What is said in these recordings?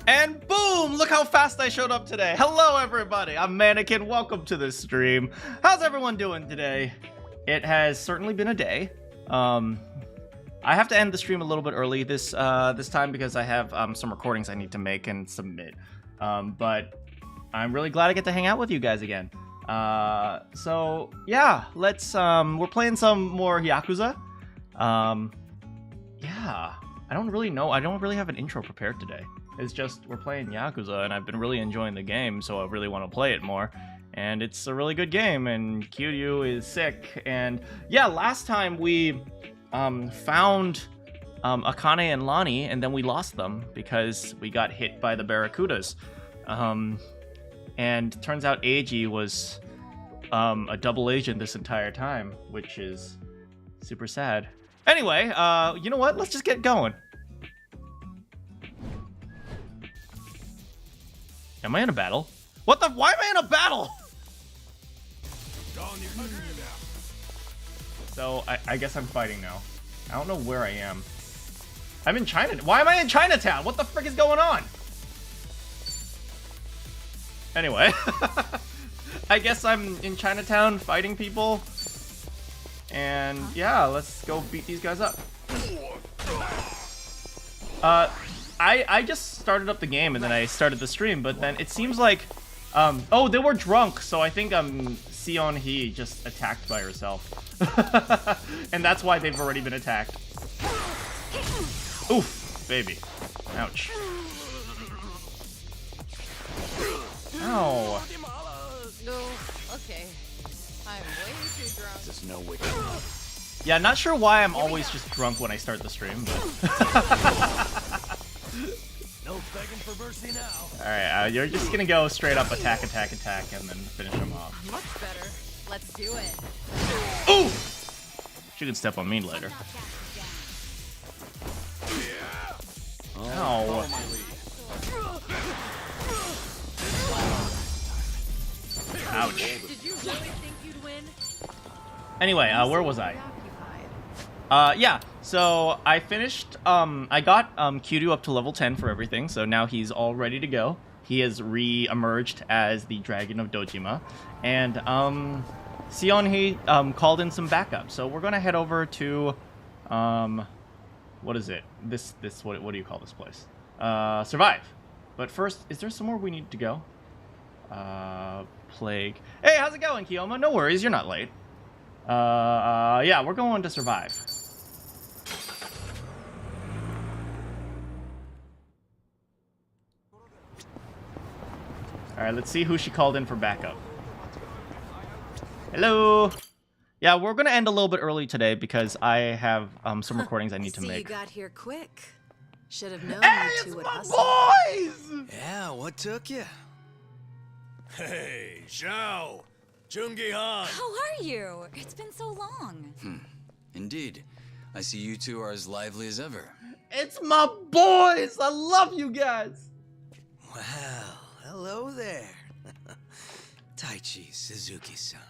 And boom! Look how fast I showed up today. Hello, everybody. I'm Manakyn. Welcome to the stream. How's everyone doing today? It has certainly been a day. I have to end the stream a little bit early this time because I have some recordings I need to make and submit. But I'm really glad I get to hang out with you guys again. So yeah, let's we're playing some more Yakuza. Yeah, I don't really know. I don't really have an intro prepared today. It's just we're playing Yakuza, and I've been really enjoying the game, so I really want to play it more. And it's a really good game, and Kiryu is sick. And yeah, last time we found Akane and Lani, and then we lost them because we got hit by the Barracudas. And turns out Eiji was a double agent this entire time, which is super sad. Anyway, you know what? Let's just get going. Am I in a battle? What the? Why am I in a battle? So, I guess I'm fighting now. I don't know where I am. I'm in China. Why am I in Chinatown? What the frick is going on? Anyway. I guess I'm in Chinatown fighting people. And yeah, let's go beat these guys up. I just started up the game and then I started the stream, but then it seems like, oh, they were drunk, so I think Sion Hee just attacked by herself. And that's why they've already been attacked. Oof, baby. Ouch. Ow. No, okay. I'm way too drunk. There's no way. Yeah, not sure why I'm always just drunk when I start the stream, but... No begging for mercy now. Alright, you're just gonna go straight up attack, attack, attack, and then finish him off. Much better. Let's do it. Ooh! She can step on me later. Ow. Ouch. Did you really think you'd win? Anyway, where was I? Yeah, so I finished, I got Kiryu up to level 10 for everything, so now he's all ready to go. He has re-emerged as the Dragon of Dojima, and Sion Hee called in some backup, so we're gonna head over to, what is it? What do you call this place? Survive. But first, is there somewhere we need to go? Plague. Hey, how's it going, Kiyoma? No worries, you're not late. Yeah, we're going to Survive. Alright, let's see who she called in for backup. Hello! Yeah, we're gonna end a little bit early today because I have some recordings I need to make. You got here quick. Should have known Hey, you it's two would my hustle. boys! Yeah, what took you? Hey, Xiao! Jungi-han! How are you? It's been so long. Indeed. I see you two are as lively as ever. It's my boys! I love you guys! Well, hello there. Taichi Suzuki-san.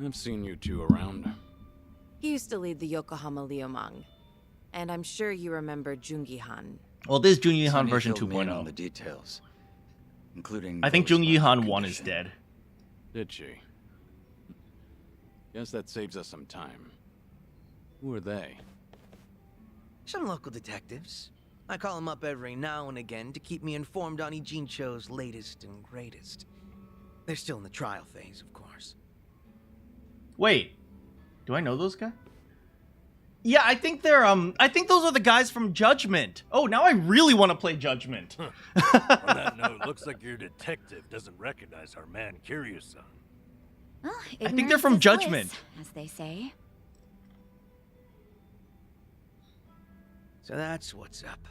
I've seen you two around. He used to lead the Yokohama Liumang. And I'm sure you remember Jungi-han. Well, this is Jungi-han Sonya version filled me in 2.0. on the details, including I think those Jungi-han medical 1 is condition. dead. Did she? Guess that saves us some time. Who are they? Some local detectives. I call them up every now and again to keep me informed on Ijincho's latest and greatest. They're still in the trial phase, of course. Wait, do I know those guys? Yeah, I think they're, I think those are the guys from Judgment. Oh, now I really want to play Judgment. On that note, looks like your detective doesn't recognize our man Kiryu-san. Well, I think they're from ignorance is Judgment. bliss, as they say. So that's what's up.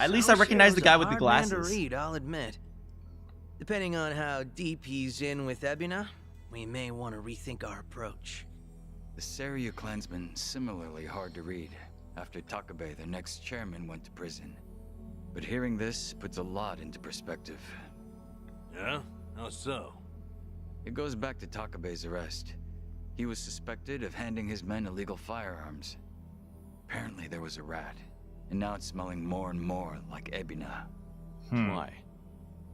At least I recognize the guy with the Sawashiro is a hard man glasses. to read, I'll admit. Depending on how deep he's in with Ebina, we may want to rethink our approach. The Seiryu clansman similarly hard to read after Takabe, the next chairman, went to prison. But hearing this puts a lot into perspective. Yeah? How so? It goes back to Takabe's arrest. He was suspected of handing his men illegal firearms. Apparently there was a rat, and now it's smelling more and more like Ebina. Why?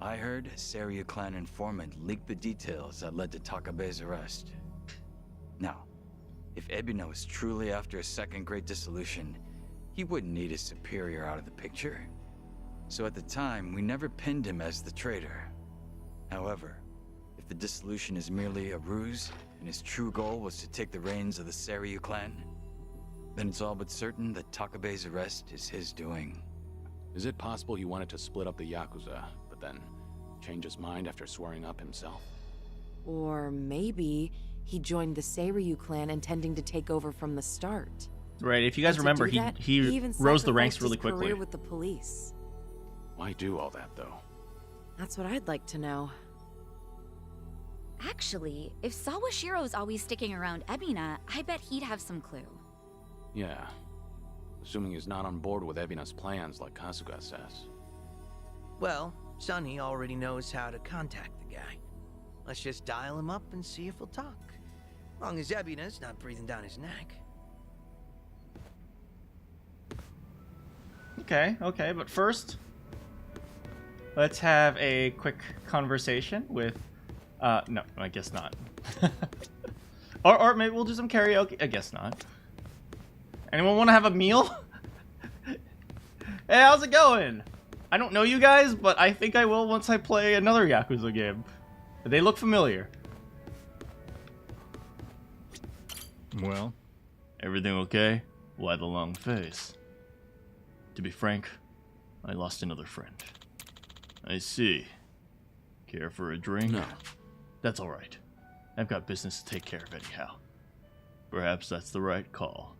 I heard Seiryu clan informant leaked the details that led to Takabe's arrest. Now, if Ebina was truly after a second great dissolution, he wouldn't need his superior out of the picture. So at the time, we never pinned him as the traitor. However, if the dissolution is merely a ruse, and his true goal was to take the reins of the Seiryu clan, then it's all but certain that Takabe's arrest is his doing. Is it possible he wanted to split up the Yakuza, but then change his mind after swearing up himself? Or maybe he joined the Seiryu clan intending to take over from the start. Right, if you guys And to remember, do that, he even rose the ranks sacrificed really his quickly. career with the police. Why do all that, though? That's what I'd like to know. Actually, if Sawashiro's always sticking around Ebina, I bet he'd have some clue. Yeah. Assuming he's not on board with Ebina's plans like Kasuga says. Well, Sonny already knows how to contact the guy. Let's just dial him up and see if he'll talk. Long as Ebina's not breathing down his neck. Okay, but first, let's have a quick conversation with, no, I guess not. or maybe we'll do some karaoke. I guess not. Anyone want to have a meal? Hey, how's it going? I don't know you guys, but I think I will once I play another Yakuza game. They look familiar. Well? Everything okay? Why the long face? To be frank, I lost another friend. I see. Care for a drink? No. That's alright. I've got business to take care of anyhow. Perhaps that's the right call.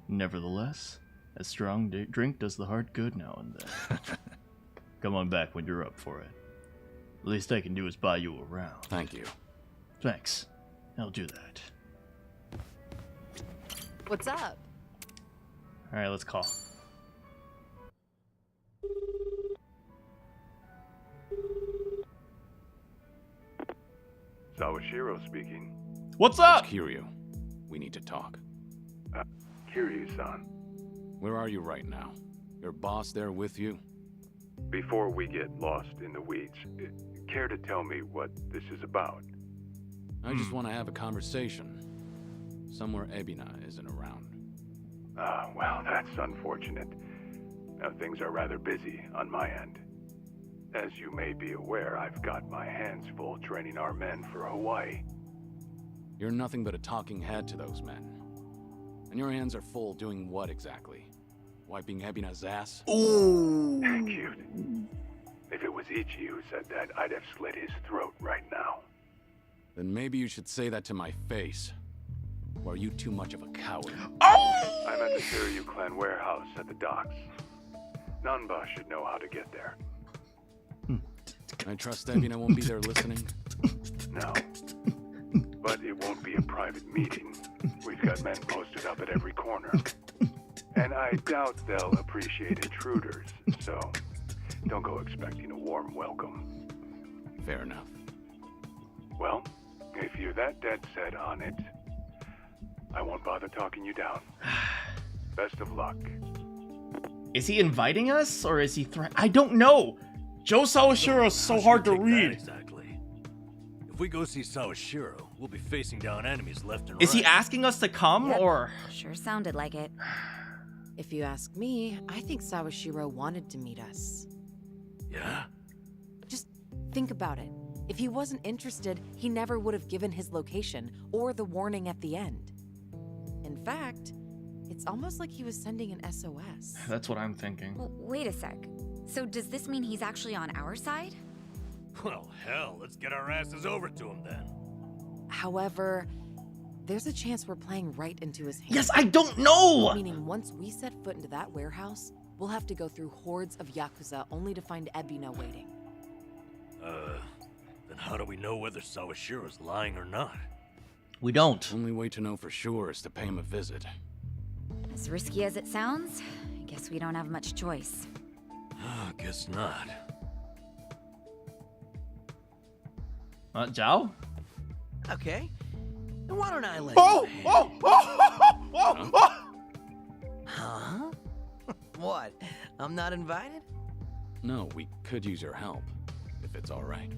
Nevertheless, a strong drink does the heart good now and then. Come on back when you're up for it. The least I can do is buy you around. Thank you. Thanks. I'll do that. What's up? Alright, let's call. Sawashiro speaking. What's up? It's Kiryu. We need to talk. Kiryu-san. Where are you right now? Your boss there with you? Before we get lost in the weeds, care to tell me what this is about? I just want to have a conversation. Somewhere Ebina isn't around. Well, that's unfortunate. Now, things are rather busy on my end. As you may be aware, I've got my hands full training our men for Hawaii. You're nothing but a talking head to those men. And your hands are full doing what exactly? Wiping Ebina's ass? Ooh! Cute. If it was Ichi who said that, I'd have slit his throat right now. Then maybe you should say that to my face. Or are you too much of a coward? I'm at the Kiryu clan warehouse at the docks. Nanba should know how to get there. I trust Ebina won't be there listening. No. But it won't be a private meeting. We've got men posted up at every corner. And I doubt they'll appreciate intruders, so don't go expecting a warm welcome. Fair enough. Well, if you're that dead set on it, I won't bother talking you down. Best of luck. Is he inviting us, or is he I don't know! Joe Sawashiro is so hard to read. Exactly. If we go see Sawashiro, we'll be facing down enemies left and right. Is he asking us to come, Yep. or...? Sure sounded like it. If you ask me, I think Sawashiro wanted to meet us. Yeah? Just think about it. If he wasn't interested, he never would have given his location or the warning at the end. In fact, it's almost like he was sending an SOS. That's what I'm thinking. Well, wait a sec. So does this mean he's actually on our side? Well, hell, let's get our asses over to him then. However, there's a chance we're playing right into his hands. Yes, I don't know! Meaning once we set foot into that warehouse, we'll have to go through hordes of Yakuza only to find Ebina waiting. Then how do we know whether Sawashiro's lying or not? We don't. Only way to know for sure is to pay him a visit. As risky as it sounds, I guess we don't have much choice. Guess not. Zhao? Okay. And why don't I let Oh! you Oh! Oh! Oh! Oh! Huh? What? I'm not invited? No, we could use your help, if it's all right.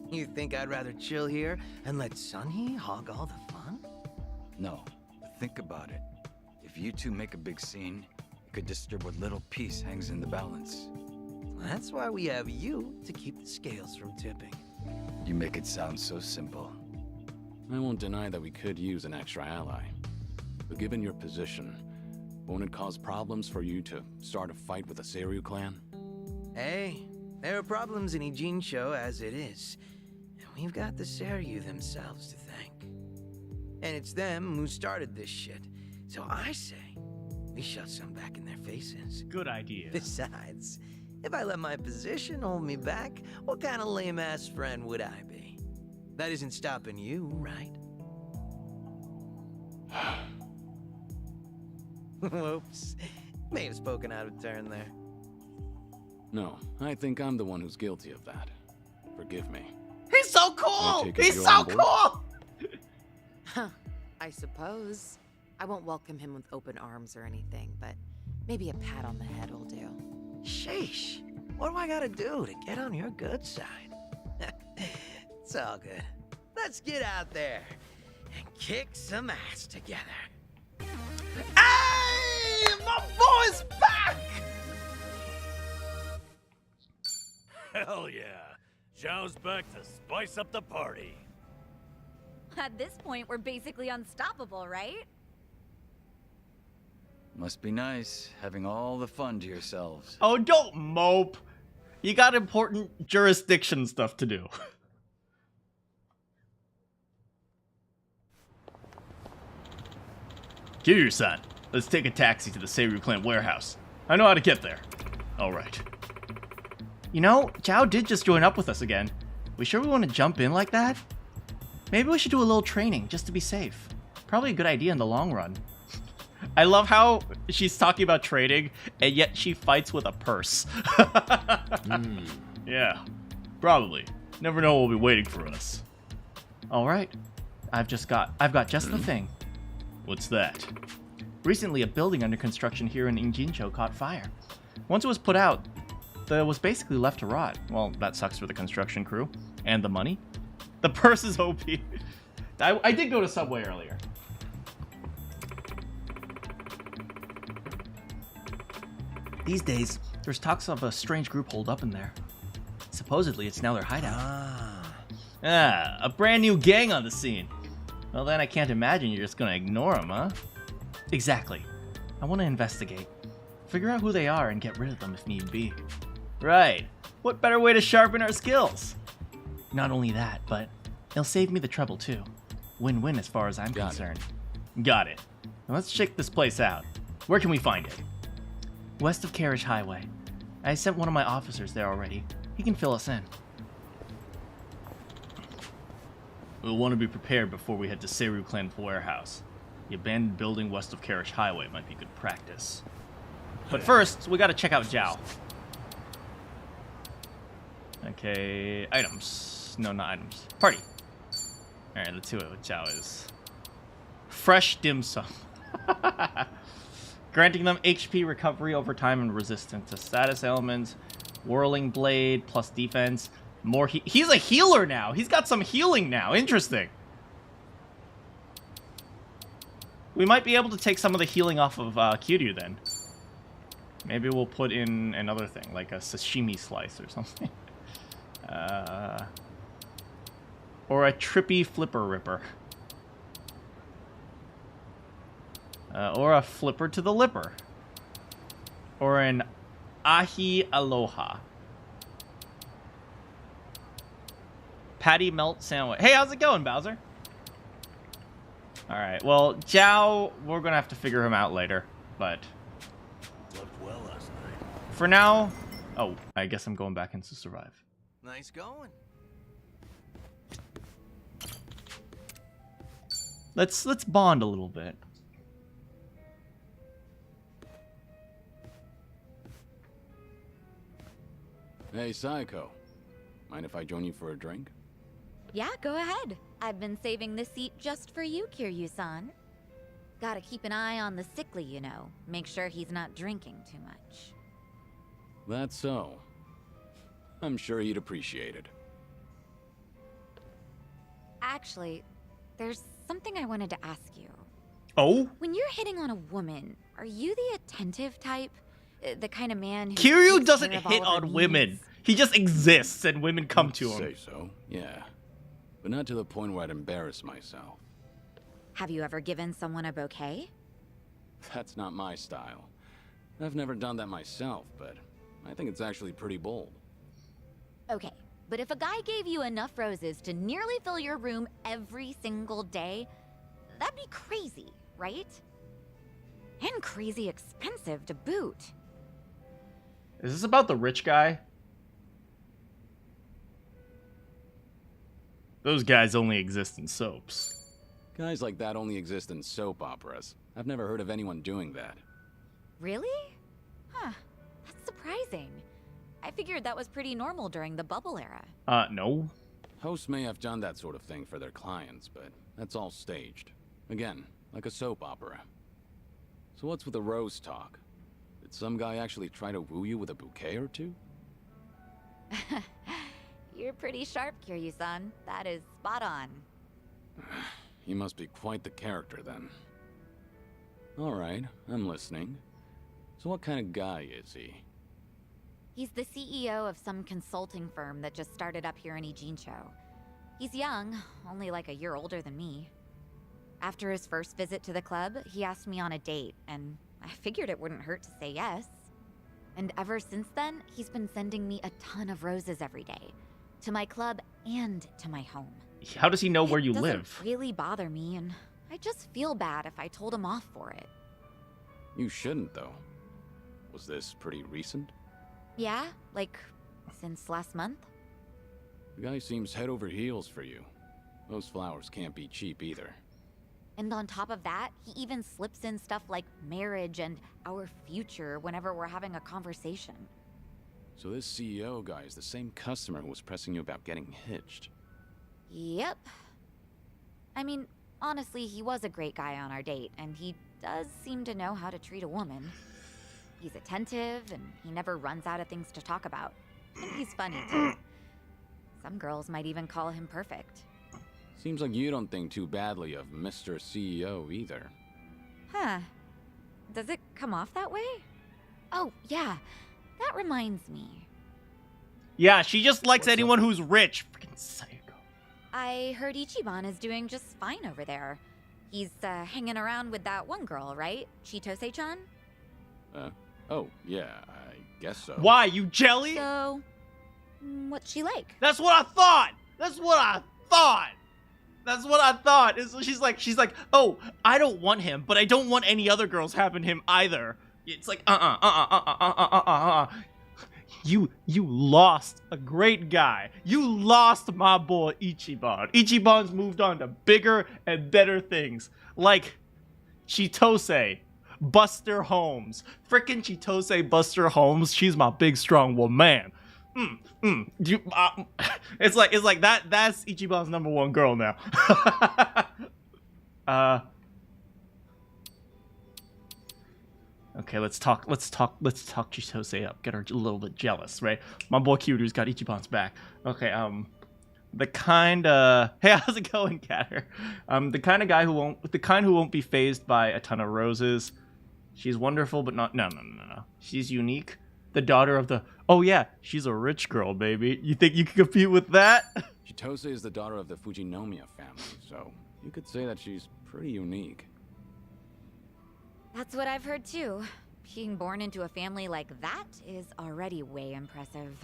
You think I'd rather chill here and let Sunhee hog all the fun? No, but think about it. If you two make a big scene, it could disturb what little piece hangs in the balance. That's why we have you to keep the scales from tipping. You make it sound so simple. I won't deny that we could use an extra ally. But given your position, won't it cause problems for you to start a fight with the Seiryu clan? Hey, there are problems in Ijincho as it is. And we've got the Seiryu themselves to thank. And it's them who started this shit. So I say, we shove some back in their faces. Good idea. Besides, if I let my position hold me back, what kind of lame-ass friend would I be? That isn't stopping you, right? Whoops. May have spoken out of turn there. No, I think I'm the one who's guilty of that. Forgive me. He's so Can I cool! take it He's you're so on board? cool! Huh, I suppose. I won't welcome him with open arms or anything, but maybe a pat on the head will do. Sheesh. What do I gotta do to get on your good side? It's all good. Let's get out there and kick some ass together. Hey! My boy's back! Hell yeah. Zhao's back to spice up the party. At this point, we're basically unstoppable, right? Must be nice, having all the fun to yourselves. Oh, don't mope. You got important jurisdiction stuff to do. Kiryu-san, let's take a taxi to the Seiryu clan warehouse. I know how to get there. Alright. You know, Zhao did just join up with us again. We sure we want to jump in like that? Maybe we should do a little training, just to be safe. Probably a good idea in the long run. I love how she's talking about trading, and yet she fights with a purse. Yeah, probably. Never know what will be waiting for us. Alright, I've got just the thing. What's that? Recently, a building under construction here in Ijincho caught fire. Once it was put out, it was basically left to rot. Well, that sucks for the construction crew. And the money. The purse is OP. I did go to Subway earlier. These days, there's talks of a strange group holed up in there. Supposedly, it's now their hideout. A brand new gang on the scene. Well, then I can't imagine you're just gonna ignore them, huh? Exactly. I want to investigate. Figure out who they are and get rid of them if need be. Right. What better way to sharpen our skills? Not only that, but it'll save me the trouble too. Win-win as far as I'm concerned. Got it. Now let's check this place out. Where can we find it? West of Carriage Highway. I sent one of my officers there already. He can fill us in. We'll want to be prepared before we head to Seiryu Clan's warehouse. The abandoned building west of Carriage Highway might be good practice. But first, we gotta check out Zhao. Okay, items. No, not items. Party. Alright, let's see what Zhao is. Fresh dim sum. Granting them HP recovery over time and resistant to status elements. Whirling blade plus defense. More he's a healer now. He's got some healing now. Interesting. We might be able to take some of the healing off of Kiryu then. Maybe we'll put in another thing, like a sashimi slice or something. Or a trippy flipper ripper. Or a flipper to the lipper. Or an ahi aloha. Patty melt sandwich. Hey, how's it going, Bowser? Alright, well, Zhao, we're gonna have to figure him out later, but... Looked well last night. For now... Oh, I guess I'm going back in to survive. Nice going. Let's bond a little bit. Hey, Saiko. Mind if I join you for a drink? Yeah, go ahead. I've been saving this seat just for you, Kiryu-san. Gotta keep an eye on the sickly, you know. Make sure he's not drinking too much. That's so. I'm sure he'd appreciate it. Actually, there's something I wanted to ask you. Oh? When you're hitting on a woman, are you the attentive type? The kind of man who Kiryu takes doesn't care of hit all of her on women. needs? He just exists and women come to him. Say so, yeah. But not to the point where I'd embarrass myself. Have you ever given someone a bouquet? That's not my style. I've never done that myself, but I think it's actually pretty bold. Okay, but if a guy gave you enough roses to nearly fill your room every single day, that'd be crazy, right? And crazy expensive to boot. Is this about the rich guy? Those guys only exist in soaps. Guys like that only exist in soap operas. I've never heard of anyone doing that. Really? Huh, that's surprising. I figured that was pretty normal during the bubble era. No. Hosts may have done that sort of thing for their clients, but that's all staged. Again, like a soap opera. So what's with the rose talk? Did some guy actually try to woo you with a bouquet or two? You're pretty sharp, Kiryu-san. That is spot on. He must be quite the character then. Alright, I'm listening. So what kind of guy is he? He's the CEO of some consulting firm that just started up here in Ijincho. He's young, only like a year older than me. After his first visit to the club, he asked me on a date, and I figured it wouldn't hurt to say yes. And ever since then, he's been sending me a ton of roses every day. To my club and to my home. How does he know where you It live? doesn't really bother me, and I just feel bad if I told him off for it. You shouldn't, though. Was this pretty recent? Yeah, like, since last month? The guy seems head over heels for you. Those flowers can't be cheap either. And on top of that, he even slips in stuff like marriage and our future whenever we're having a conversation. So this CEO guy is the same customer who was pressing you about getting hitched. Yep. I mean, honestly, he was a great guy on our date, and he does seem to know how to treat a woman. He's attentive, and he never runs out of things to talk about. And he's funny, too. Some girls might even call him perfect. Seems like you don't think too badly of Mr. CEO either. Huh. Does it come off that way? Oh, yeah. That reminds me. Yeah, she just likes What's anyone up? who's rich. Freaking psycho. I heard Ichiban is doing just fine over there. He's hanging around with that one girl, right? Chitose-chan? Oh, yeah, I guess so. Why, you jelly? So, what's she like? That's what I thought. That's what I thought. That's what I thought. She's like, oh, I don't want him, but I don't want any other girls having him either. It's like, You lost a great guy. You lost my boy Ichiban. Ichiban's moved on to bigger and better things. Like Chitose, Buster Holmes. Frickin' Chitose, Buster Holmes. She's my big strong woman. It's like that. That's Ichiban's #1 girl now. Okay, let's talk Chitose up. Get her a little bit jealous, right? My boy Kiryu's got Ichiban's back. Okay, the kind hey, how's it going, Catter? The kind who won't be fazed by a ton of roses. She's wonderful, but not no. She's unique. The daughter of the oh yeah, she's a rich girl, baby. You think you can compete with that? Chitose is the daughter of the Fujinomiya family, so you could say that she's pretty unique. That's what I've heard too. Being born into a family like that is already way impressive.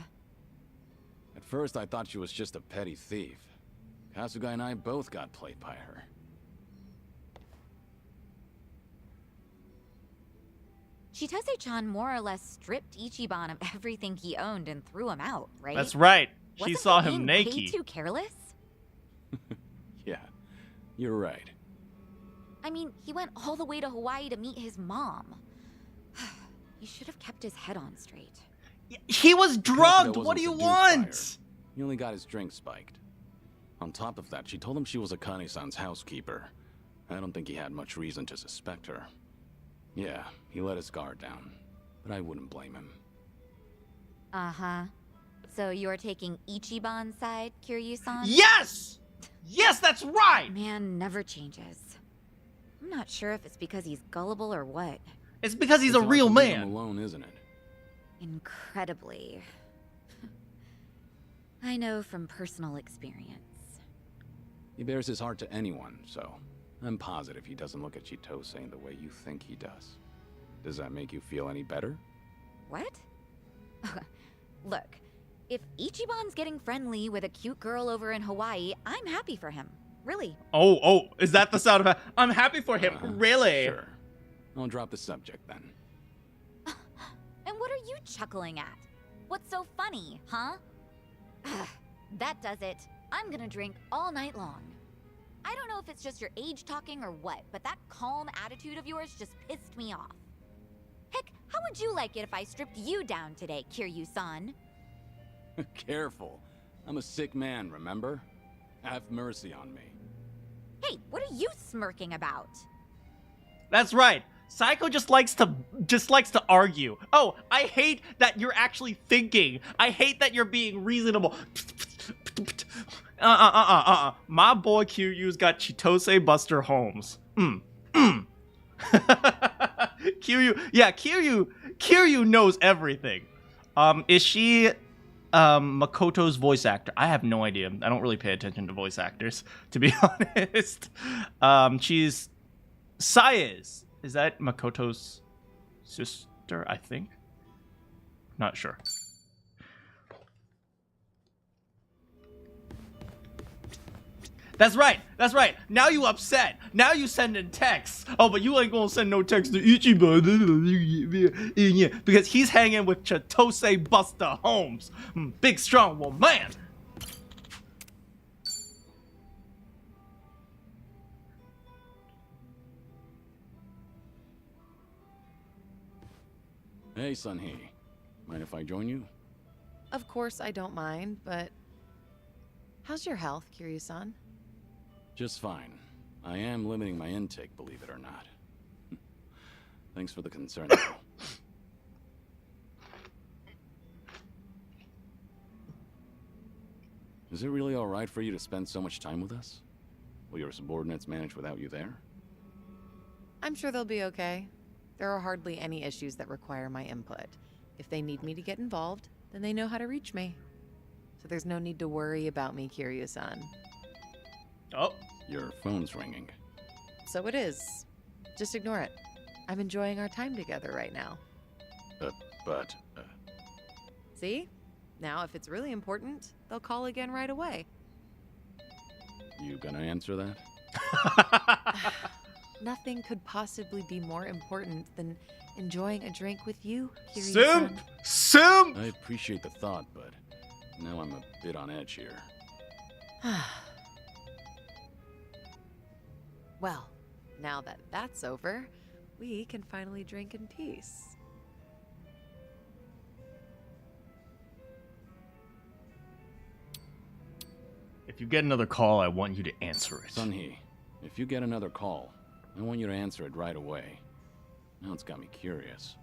At first, I thought she was just a petty thief. Kasuga and I both got played by her. Chitose-chan more or less stripped Ichiban of everything he owned and threw him out, right? That's right. She Wasn't saw he him being way naked. too careless? Yeah, you're right. I mean, he went all the way to Hawaii to meet his mom. He should have kept his head on straight. He was Kasuga drugged. wasn't What do you seduced by her. want? He only got his drink spiked. On top of that, she told him she was Akane-san's housekeeper. I don't think he had much reason to suspect her. Yeah, he let his guard down, but I wouldn't blame him. Uh-huh. So you're taking Ichiban's side, Kiryu-san? Yes! Yes, that's right! Man never changes. I'm not sure if it's because he's gullible or what. It's because he's It's a hard real to leave him man. alone, isn't it? Incredibly. I know from personal experience. He bears his heart to anyone, so I'm positive he doesn't look at Chitose in the way you think he does. Does that make you feel any better? What? Look, if Ichiban's getting friendly with a cute girl over in Hawaii, I'm happy for him. Really. Oh, is that the sound of it? I'm happy for him, really? Sure. I'll drop the subject then. And what are you chuckling at? What's so funny, huh? That does it. I'm gonna drink all night long. I don't know if it's just your age talking or what, but that calm attitude of yours just pissed me off. Heck, how would you like it if I stripped you down today, Kiryu-san? Careful. I'm a sick man, remember? Have mercy on me. Hey, what are you smirking about? That's right. Psycho just likes to argue. Oh, I hate that you're actually thinking. I hate that you're being reasonable. My boy Kiryu's got Chitose Buster Holmes. Kiryu knows everything. Is she Makoto's voice actor? I have no idea. I don't really pay attention to voice actors, to be honest. She's Saya's. Is that Makoto's sister, I think? Not sure. That's right. Now you upset. Now you sending texts. Oh, but you ain't gonna send no text to Ichiban. Because he's hanging with Chitose Buster Holmes. Big, strong woman. Hey, Sunhee. Mind if I join you? Of course I don't mind, but... How's your health, Kiryu-san? Just fine. I am limiting my intake, believe it or not. Thanks for the concern, though. Is it really alright for you to spend so much time with us? Will your subordinates manage without you there? I'm sure they'll be okay. There are hardly any issues that require my input. If they need me to get involved, then they know how to reach me. So there's no need to worry about me, Kiryu-san. Oh. Your phone's ringing. So it is. Just ignore it. I'm enjoying our time together right now. But... See? Now, if it's really important, they'll call again right away. You gonna answer that? Nothing could possibly be more important than enjoying a drink with you, Kiryu-san. Simp! I appreciate the thought, but now I'm a bit on edge here. Well, now that that's over, we can finally drink in peace. If you get another call, I want you to answer it. Sunhee, if you get another call, I want you to answer it right away. Now it's got me curious.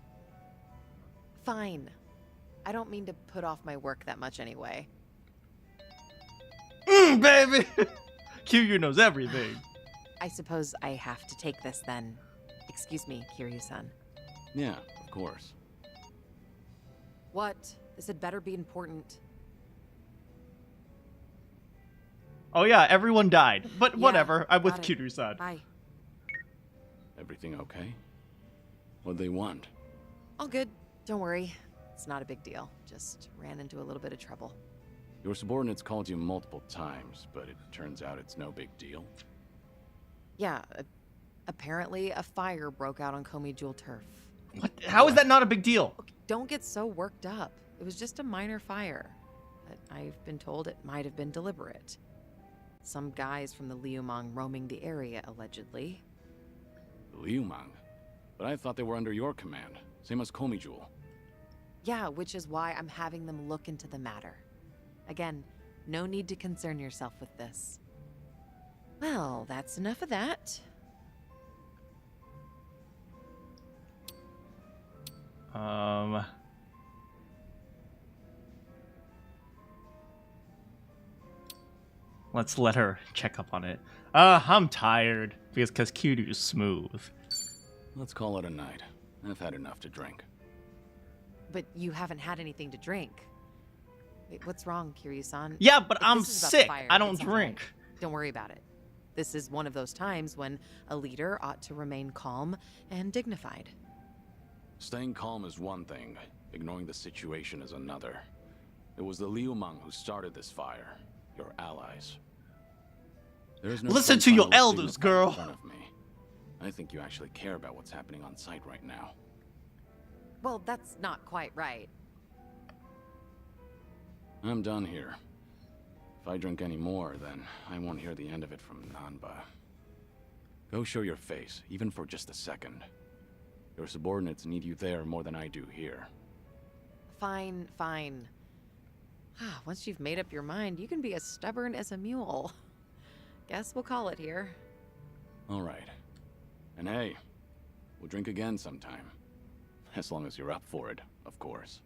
Fine. I don't mean to put off my work that much anyway. Baby! Kiryu knows everything. I suppose I have to take this then. Excuse me, Kiryu-san. Yeah, of course. What? This had better be important. Oh yeah, everyone died. But Yeah, whatever, I'm with got it. Kiryu-san. Bye. Everything okay? What'd they want? All good. Don't worry. It's not a big deal. Just ran into a little bit of trouble. Your subordinates called you multiple times, but it turns out it's no big deal. Yeah, apparently a fire broke out on Komi Jewel turf. What? How is that not a big deal? Okay, don't get so worked up. It was just a minor fire. But I've been told it might have been deliberate. Some guys from the Liumang roaming the area, allegedly. Liumang? But I thought they were under your command, same as Komi Jewel. Yeah, which is why I'm having them look into the matter. Again, No need to concern yourself with this. Well, that's enough of that. Let's let her check up on it. I'm tired because Kiryu's smooth. Let's call it a night. I've had enough to drink. But you haven't had anything to drink. Wait, what's wrong, Kiryu-san? Yeah, but If I'm this is about the sick. fire, I don't it's fine. drink. Don't worry about it. This is one of those times when a leader ought to remain calm and dignified. Staying calm is one thing. Ignoring the situation is another. It was the Liumang who started this fire. Your allies. There is no Listen sense to trying your look elders, dignified girl. in front of me. I think you actually care about what's happening on site right now. Well, that's not quite right. I'm done here. If I drink any more, then I won't hear the end of it from Nanba. Go show your face, even for just a second. Your subordinates need you there more than I do here. Fine, fine. Once you've made up your mind, you can be as stubborn as a mule. Guess we'll call it here. All right. And hey, we'll drink again sometime. As long as you're up for it, of course.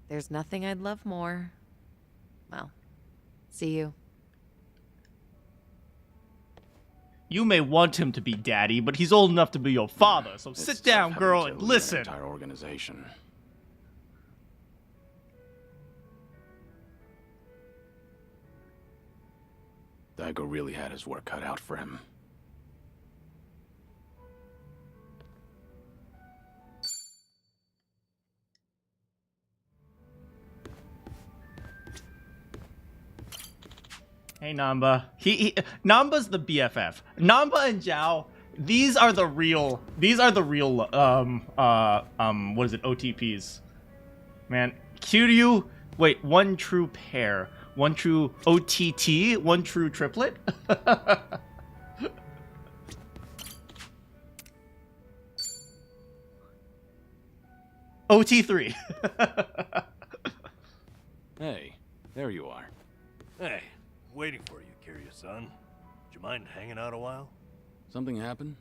There's nothing I'd love more. Well, see you. You may want him to be daddy, but he's old enough to be your father, so It's sit tough down, having girl, to and lead an listen. entire organization. Daigo really had his work cut out for him. Hey, Namba. Namba's the BFF. Namba and Zhao, these are the real, what is it, OTPs. Man, Kiryu, wait, one true pair. One true OTT, one true triplet? OT3. Hey, there you are. Hey, waiting for you, Kiryu-san. Do you mind hanging out a while? Something happened?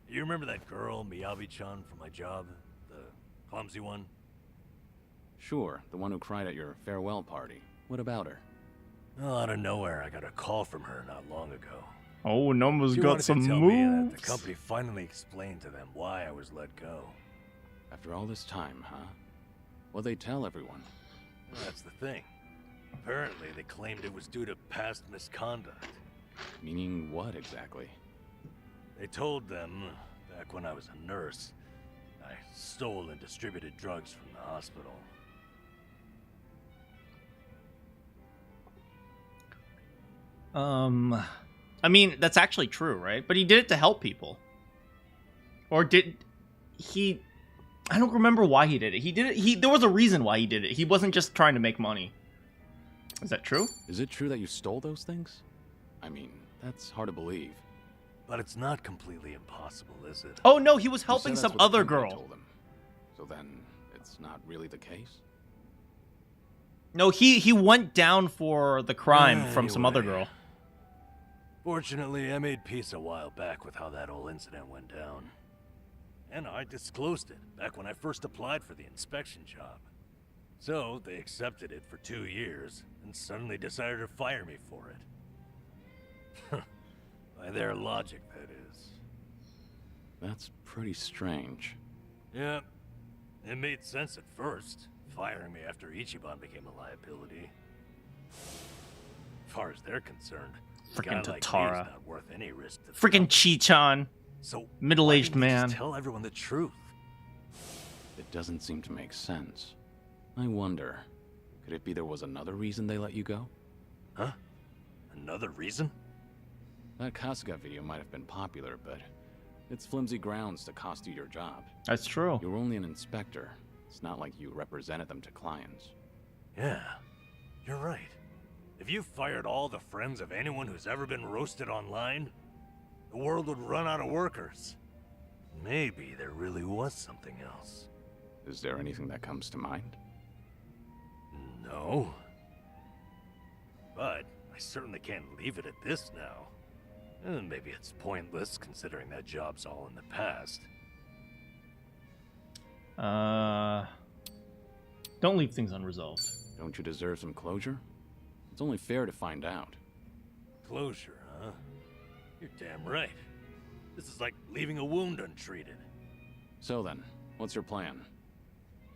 You remember that girl, Miyabi-chan, from my job? The clumsy one? Sure, the one who cried at your farewell party. What about her? Well, out of nowhere, I got a call from her not long ago. Oh, Namba's She got wanted some to tell me that moves. the company finally explained to them why I was let go. After all this time, huh? What'd they tell everyone? Well, that's the thing. Apparently, they claimed it was due to past misconduct. Meaning what exactly? They told them, back when I was a nurse, I stole and distributed drugs from the hospital. I mean, that's actually true, right? But he did it to help people. Or did he... I don't remember why he did it. He did it... There was a reason why he did it. He wasn't just trying to make money. Is that true? Is it true that you stole those things? I mean, that's hard to believe. But it's not completely impossible, is it? Oh, no, he was You helping said some that's what the other company girl. told him. So then, it's not really the case? No, he went down for the crime from some other Anyway. girl. Fortunately, I made peace a while back with how that whole incident went down. And I disclosed it back when I first applied for the inspection job. So, they accepted it for 2 years, and suddenly decided to fire me for it. By their logic, that is. That's pretty strange. Yeah, it made sense at first, firing me after Ichiban became a liability. As far as they're concerned, a guy Frickin' like me is Tatara. not worth any risk to the Freaking company. Chi-chan. So middle-aged why didn't you man. just tell everyone the truth. It doesn't seem to make sense. I wonder, could it be there was another reason they let you go? Huh? Another reason? That Kasuga video might have been popular, but it's flimsy grounds to cost you your job. That's true. You were only an inspector. It's not like you represented them to clients. Yeah, you're right. If you fired all the friends of anyone who's ever been roasted online, the world would run out of workers. Maybe there really was something else. Is there anything that comes to mind? No. But I certainly can't leave it at this now. And maybe it's pointless considering that job's all in the past. Don't leave things unresolved. Don't you deserve some closure? It's only fair to find out. Closure, huh? You're damn right. This is like leaving a wound untreated. So then, what's your plan?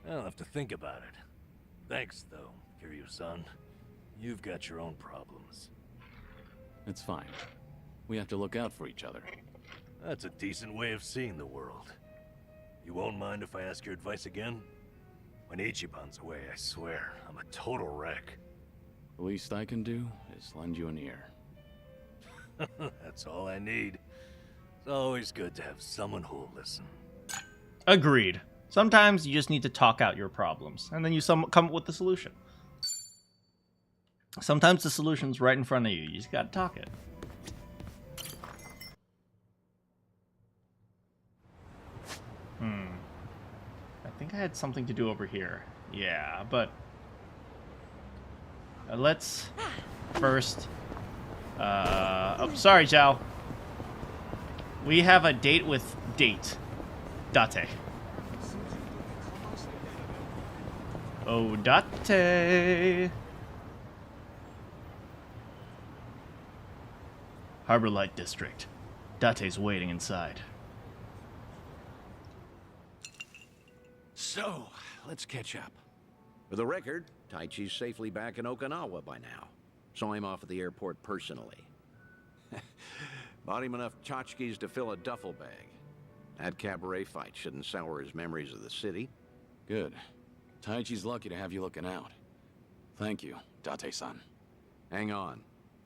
I'll have to think about it. Thanks, though, Kiryu-san. You've got your own problems. It's fine. We have to look out for each other. That's a decent way of seeing the world. You won't mind if I ask your advice again? When Ichiban's away, I swear, I'm a total wreck. The least I can do is lend you an ear. That's all I need. It's always good to have someone who'll listen. Agreed. Sometimes you just need to talk out your problems, and then you come up with the solution. Sometimes the solution's right in front of you. You just gotta talk it. I think I had something to do over here. Yeah, but let's first. Oh, sorry, Zhao. We have a date with Date. Date. Oh, Date. Harbor Light District. Date's waiting inside. So, let's catch up. For the record, Taichi's safely back in Okinawa by now. Saw him off at the airport personally. Bought him enough tchotchkes to fill a duffel bag. That cabaret fight shouldn't sour his memories of the city. Good. Taichi's lucky to have you looking out. Thank you, Date-san. Hang on.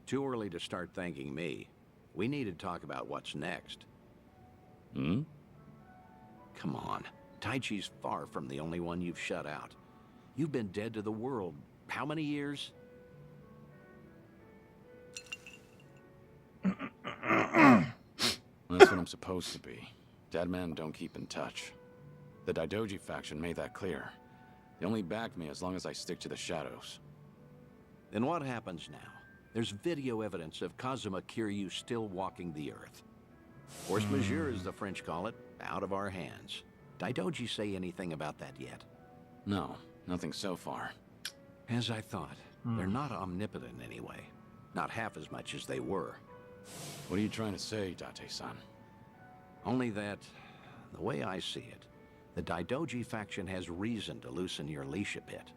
Too early to start thanking me. We need to talk about what's next. Hmm? Come on. Taichi's far from the only one you've shut out. You've been dead to the world. How many years? That's what I'm supposed to be. Dead men don't keep in touch. The Daidoji faction made that clear. They only back me as long as I stick to the shadows. Then what happens now? There's video evidence of Kazuma Kiryu still walking the earth. Force majeure, as the French call it, out of our hands. Daidoji say anything about that yet? No, nothing so far. As I thought. They're not omnipotent anyway. Not half as much as they were. What are you trying to say, Date-san? Only that, the way I see it, the Daidoji faction has reason to loosen your leash a bit.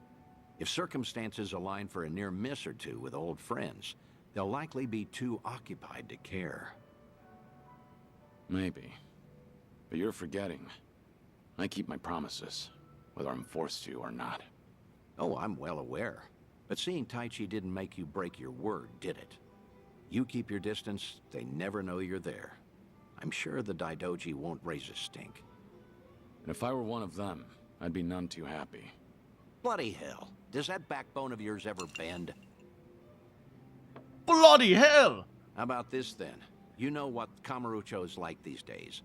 If circumstances align for a near miss or two with old friends, they'll likely be too occupied to care. Maybe. But you're forgetting. I keep my promises, whether I'm forced to or not. Oh, I'm well aware. But seeing Taichi didn't make you break your word, did it? You keep your distance, they never know you're there. I'm sure the Daidoji won't raise a stink. And if I were one of them, I'd be none too happy. Bloody hell. Does that backbone of yours ever bend? Bloody hell! How about this then? You know what Kamurocho's like these days.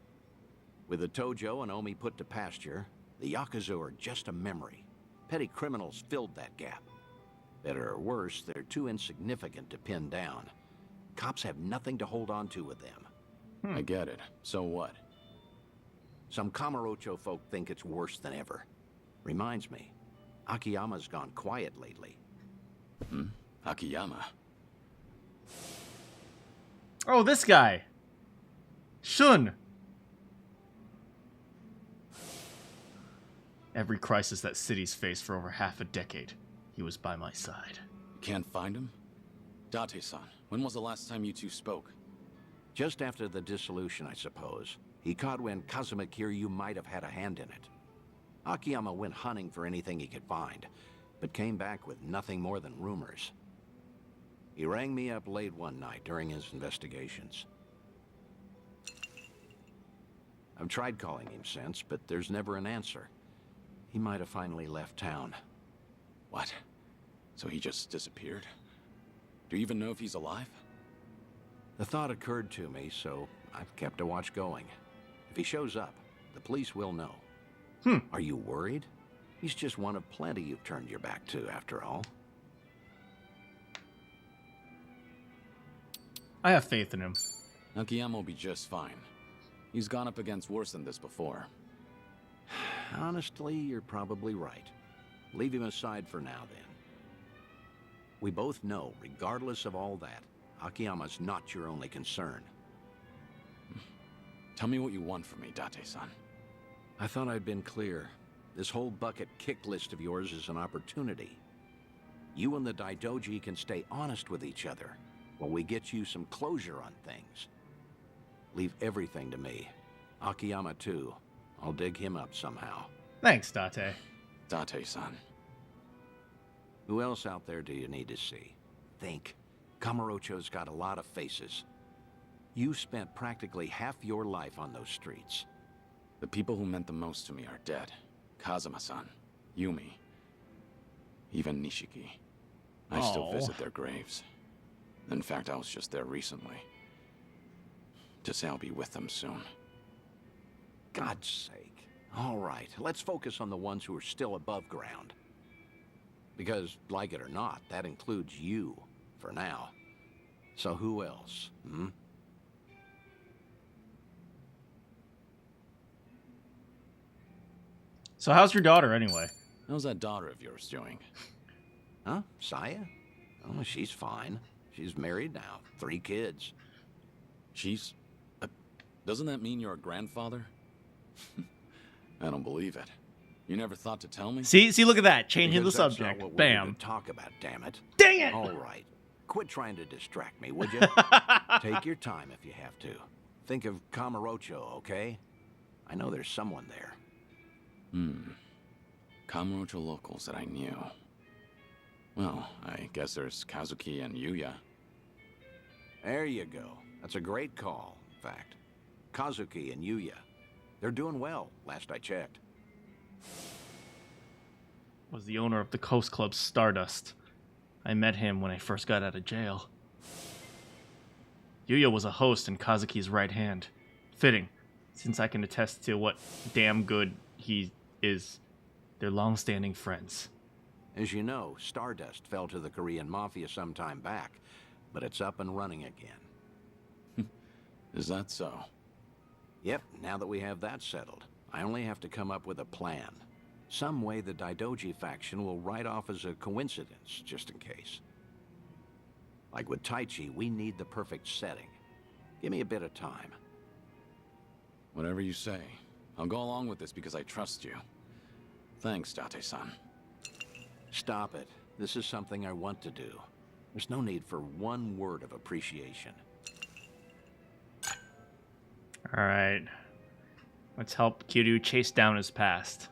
With the Tojo and Omi put to pasture, the Yakuza are just a memory. Petty criminals filled that gap. Better or worse, they're too insignificant to pin down. Cops have nothing to hold on to with them. I get it. So what? Some Kamurocho folk think it's worse than ever. Reminds me, Akiyama's gone quiet lately. Akiyama. Oh, this guy. Shun. Every crisis that city's faced for over half a decade, he was by my side. You can't find him? Date-san, when was the last time you two spoke? Just after the dissolution, I suppose. He caught wind Kazuma Kiryu might have had a hand in it. Akiyama went hunting for anything he could find, but came back with nothing more than rumors. He rang me up late one night during his investigations. I've tried calling him since, but there's never an answer. He might have finally left town. What? So he just disappeared? Do you even know if he's alive? The thought occurred to me, so I've kept a watch going. If he shows up, the police will know. Are you worried? He's just one of plenty you've turned your back to, after all. I have faith in him. Akiyama will be just fine. He's gone up against worse than this before. Honestly, you're probably right. Leave him aside for now, then. We both know, regardless of all that, Akiyama's not your only concern. Tell me what you want from me, Date-san. I thought I'd been clear. This whole bucket kick list of yours is an opportunity. You and the Daidoji can stay honest with each other while we get you some closure on things. Leave everything to me. Akiyama, too. I'll dig him up somehow. Thanks, Date. Date-san. Who else out there do you need to see? Think. Kamurocho's got a lot of faces. You spent practically half your life on those streets. The people who meant the most to me are dead. Kazuma-san, Yumi, even Nishiki. I still visit their graves. In fact, I was just there recently. To say I'll be with them soon. God's sake. All right, let's focus on the ones who are still above ground. Because, like it or not, that includes you, for now. So who else, hmm? So how's your daughter, anyway? How's that daughter of yours doing? Huh? Saya? Oh, she's fine. She's married now. 3 kids. She's... doesn't that mean you're a grandfather? I don't believe it. You never thought to tell me? See, look at that. Changing Because the that's subject. not what we're Bam. here to talk about, damn it. Dang it! All right. Quit trying to distract me, would you? Take your time if you have to. Think of Kamurocho, okay? I know there's someone there. Kamurocho locals that I knew. Well, I guess there's Kazuki and Yuya. There you go. That's a great call, in fact. Kazuki and Yuya. They're doing well, last I checked. Was the owner of the Coast Club Stardust. I met him when I first got out of jail. Yuya was a host and Kazuki's right hand. Fitting, since I can attest to what damn good he is. They're long-standing friends. As you know, Stardust fell to the Korean Mafia some time back, but it's up and running again. Is that so? Yep, now that we have that settled, I only have to come up with a plan. Some way the Daidoji faction will write off as a coincidence, just in case. Like with Taichi, we need the perfect setting. Give me a bit of time. Whatever you say. I'll go along with this because I trust you. Thanks, Date-san. Stop it. This is something I want to do. There's no need for one word of appreciation. Alright. Let's help Kiryu chase down his past.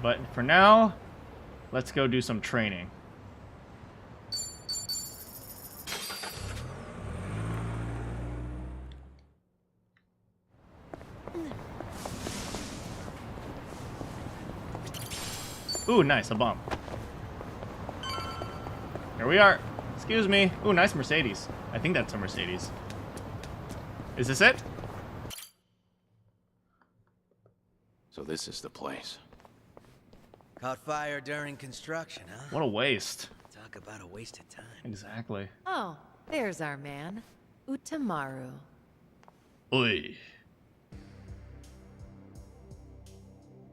But for now, let's go do some training. Ooh, nice, a bump. Here we are. Excuse me. Ooh, nice Mercedes. I think that's a Mercedes. Is this it? So this is the place. Caught fire during construction, huh? What a waste. Talk about a waste of time. Exactly. Oh, there's our man, Utamaru. Oi.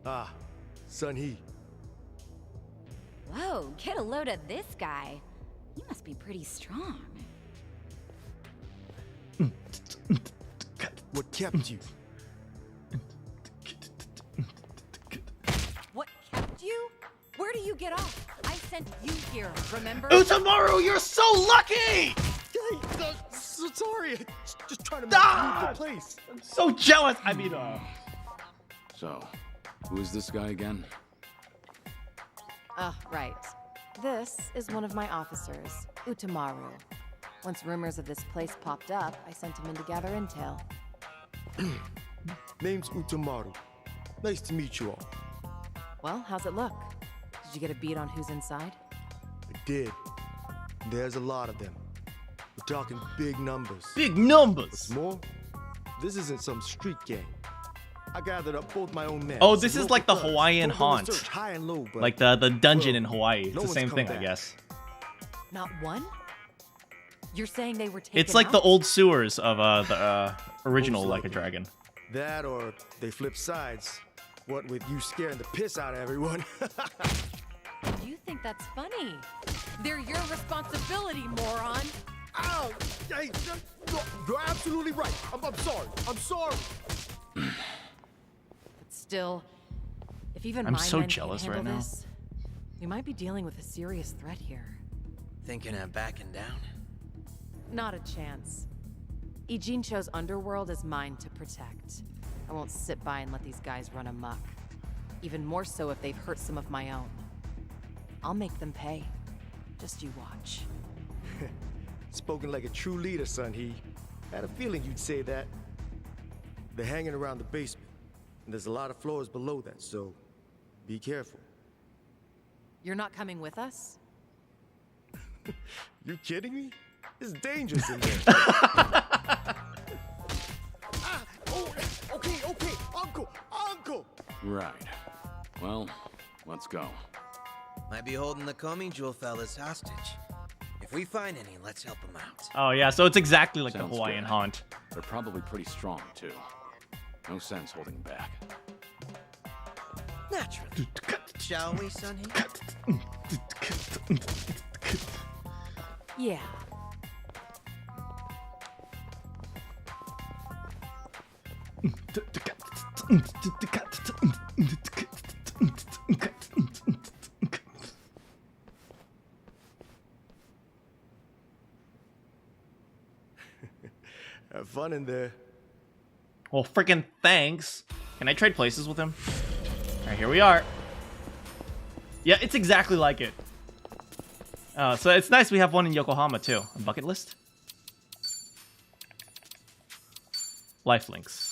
Ah, Sun-hee. Whoa, get a load of this guy. He must be pretty strong. What kept you? What kept you? Where do you get off? I sent you here, remember? Utamaru, you're so lucky! So sorry. Just trying to make the place. I'm so jealous. I mean, So, who is this guy again? Right. This is one of my officers, Utamaru. Once rumors of this place popped up, I sent him in to gather intel. Name's Utamaru. Nice to meet you all. Well, how's it look? Did you get a beat on who's inside? I did. There's a lot of them. The talking big numbers. Big numbers. What's more, this isn't some street gang. I gathered up both my own men. Oh, this is like the local thugs. Hawaiian Don't go and haunt. search high and low, but Like the dungeon well, in Hawaii. It's no the one's same come thing, I back. guess. Not one? You're saying they were taken It's like out? the old sewers of the original Most Like a likely. Dragon. That or they flip sides. What with you scaring the piss out of everyone. You think that's funny? They're your responsibility, moron. Ow! Hey, no, you're absolutely right. I'm sorry. I'm sorry. But still, if even I'm my so men jealous can't right handle now. this, we might be dealing with a serious threat here. Thinking of backing down? Not a chance. Ijincho's underworld is mine to protect. I won't sit by and let these guys run amok. Even more so if they've hurt some of my own. I'll make them pay. Just you watch. Spoken like a true leader, son. He had a feeling you'd say that. They're hanging around the basement, and there's a lot of floors below that, so be careful. You're not coming with us? You kidding me? It's dangerous in there. Okay, Uncle! Right. Well, let's go. Might be holding the Okami jewel fellas hostage. If we find any, let's help them out. Oh yeah, so it's exactly like Sounds the Hawaiian good. haunt. They're probably pretty strong, too. No sense holding back. Naturally. Shall we, Sonny? Yeah. Have fun in there. Well, freaking thanks. Can I trade places with him? All right, here we are. Yeah, it's exactly like it. So it's nice we have one in Yokohama too. A bucket list. Life links.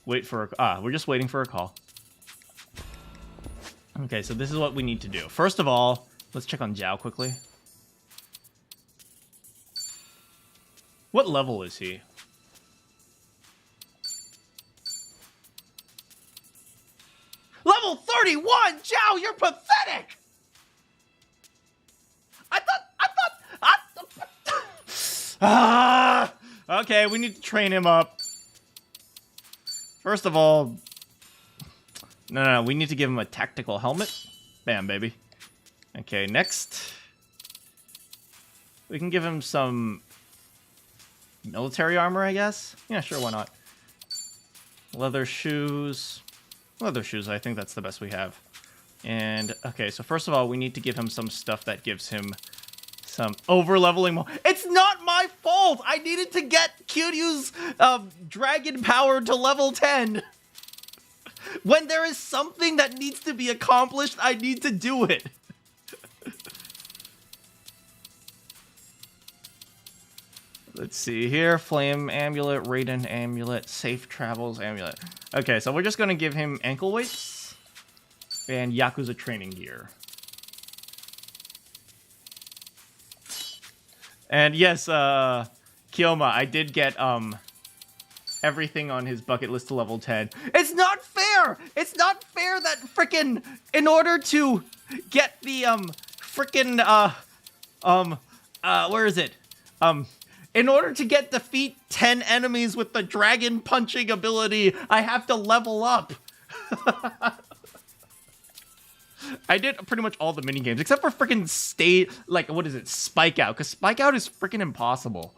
Wait for we're just waiting for a call. Okay, so this is what we need to do. First of all, let's check on Zhao quickly. What level is he? Level 31! Zhao, you're pathetic! Okay, we need to train him up. First of all... No, we need to give him a tactical helmet. Bam, baby. Okay, next. We can give him some... military armor, I guess? Yeah, sure, why not? Leather shoes. Leather shoes, I think that's the best we have. And, okay, so first of all, we need to give him some stuff that gives him some over-leveling. It's not my fault! I needed to get Kiryu's dragon power to level 10! When there is something that needs to be accomplished, I need to do it! Let's see here. Flame amulet, Raiden amulet, safe travels amulet. Okay, so we're just gonna give him ankle weights and Yakuza training gear. And yes, Kiyoma, I did get everything on his bucket list to level 10. It's not fair! It's not fair that frickin' in order to get the where is it? In order to defeat 10 enemies with the dragon punching ability, I have to level up. I did pretty much all the mini games except for freaking Spike Out, because Spike Out is freaking impossible.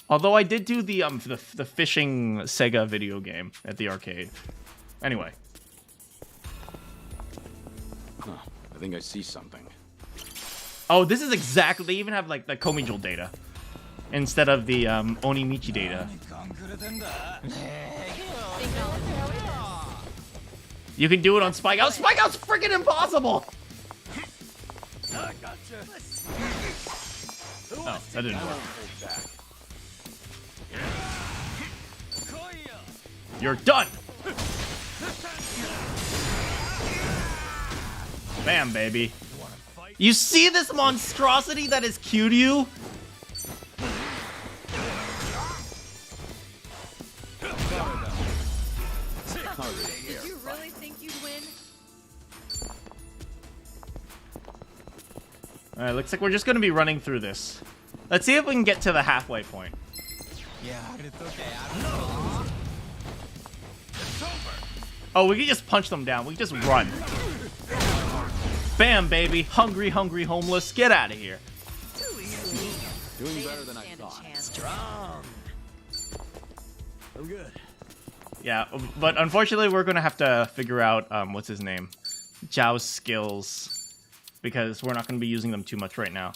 Although I did do the fishing Sega video game at the arcade. Anyway. Huh, I think I see something. Oh, this is exactly... They even have, like, the Komijul data. Instead of the, Onimichi data. You can do it on Spike Out. Spike Out's freaking impossible! I gotcha. Oh, that didn't work. You're done! Bam, baby. You see this monstrosity that is Kiryu? Did you really think you'd win? Alright, looks like we're just gonna be running through this. Let's see if we can get to the halfway point. Oh, we can just punch them down. We can just run. Bam, baby. Hungry, hungry, homeless. Get out of here. Doing better than I thought. Strong. I'm good. Yeah, but unfortunately, we're gonna have to figure out what's his name, Zhao's skills, because we're not gonna be using them too much right now.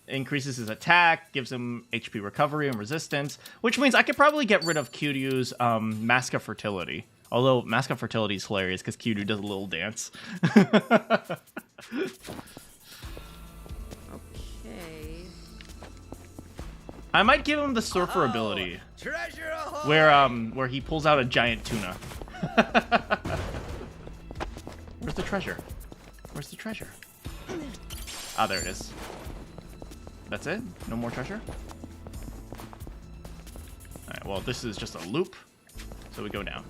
Increases his attack, gives him HP recovery and resistance, which means I could probably get rid of Kiryu's Mask of Fertility. Although Mask of Fertility is hilarious because Kiryu does a little dance. Okay. I might give him the surfer ability, Treasure ahoy! where he pulls out a giant tuna. Where's the treasure? Where's the treasure? Ah, there it is. That's it? No more treasure? Alright, well, this is just a loop, so we go down.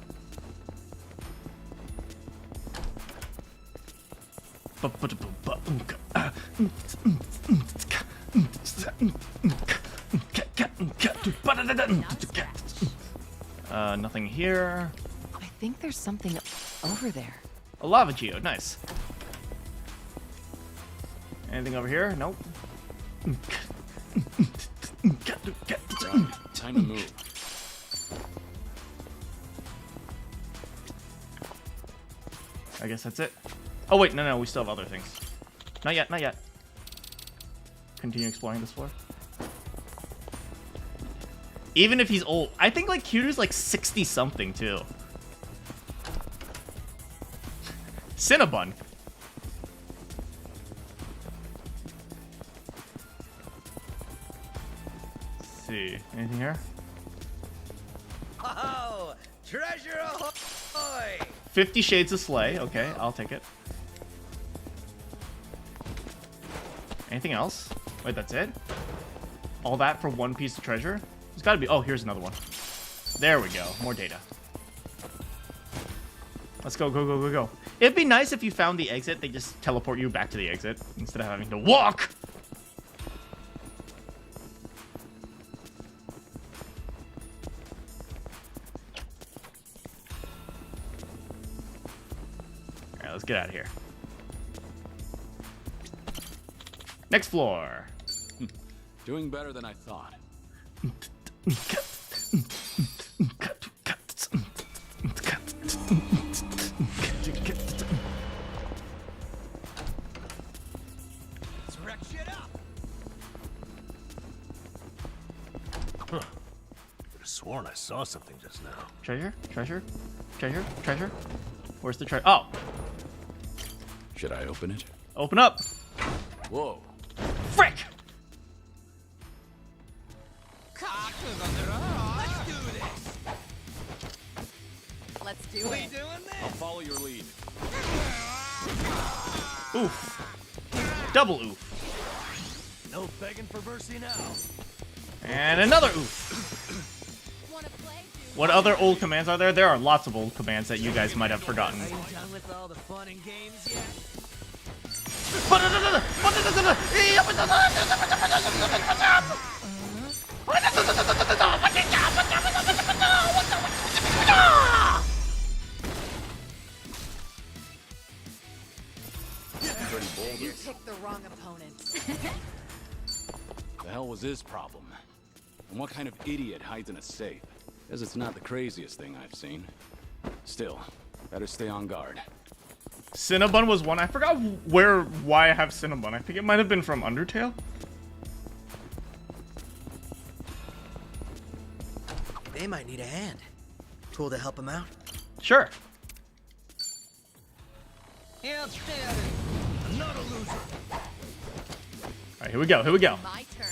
Nothing here. I think there's something over there. A lava geode, nice. Anything over here? Nope. Time to move. I guess that's it. Oh wait, no, we still have other things. Not yet, not yet. Continue exploring this floor. Even if he's old, I think like Kiryu's like 60 something too. Cinnabon. Let's see, anything here? Oh, treasure ahoy! 50 Shades of Slay. Okay, I'll take it. Anything else? Wait, that's it? All that for one piece of treasure? There's gotta be... Oh, here's another one. There we go. More data. Let's go, go, go, go, go. It'd be nice if you found the exit, they just teleport you back to the exit instead of having to walk! Alright, let's get out of here. Next floor. Doing better than I thought. Let's wreck shit up! Huh. Could have sworn I saw something just now. Treasure? Treasure? Treasure? Treasure? Where's the treasure? Oh! Should I open it? Open up! Whoa. Frick! Let's do it. I'll follow your lead. Oof. Double oof. No begging for mercy now. And another oof. What other old commands are there? There are lots of old commands that you guys might have forgotten. Are you done with all the fun and games yet? Pretty bold. You picked the wrong opponent. The hell was his problem? And what kind of idiot hides in a safe? Because it's not the craziest thing I've seen. Still, better stay on guard. Cinnabon was one. I forgot why I have Cinnabon. I think it might have been from Undertale. They might need a hand. Cool to help them out. Sure. Outstanding. Not a loser. Alright, here we go, here we go. My turn.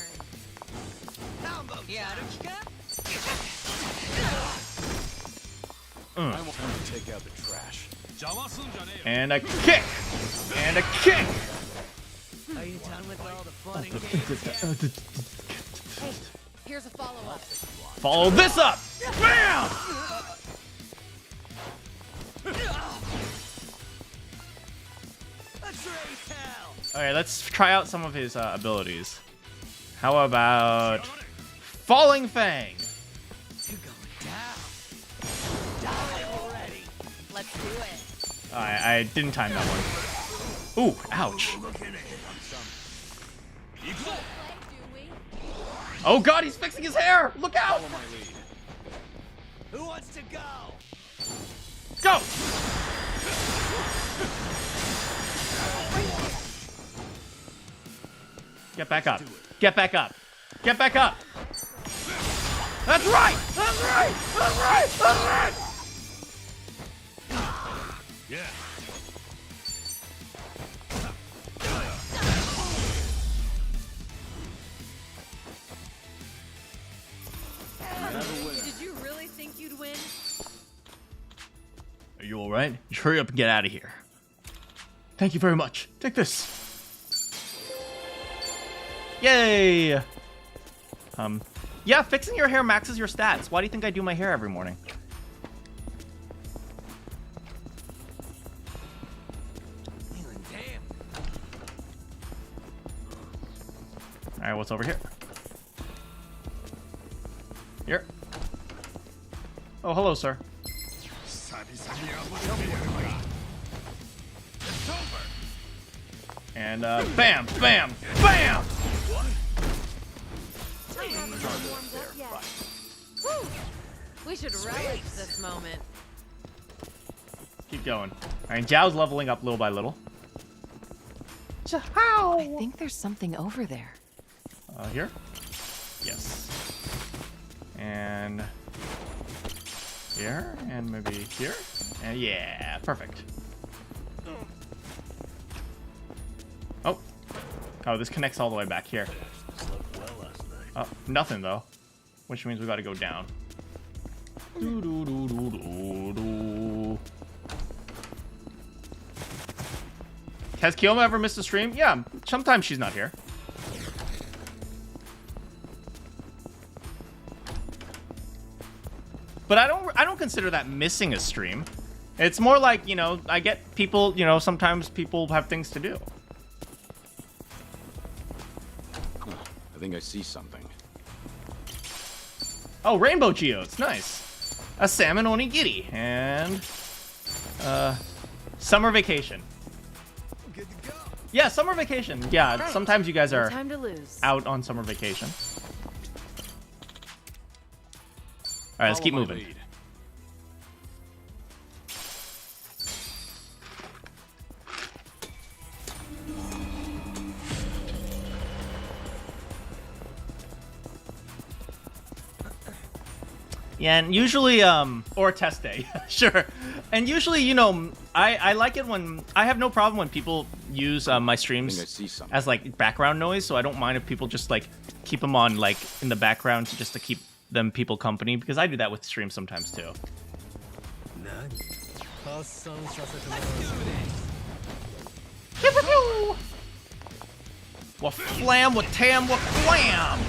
I want to take out the trash. And a kick! And a kick! Are you done with all the fun and games? Hey, here's a follow-up. Follow this up! Bam! Alright, let's try out some of his abilities. How about Falling Fang? You're going down. Die already. Let's do it. I didn't time that one. Ooh, ouch. Oh god, he's fixing his hair! Look out! Who wants to go? Go! Get back up. Get back up. Get back up. That's right! That's right! That's right! That's right! Yeah. Did you really think you'd win? Are you alright? Just hurry up and get out of here. Thank you very much. Take this. Yay! Yeah, fixing your hair maxes your stats. Why do you think I do my hair every morning? Damn. Alright, what's over here? Here. Oh, hello, sir. And, bam, bam, bam! We should relish this moment. Keep going. Alright, Zhao's leveling up little by little. I think there's something over there. Here? Yes. And here, and maybe here. And yeah, perfect. Oh. Oh, this connects all the way back here. Oh, nothing though. Which means we gotta go down. Has Kiyoma ever missed a stream? Yeah, sometimes she's not here. But I don't consider that missing a stream. It's more like, you know, I get people, you know, sometimes people have things to do. I think I see something. Oh, rainbow geodes, nice. A salmon onigiri and summer vacation. Good to go. Yeah, summer vacation. Yeah, Right. sometimes you guys No are time to lose. out on summer vacation. All right, let's keep Follow my moving. lead. Yeah, and usually, or test day, sure. And usually, you know, I like it when, I have no problem when people use my I think I streams see something. as, like, background noise, so I don't mind if people just, like, keep them on, like, in the background just to keep them people company, because I do that with streams sometimes, too. What flam, what tam, what flam!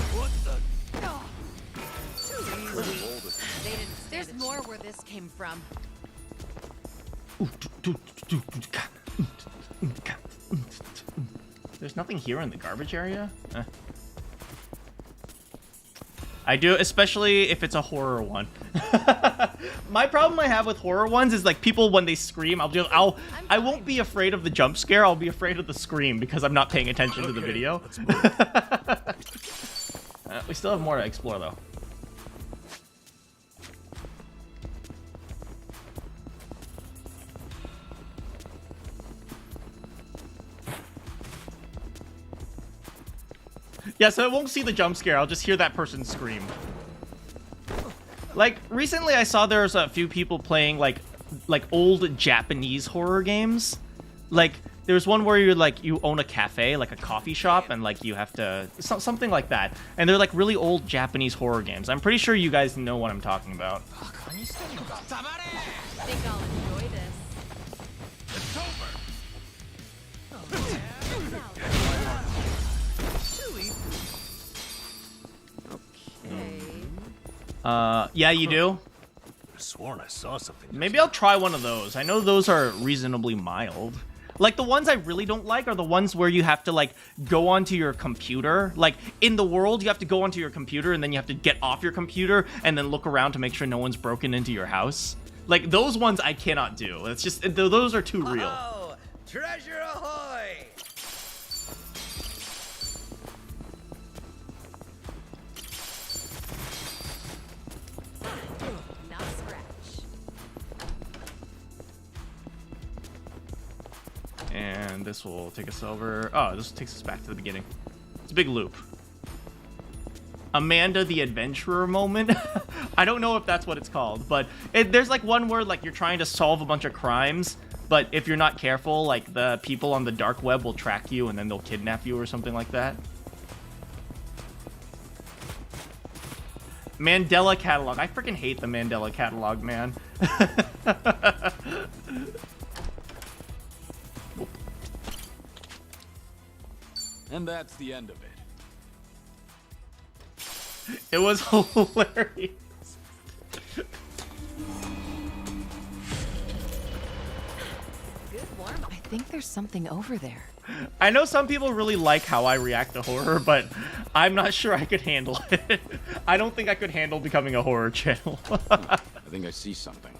There's more where this came from. There's nothing here in the garbage area? I do, especially if it's a horror one. My problem I have with horror ones is like people when they scream, I won't be afraid of the jump scare. I'll be afraid of the scream because I'm not paying attention to the video. We still have more to explore though. Yeah, so I won't see the jump scare. I'll just hear that person scream. Like, recently I saw there's a few people playing, like old Japanese horror games. Like, there's one where you're, like, you own a cafe, like a coffee shop, and, like, you have to... something like that. And they're, like, really old Japanese horror games. I'm pretty sure you guys know what I'm talking about. I think I'll enjoy this. Yeah, you do. I sworn I saw something. Maybe I'll try one of those. I know those are reasonably mild. Like, the ones I really don't like are the ones where you have to, like, go onto your computer. Like, in the world, you have to go onto your computer, and then you have to get off your computer, and then look around to make sure no one's broken into your house. Like, those ones I cannot do. It's just, those are too real. Oh, treasure ahoy! Not scratch. And this will take us over. Oh, this takes us back to the beginning. It's a big loop. Amanda the Adventurer moment. I don't know if that's what it's called, but there's like one where like you're trying to solve a bunch of crimes, but if you're not careful, like the people on the dark web will track you and then they'll kidnap you or something like that. Mandela catalog. I freaking hate the Mandela catalog, man. And that's the end of it. It was hilarious. Good warm. I think there's something over there. I know some people really like how I react to horror, but I'm not sure I could handle it. I don't think I could handle becoming a horror channel. I think I see something.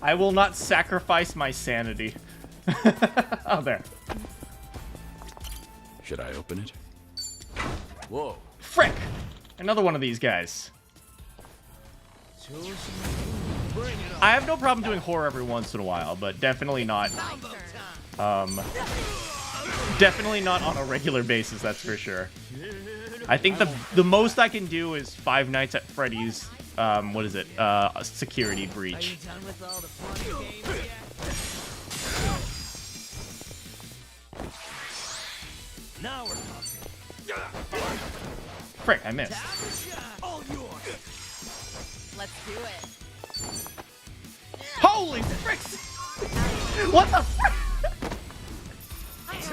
I will not sacrifice my sanity. Oh, there. Should I open it? Whoa. Frick! Another one of these guys. I have no problem doing horror every once in a while, but definitely not. Definitely not on a regular basis, that's for sure. I think the most I can do is Five Nights at Freddy's. What is it? Security breach. Now we're talking. Frick, I missed. All yours. Let's do it. Holy frick! What the frick?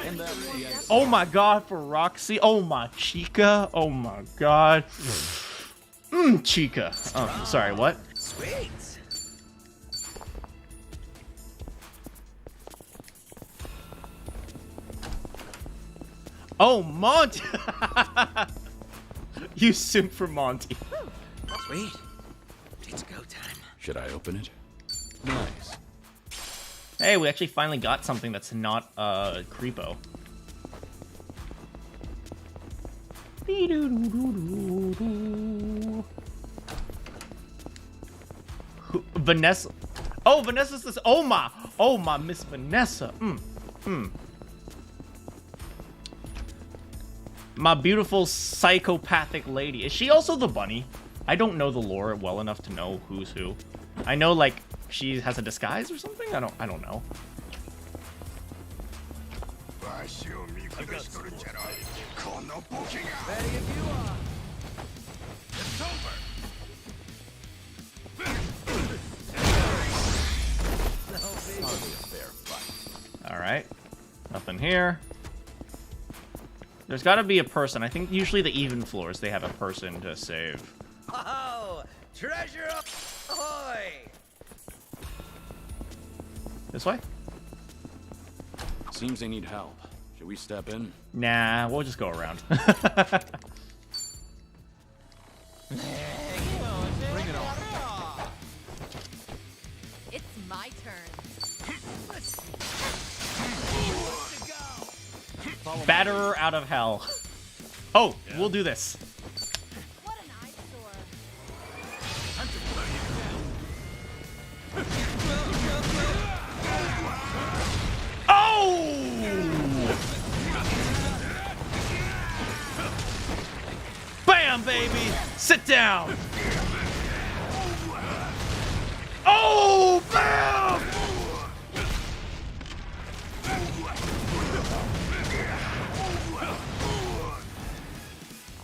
And that's the end. Oh my god, for Roxy. Oh my Chica. Oh my god. Chica. Oh, sorry, what? Sweet. Oh, Monty! You simp for Monty. Sweet. It's go time. Should I open it? Nice. Hey, we actually finally got something that's not creepo. Vanessa. Oh, Vanessa's this. Oh my Miss Vanessa. My beautiful psychopathic lady. Is she also the bunny? I don't know the lore well enough to know who's who. I know like she has a disguise or something. I don't know. I've got some more fighting. Ready if you are. It's over. Hardly a fair fight. All right. Nothing here. There's got to be a person. I think usually the even floors, they have a person to save. Oh, treasure ahoy! This way? Seems they need help. Should we step in? Nah, we'll just go around. Bring it on. It's my turn. Batterer out of hell. Oh, yeah. We'll do this. What an eyesore. Oh! Bam, baby! Sit down! Oh, bam!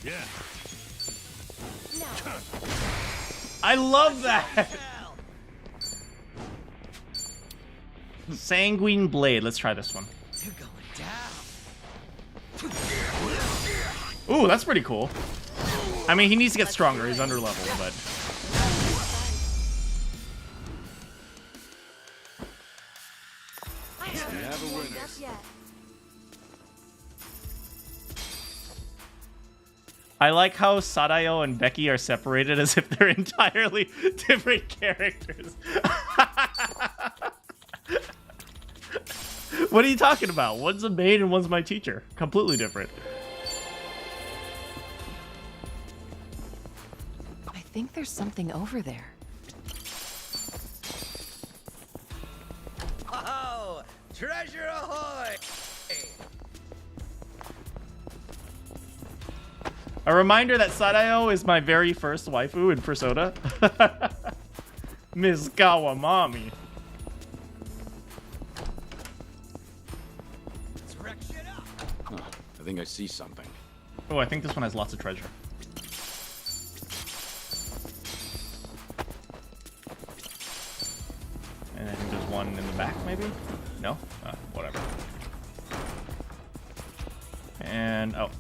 Yeah. I love that! Sanguine Blade. Let's try this one. You're going down. Ooh, that's pretty cool. I mean, he needs to get stronger. He's under level, but. We have a winner. I like how Sadayo and Becky are separated as if they're entirely different characters. What are you talking about? One's a maid and one's my teacher. Completely different. I think there's something over there. Oh, treasure ahoy! A reminder that Sadayo is my very first waifu in Persona. Ms. Kawamami. Let's wreck shit up. Huh, I think I see something. Oh, I think this one has lots of treasure. And I think there's one in the back, maybe? No? Whatever. And, oh.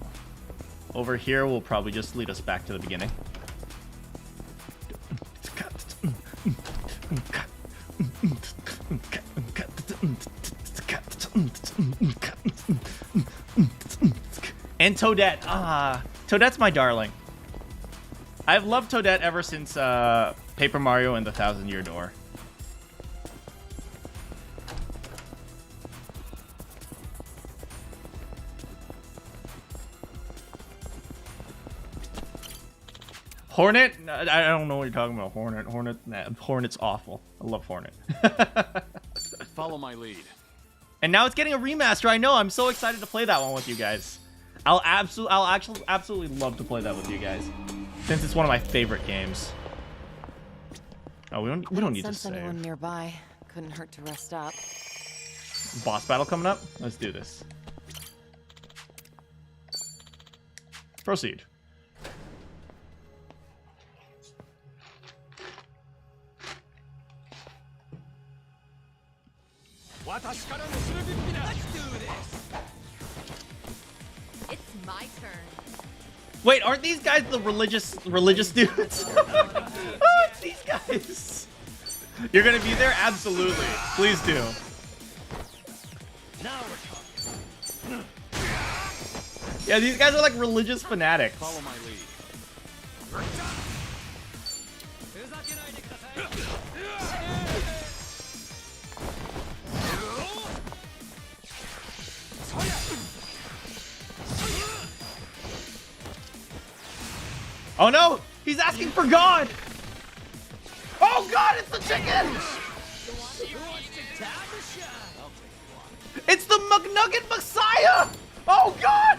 Over here will probably just lead us back to the beginning. And Toadette. Ah, Toadette's my darling. I've loved Toadette ever since Paper Mario and the Thousand-Year Door. Hornet? I don't know what you're talking about. Hornet's awful. I love Hornet. Follow my lead. And now it's getting a remaster. I know. I'm so excited to play that one with you guys. I'll actually absolutely love to play that with you guys, since it's one of my favorite games. Oh, we don't need to sense anyone save. nearby. Couldn't hurt to rest up. Boss battle coming up. Let's do this. Proceed. Let's do this. It's my turn. Wait, aren't these guys the religious dudes? Oh, it's these guys. You're gonna be there? Absolutely. Please do. Now we're talking. Yeah, these guys are like religious fanatics. Follow my lead. Oh no! He's asking for God! Oh God, it's the chicken! It's the McNugget Messiah! Oh God!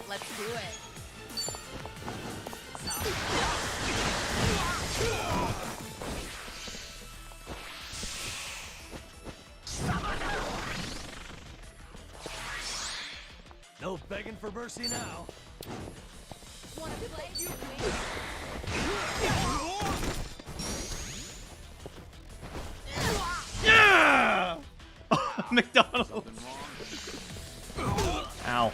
Let's do it. No begging for mercy now. Wanna play? You Yeah! McDonald's. Ow.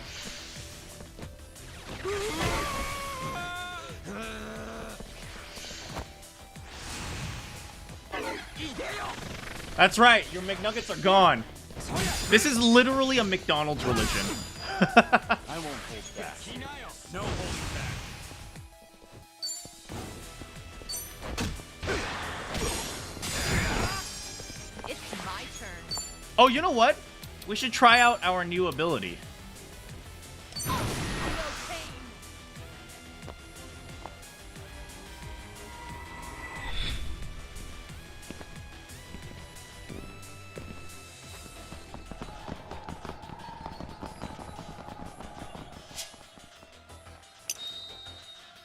That's right, your McNuggets are gone. This is literally a McDonald's religion. I won't hold back. No holding back. It's my turn. Oh, you know what? We should try out our new ability.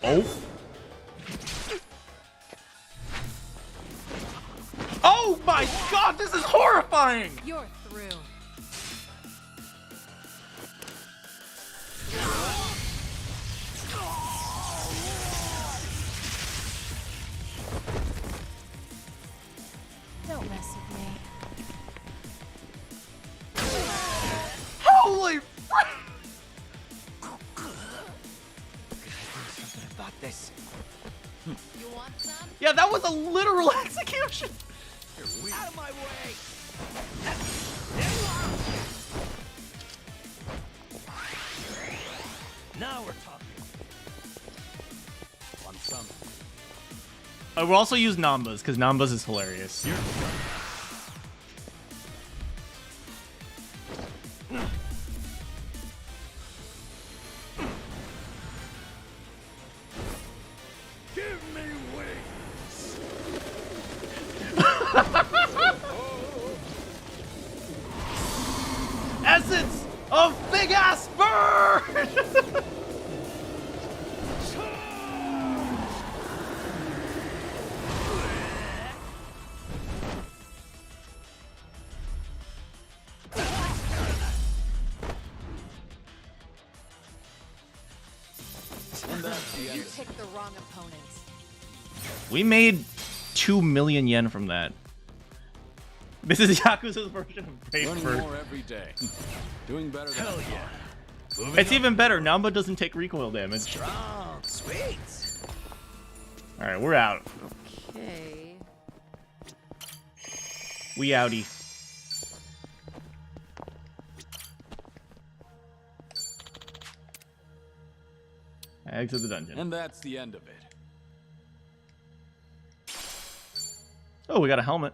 Oh. Oh my God, this is horrifying! You're through. Don't mess with me. Holy frick! About this. You want some? Yeah, that was a literal execution. Out of my way! Now we're talking. On some. We'll also use Nambas, because Nambas is hilarious. Give me wings. Essence of big ass bird! You picked the wrong opponents. We made 2 million yen from that. This is Yakuza's version of Learning Brave more every day. Doing better than Hell I yeah. thought. It's even better. Namba doesn't take recoil damage. Strong. Sweet. Alright, we're out. Okay. We outie. Exit the dungeon. And that's the end of it. Oh, we got a helmet.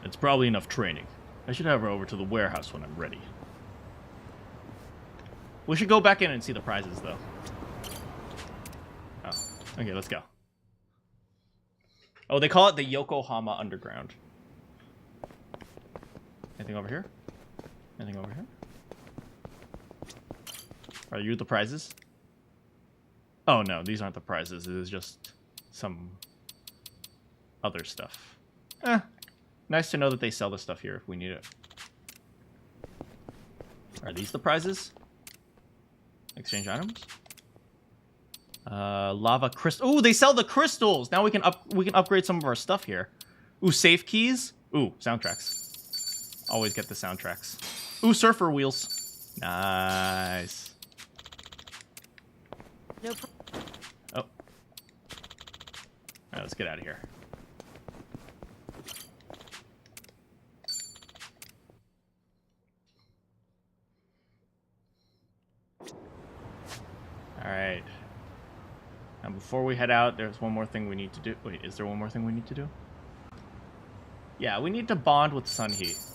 It's probably enough training. I should have her over to the warehouse when I'm ready. We should go back in and see the prizes, though. Oh, okay, let's go. Oh, they call it the Yokohama Underground. Anything over here? Anything over here? Are you the prizes? Oh no, these aren't the prizes. It is just some other stuff. Nice to know that they sell the stuff here if we need it. Are these the prizes? Exchange items? Lava crystal. Ooh, they sell the crystals. Now we can upgrade some of our stuff here. Ooh, safe keys. Ooh, soundtracks. Always get the soundtracks. Ooh, surfer wheels. Nice. Nope. Oh. All right, let's get out of here. All right. Now, before we head out, there's one more thing we need to do. Wait, is there one more thing we need to do? Yeah, we need to bond with Sunheat.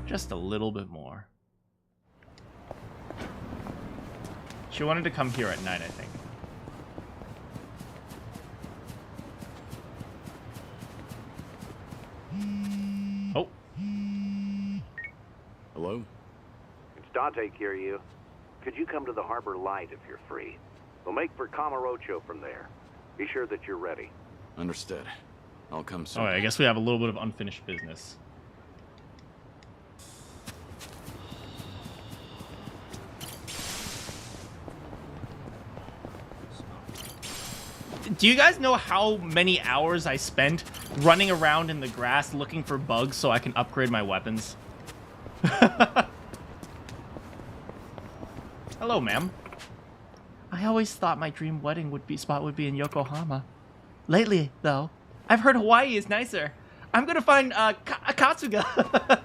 Just a little bit more. She wanted to come here at night, I think. Oh. Hello? It's Dante Kiryu. Could you come to the Harbor Light if you're free? We'll make for Kamurocho from there. Be sure that you're ready. Understood. I'll come soon. Alright, I guess we have a little bit of unfinished business. Do you guys know how many hours I spent running around in the grass looking for bugs so I can upgrade my weapons? Hello, ma'am. I always thought my dream wedding spot would be in Yokohama. Lately, though, I've heard Hawaii is nicer. I'm gonna find Kasuga.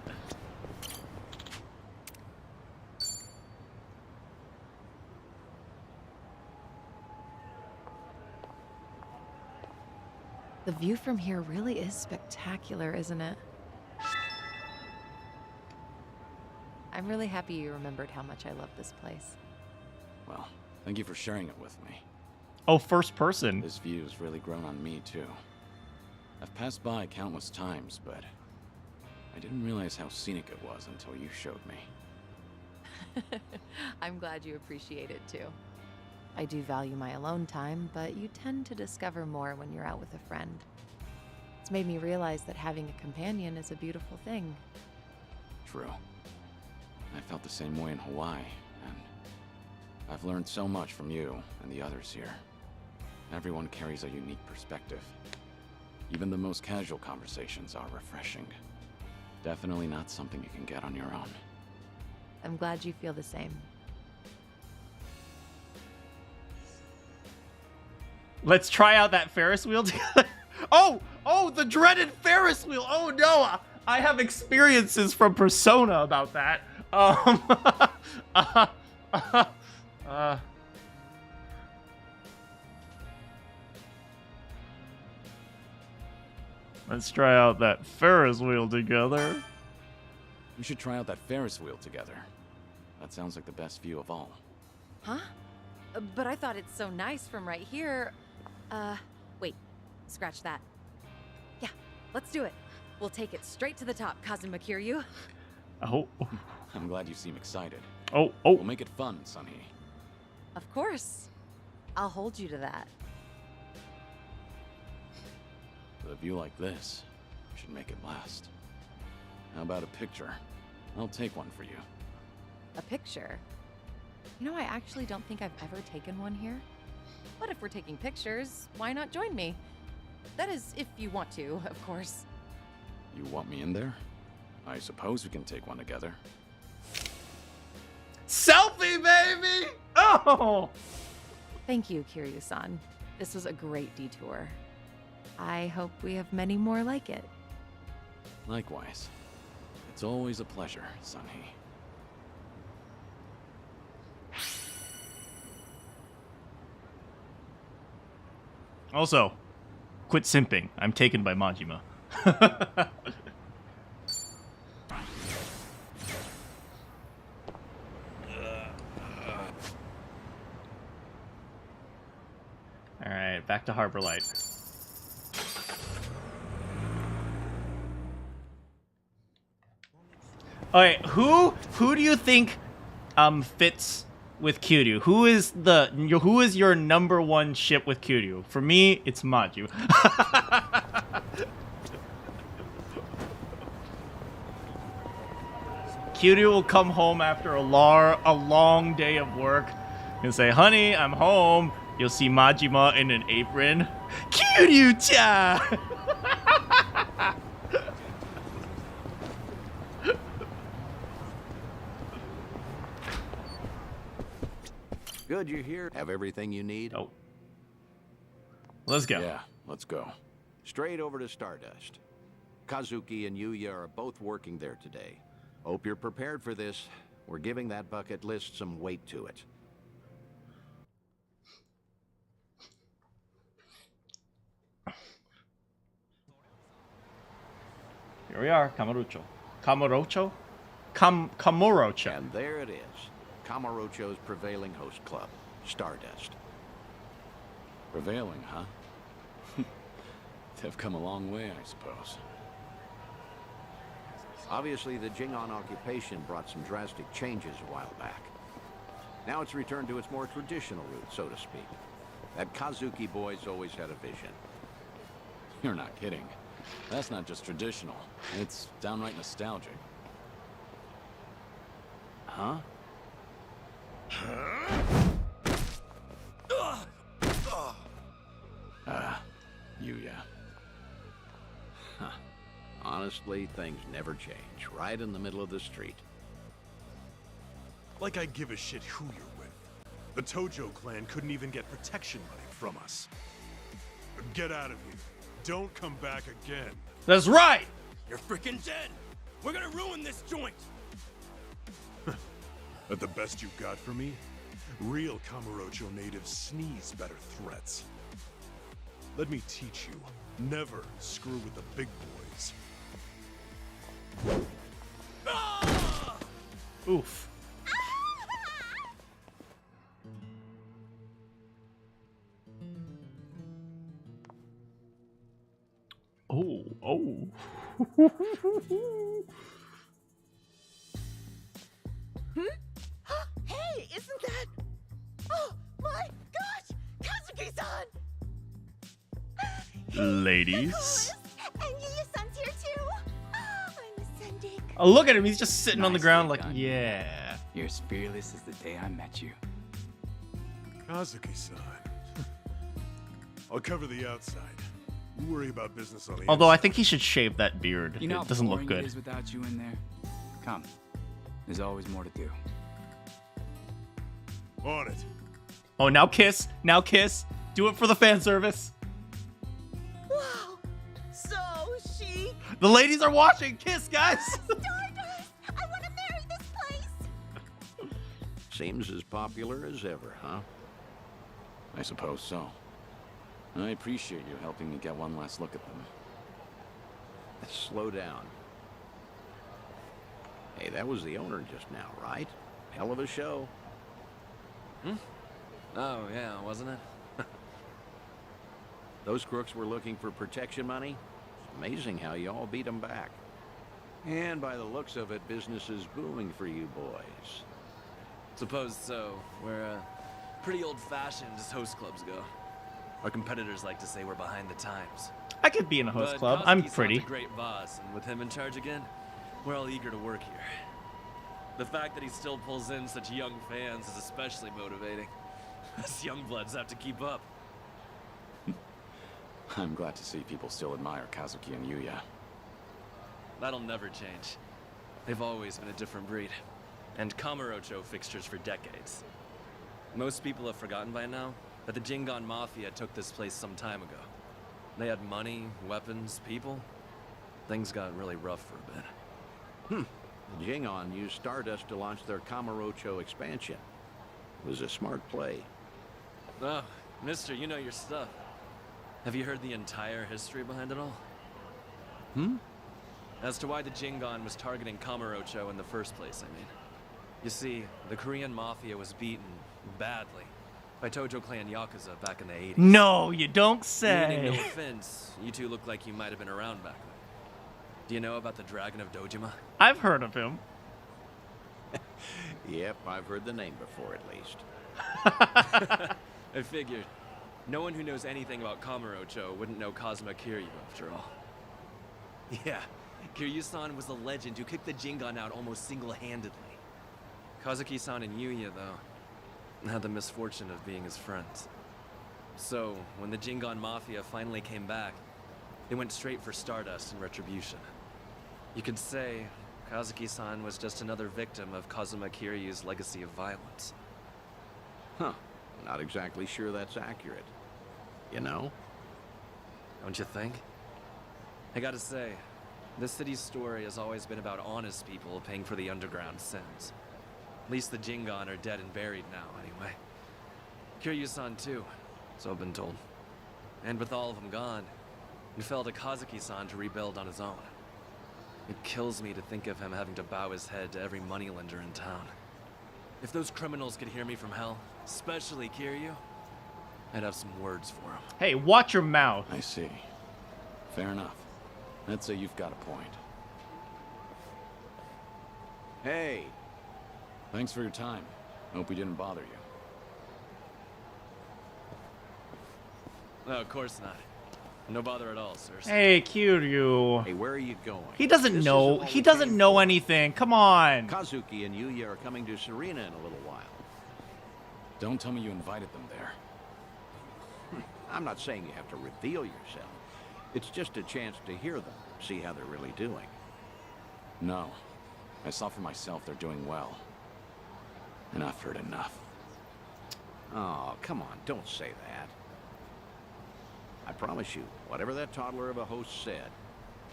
The view from here really is spectacular, isn't it? I'm really happy you remembered how much I love this place. Well, thank you for sharing it with me. Oh, first person. This view's really grown on me, too. I've passed by countless times, but I didn't realize how scenic it was until you showed me. I'm glad you appreciate it too. I do value my alone time, but you tend to discover more when you're out with a friend. It's made me realize that having a companion is a beautiful thing. through. I felt the same way in Hawaii, and I've learned so much from you and the others here. Everyone carries a unique perspective. Even the most casual conversations are refreshing. Definitely not something you can get on your own. I'm glad you feel the same. Let's try out that Ferris wheel together. Oh, the dreaded Ferris wheel. Oh no, I have experiences from Persona about that. Let's try out that Ferris wheel together. We should try out that Ferris wheel together. That sounds like the best view of all. Huh? But I thought it's so nice from right here. Wait. Scratch that. Yeah, let's do it. We'll take it straight to the top, Kazuma Kiryu. Oh. I'm glad you seem excited. Oh. We'll make it fun, Sunny. Of course. I'll hold you to that. With a view like this, we should make it last. How about a picture? I'll take one for you. A picture? You know, I actually don't think I've ever taken one here. But if we're taking pictures, why not join me? That is, if you want to, of course. You want me in there? I suppose we can take one together. Selfie, baby! Oh! Thank you, Kiryu-san. This was a great detour. I hope we have many more like it. Likewise. It's always a pleasure, Sunny. Also, quit simping. I'm taken by Majima. Alright, back to Harbor Light. Alright, who do you think fits with Kiryu? Who is your number one ship with Kiryu? For me, it's Maju. Kiryu will come home after a long day of work and say, "Honey, I'm home." You'll see Majima in an apron. Kiryu-chan! Good, you're here. Have everything you need? Oh. Let's go. Yeah, let's go. Straight over to Stardust. Kazuki and Yuya are both working there today. Hope you're prepared for this. We're giving that bucket list some weight to it. Here we are, Kamurocho. Kamurocho. And there it is. Kamurocho's prevailing host club, Stardust. Prevailing, huh? They've come a long way, I suppose. Obviously, the Jingon occupation brought some drastic changes a while back. Now it's returned to its more traditional roots, so to speak. That Kazuki boy's always had a vision. You're not kidding. That's not just traditional. It's downright nostalgic. Huh? Yuya. Huh. Honestly, things never change. Right in the middle of the street. Like I give a shit who you're with. The Tojo clan couldn't even get protection money from us. Get out of here. Don't come back again. That's right! You're freaking dead! We're gonna ruin this joint! But the best you got for me? Real Kamurocho natives sneeze better threats. Let me teach you. Never screw with the big boys. Ah! Oof. Oh. Hey, isn't that... Oh, my gosh! Kazuki-san! Ladies. And Yuya-san's here too! I'm sending Oh, look at him. He's just sitting on the ground like, Nicely done. yeah. You're as fearless as the day I met you. Kazuki-san. I'll cover the outside. You worry about business on the Although I inside. think he should shave that beard. You know how It doesn't look boring good. it is without you in there? Come. There's always more to do. On it. Oh, now kiss. Now kiss. Do it for the fan service. Wow, so chic. The ladies are watching. Kiss, guys. Stardust! I want to marry this place. Seems as popular as ever, huh? I suppose so. I appreciate you helping me get one last look at them. Slow down. Hey, that was the owner just now, right? Hell of a show. Oh, yeah, wasn't it? Those crooks were looking for protection money. It's amazing how you all beat them back. And by the looks of it, business is booming for you boys. Suppose so. We're pretty old-fashioned as host clubs go. Our competitors like to say we're behind the times. I could be in a host But club. I'm Kazuki-san's pretty. a great boss, and with him in charge again, we're all eager to work here. The fact that he still pulls in such young fans is especially motivating. Us young bloods have to keep up. I'm glad to see people still admire Kazuki and Yuya. That'll never change. They've always been a different breed. And Kamurocho fixtures for decades. Most people have forgotten by now that the Jingon Mafia took this place some time ago. They had money, weapons, people. Things got really rough for a bit. The Jingon used Stardust to launch their Kamurocho expansion. It was a smart play. Oh, mister, you know your stuff. Have you heard the entire history behind it all? As to why the Jingon was targeting Kamurocho in the first place, I mean. You see, the Korean Mafia was beaten, badly, by Tojo Clan Yakuza back in the 80s. No, you don't Meaning, say. no offense, you two look like you might have been around back then. Do you know about the Dragon of Dojima? I've heard of him. Yep, I've heard the name before at least. I figured. No one who knows anything about Kamurocho wouldn't know Kazuma Kiryu, after all. Yeah, Kiryu-san was a legend who kicked the Jingon out almost single-handedly. Kazuki-san and Yuya, though, had the misfortune of being his friends. So, when the Jingon Mafia finally came back, they went straight for Stardust in retribution. You could say Kazuki-san was just another victim of Kazuma Kiryu's legacy of violence. Huh. Not exactly sure that's accurate. You know? Don't you think? I gotta say, this city's story has always been about honest people paying for the underground sins. At least the Jingon are dead and buried now, anyway. Kiryu-san too, so I've been told. And with all of them gone, it fell to Kazuki-san to rebuild on his own. It kills me to think of him having to bow his head to every moneylender in town. If those criminals could hear me from hell, especially Kiryu, I'd have some words for him. Hey, watch your mouth. I see. Fair enough. I'd say you've got a point. Hey! Thanks for your time. Hope we didn't bother you. No, of course not. No bother at all, sirs. Hey, Kiryu. Hey, where are you going? He doesn't This know. isn't what He we doesn't came know for. anything. Come on. Kazuki and Yuya are coming to Serena in a little while. Don't tell me you invited them there. I'm not saying you have to reveal yourself. It's just a chance to hear them, see how they're really doing. No. I saw for myself they're doing well. And I've heard enough. Oh, come on, don't say that. I promise you, whatever that toddler of a host said,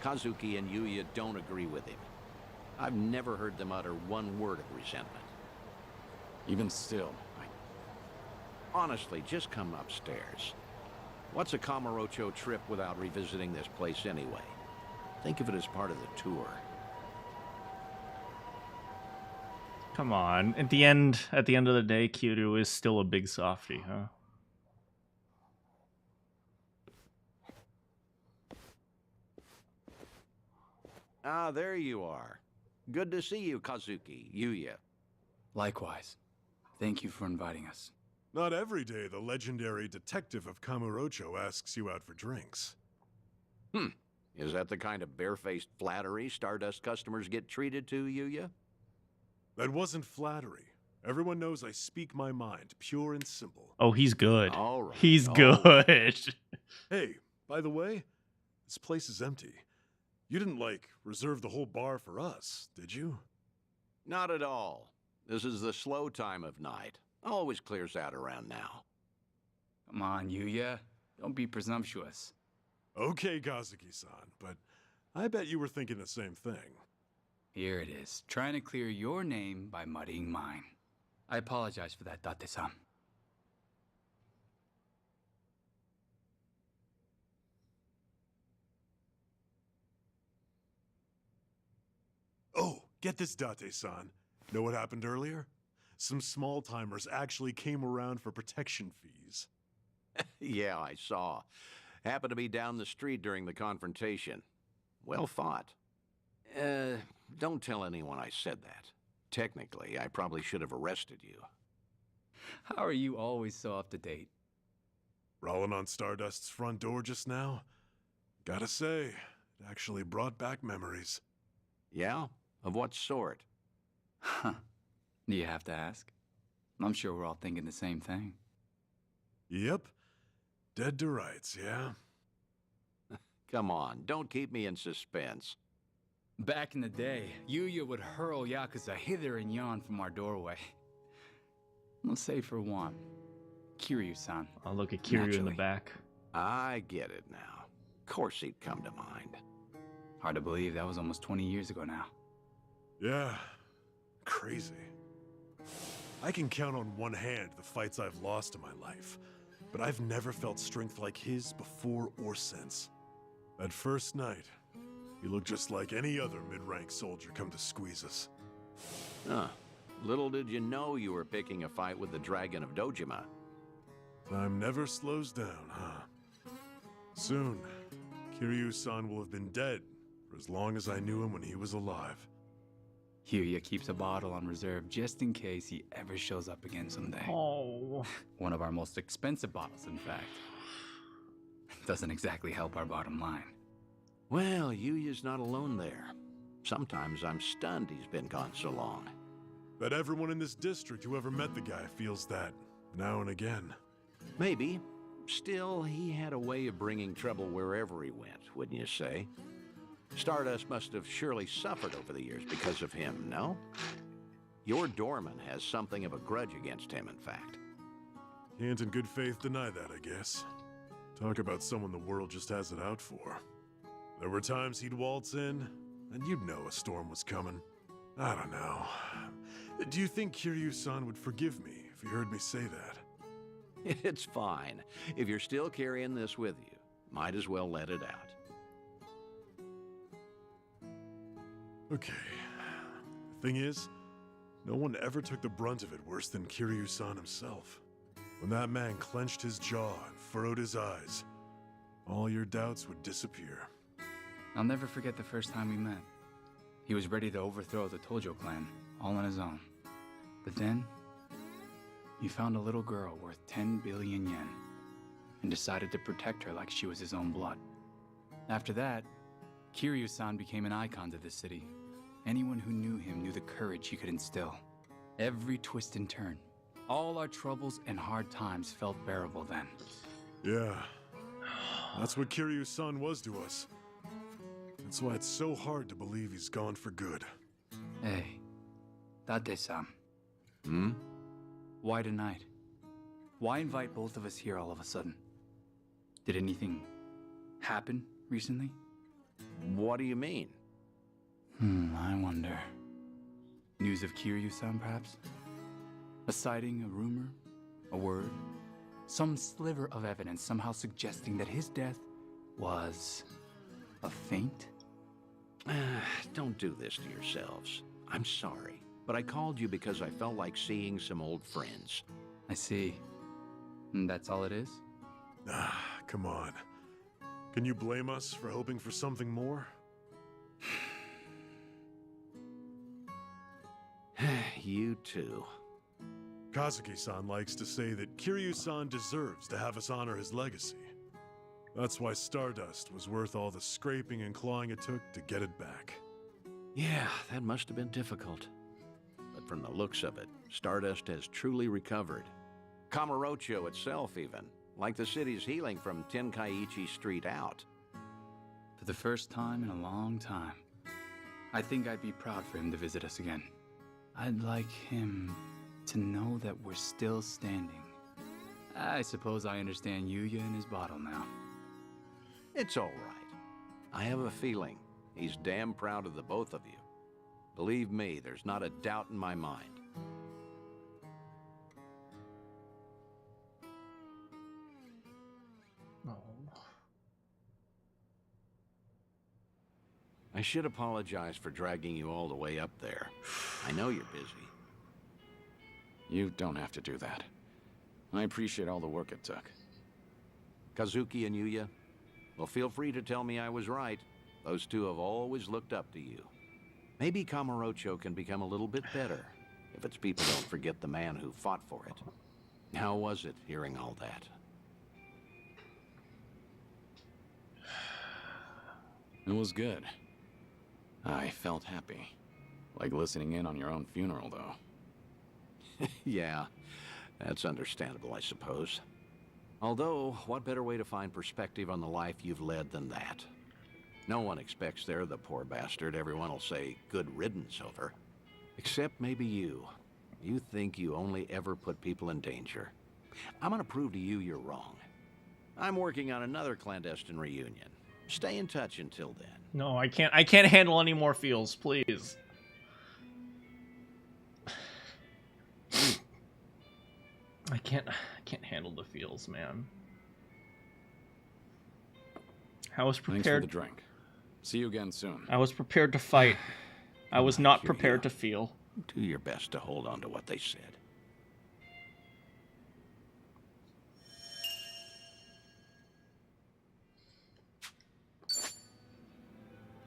Kazuki and Yuya don't agree with him. I've never heard them utter one word of resentment. Even still, Honestly, just come upstairs. What's a Kamurocho trip without revisiting this place anyway? Think of it as part of the tour. Come on. At the end of the day, Kiryu is still a big softie, huh? Ah, there you are. Good to see you, Kazuki, Yuya. Likewise. Thank you for inviting us. Not every day the legendary detective of Kamurocho asks you out for drinks. Is that the kind of barefaced flattery Stardust customers get treated to, Yuya? That wasn't flattery. Everyone knows I speak my mind, pure and simple. Oh, he's good. All right. He's all good. right. Hey, by the way, this place is empty. You didn't, like, reserve the whole bar for us, did you? Not at all. This is the slow time of night. Always clears out around now. Come on, Yuya. Don't be presumptuous. Okay, Kazuki-san, but I bet you were thinking the same thing. Here it is, trying to clear your name by muddying mine. I apologize for that, Date-san. Oh, get this, Date-san. Know what happened earlier? Some small-timers actually came around for protection fees. Yeah, I saw. Happened to be down the street during the confrontation. Well fought. Don't tell anyone I said that. Technically, I probably should have arrested you. How are you always so up to date? Rolling on Stardust's front door just now? Gotta say, it actually brought back memories. Yeah? Of what sort? Huh. Do you have to ask? I'm sure we're all thinking the same thing. Yep. Dead to rights, yeah? Come on, don't keep me in suspense. Back in the day, Yuya would hurl Yakuza hither and yon from our doorway. Let's say for one, Kiryu-san. I'll look at Kiryu in the back. I get it now. Of course he'd come to mind. Hard to believe that was almost 20 years ago now. Yeah. Crazy. I can count on one hand the fights I've lost in my life, but I've never felt strength like his before or since. That first night, he looked just like any other mid-rank soldier come to squeeze us. Huh. Little did you know you were picking a fight with the Dragon of Dojima. Time never slows down, huh? Soon, Kiryu-san will have been dead for as long as I knew him when he was alive. Yuya keeps a bottle on reserve just in case he ever shows up again someday. Oh. One of our most expensive bottles, in fact. Doesn't exactly help our bottom line. Well, Yuya's not alone there. Sometimes I'm stunned he's been gone so long. Bet everyone in this district who ever met the guy feels that, now and again. Maybe. Still, he had a way of bringing trouble wherever he went, wouldn't you say? Stardust must have surely suffered over the years because of him, no? Your doorman has something of a grudge against him, in fact. Can't in good faith deny that, I guess. Talk about someone the world just has it out for. There were times he'd waltz in, and you'd know a storm was coming. I don't know. Do you think Kiryu-san would forgive me if he heard me say that? It's fine. If you're still carrying this with you, might as well let it out. Okay. The thing is, no one ever took the brunt of it worse than Kiryu-san himself. When that man clenched his jaw and furrowed his eyes, all your doubts would disappear. I'll never forget the first time we met. He was ready to overthrow the Tojo clan, all on his own. But then, he found a little girl worth 10 billion yen, and decided to protect her like she was his own blood. After that, Kiryu-san became an icon to this city. Anyone who knew him knew the courage he could instill. Every twist and turn, all our troubles and hard times felt bearable then. Yeah, that's what Kiryu-san was to us. That's why it's so hard to believe he's gone for good. Hey, Date-san. Hmm? Why tonight? Why invite both of us here all of a sudden? Did anything happen recently? What do you mean? I wonder. News of Kiryu-san, perhaps? A sighting, a rumor, a word? Some sliver of evidence somehow suggesting that his death was a feint? Don't do this to yourselves. I'm sorry, but I called you because I felt like seeing some old friends. I see. And that's all it is? Come on. Can you blame us for hoping for something more? You too. Kazuki-san likes to say that Kiryu-san deserves to have us honor his legacy. That's why Stardust was worth all the scraping and clawing it took to get it back. Yeah, that must have been difficult. But from the looks of it, Stardust has truly recovered. Kamurocho itself even, like the city's healing from Tenkaichi Street out. For the first time in a long time, I think I'd be proud for him to visit us again. I'd like him to know that we're still standing. I suppose I understand Yuya and his bottle now. It's all right. I have a feeling he's damn proud of the both of you. Believe me, there's not a doubt in my mind. I should apologize for dragging you all the way up there. I know you're busy. You don't have to do that. I appreciate all the work it took. Kazuki and Yuya, well, feel free to tell me I was right. Those two have always looked up to you. Maybe Kamurocho can become a little bit better if its people don't forget the man who fought for it. How was it hearing all that? It was good. I felt happy. Like listening in on your own funeral, though. Yeah, that's understandable, I suppose. Although, what better way to find perspective on the life you've led than that? No one expects they're the poor bastard everyone will say good riddance over. Except maybe you. You think you only ever put people in danger. I'm gonna prove to you you're wrong. I'm working on another clandestine reunion. Stay in touch until then. No, I can't handle any more feels, please. I can't handle the feels, man. I was prepared. Thanks for the drink. See you again soon. I was prepared to fight. I was not prepared to feel. Do your best to hold on to what they said.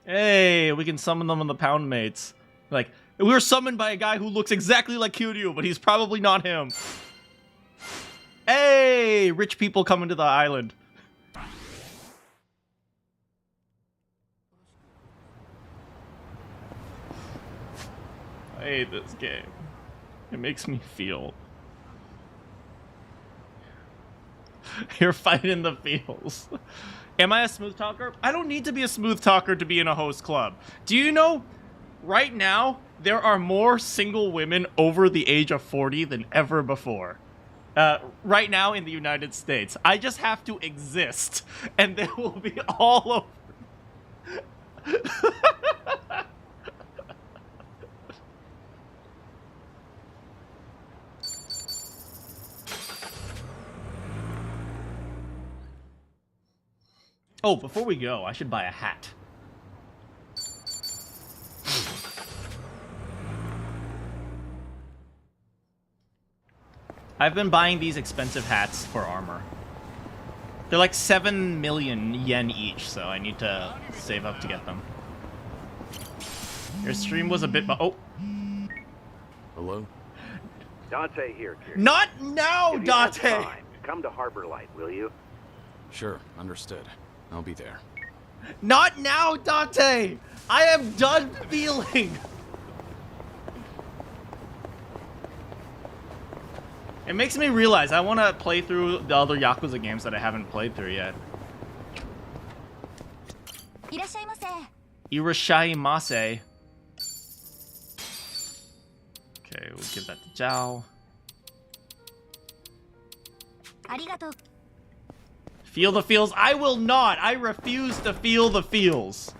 Hey, we can summon them on the pound mates. Like, we were summoned by a guy who looks exactly like Kiryu, but he's probably not him. Hey, rich people coming to the island. I hate this game. It makes me feel. You're fighting the feels. Am I a smooth talker? I don't need to be a smooth talker to be in a host club. Do you know, right now, there are more single women over the age of 40 than ever before. Right now in the United States. I just have to exist, and they will be all over. Oh, before we go, I should buy a hat. I've been buying these expensive hats for armor. They're like 7 million yen each, so I need to save up to get them. Your stream was a bit... Oh. Hello? Dante here, Kiryu. Not now, If you have Dante! time, come to Harbor Light, will you? Sure, understood. I'll be there. Not now, Dante! I am done feeling! It makes me realize I want to play through the other Yakuza games that I haven't played through yet. Irashaimase. Okay, we'll give that to Zhao. Feel the feels? I will not! I refuse to feel the feels.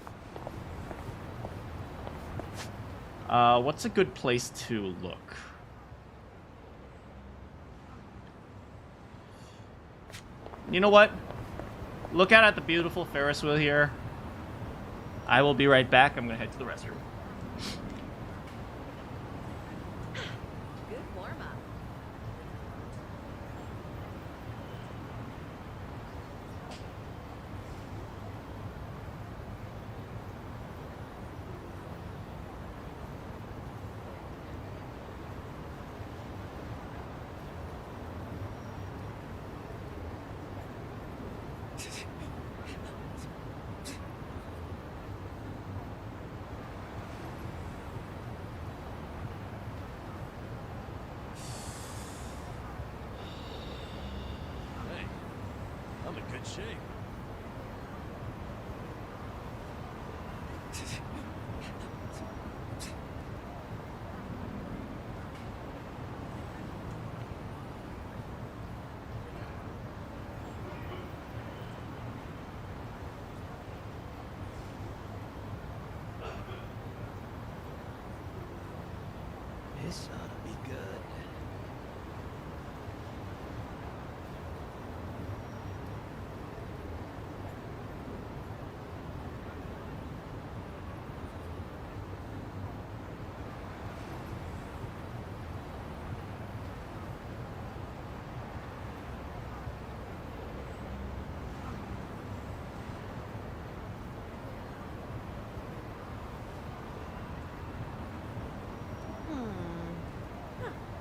What's a good place to look? You know what? Look out at the beautiful Ferris wheel here. I will be right back. I'm gonna head to the restroom. Good warm-up. good shape. This ought to be good.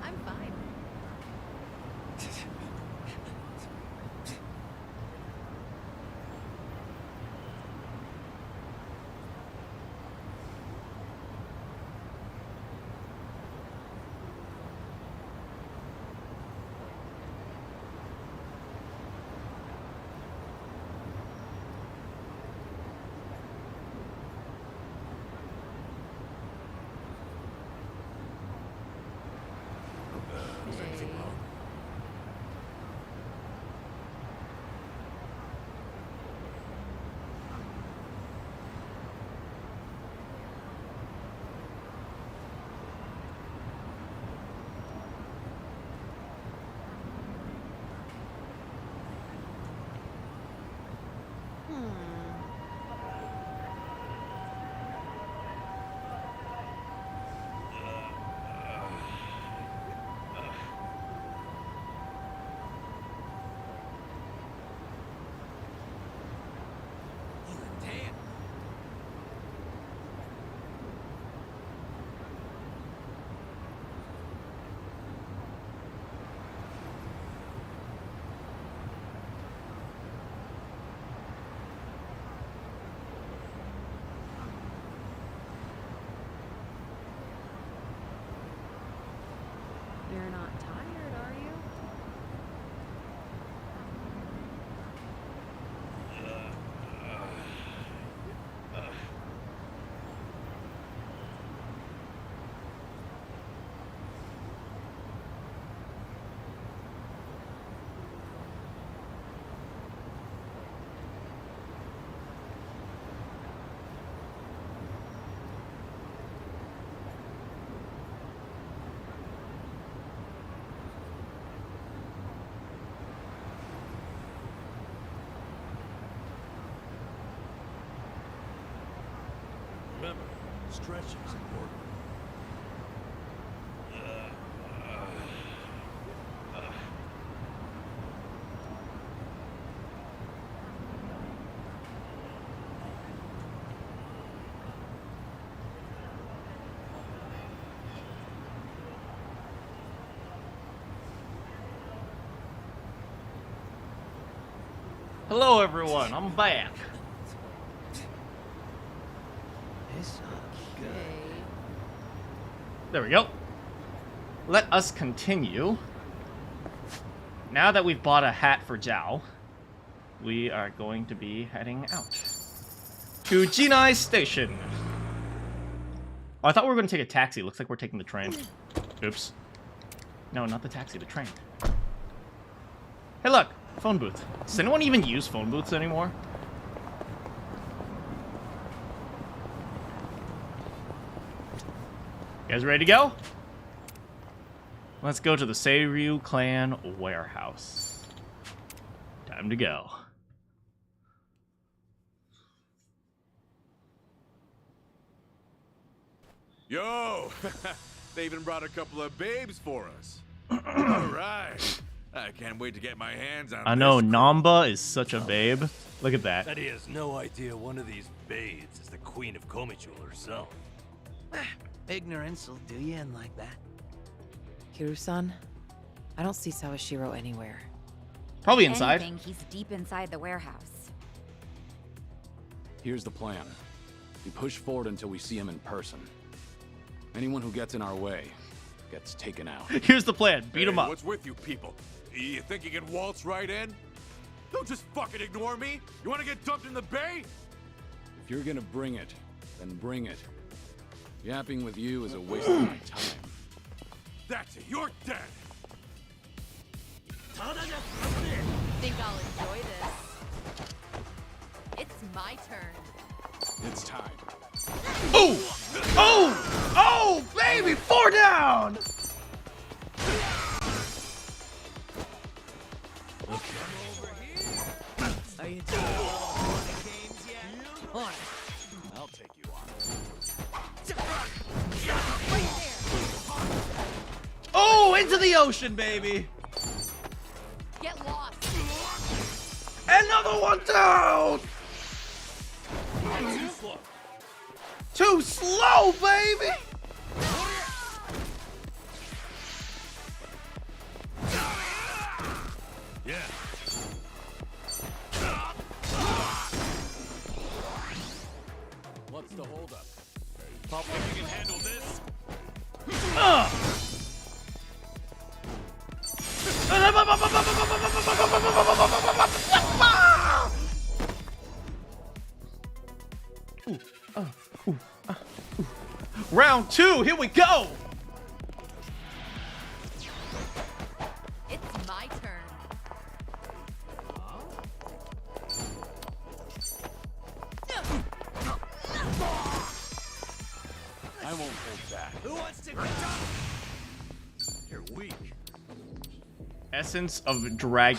I'm fine. Is anything wrong? You're not tired, are you? Remember, stretching's important. Hello, everyone. I'm back. This ought to be good. There we go. Let us continue. Now that we've bought a hat for Zhao, we are going to be heading out to Jinai Station. Oh, I thought we were going to take a taxi. Looks like we're taking the train. Oops. No, not the taxi, the train. Hey, look. Phone booth. Does anyone even use phone booths anymore? You guys ready to go? Let's go to the Seiryu clan warehouse. Time to go. Yo! They even brought a couple of babes for us. Alright. I can't wait to get my hands on I know, this. Namba is such a babe. Look at that. Bet he has no idea one of these babes is the queen of Komichul herself. Ignorance will do you in like that. Kiryu-san, I don't see Sawashiro anywhere. Probably If inside. anything, he's deep inside the warehouse. Here's the plan. We push forward until we see him in person. Anyone who gets in our way gets taken out. Here's the plan. Beat him up. What's with you people? You think you can waltz right in? Don't just fucking ignore me! You wanna get dumped in the bay? If you're gonna bring it, then bring it. Yapping with you is a waste of my time. That's it, you're dead! Think I'll enjoy this. It's my turn. It's time. Oh! Oh! Oh, baby! 4 down! Are you tired of all the games yet? On. I'll take you on. Oh, into the ocean, baby! Get lost. Another one down! Too slow. Too slow, baby! Yeah. What's the holdup? Pop, if you can handle this. Round 2, here we go! It's my turn. I won't hold back. Who wants to go? You're weak. Essence of drag.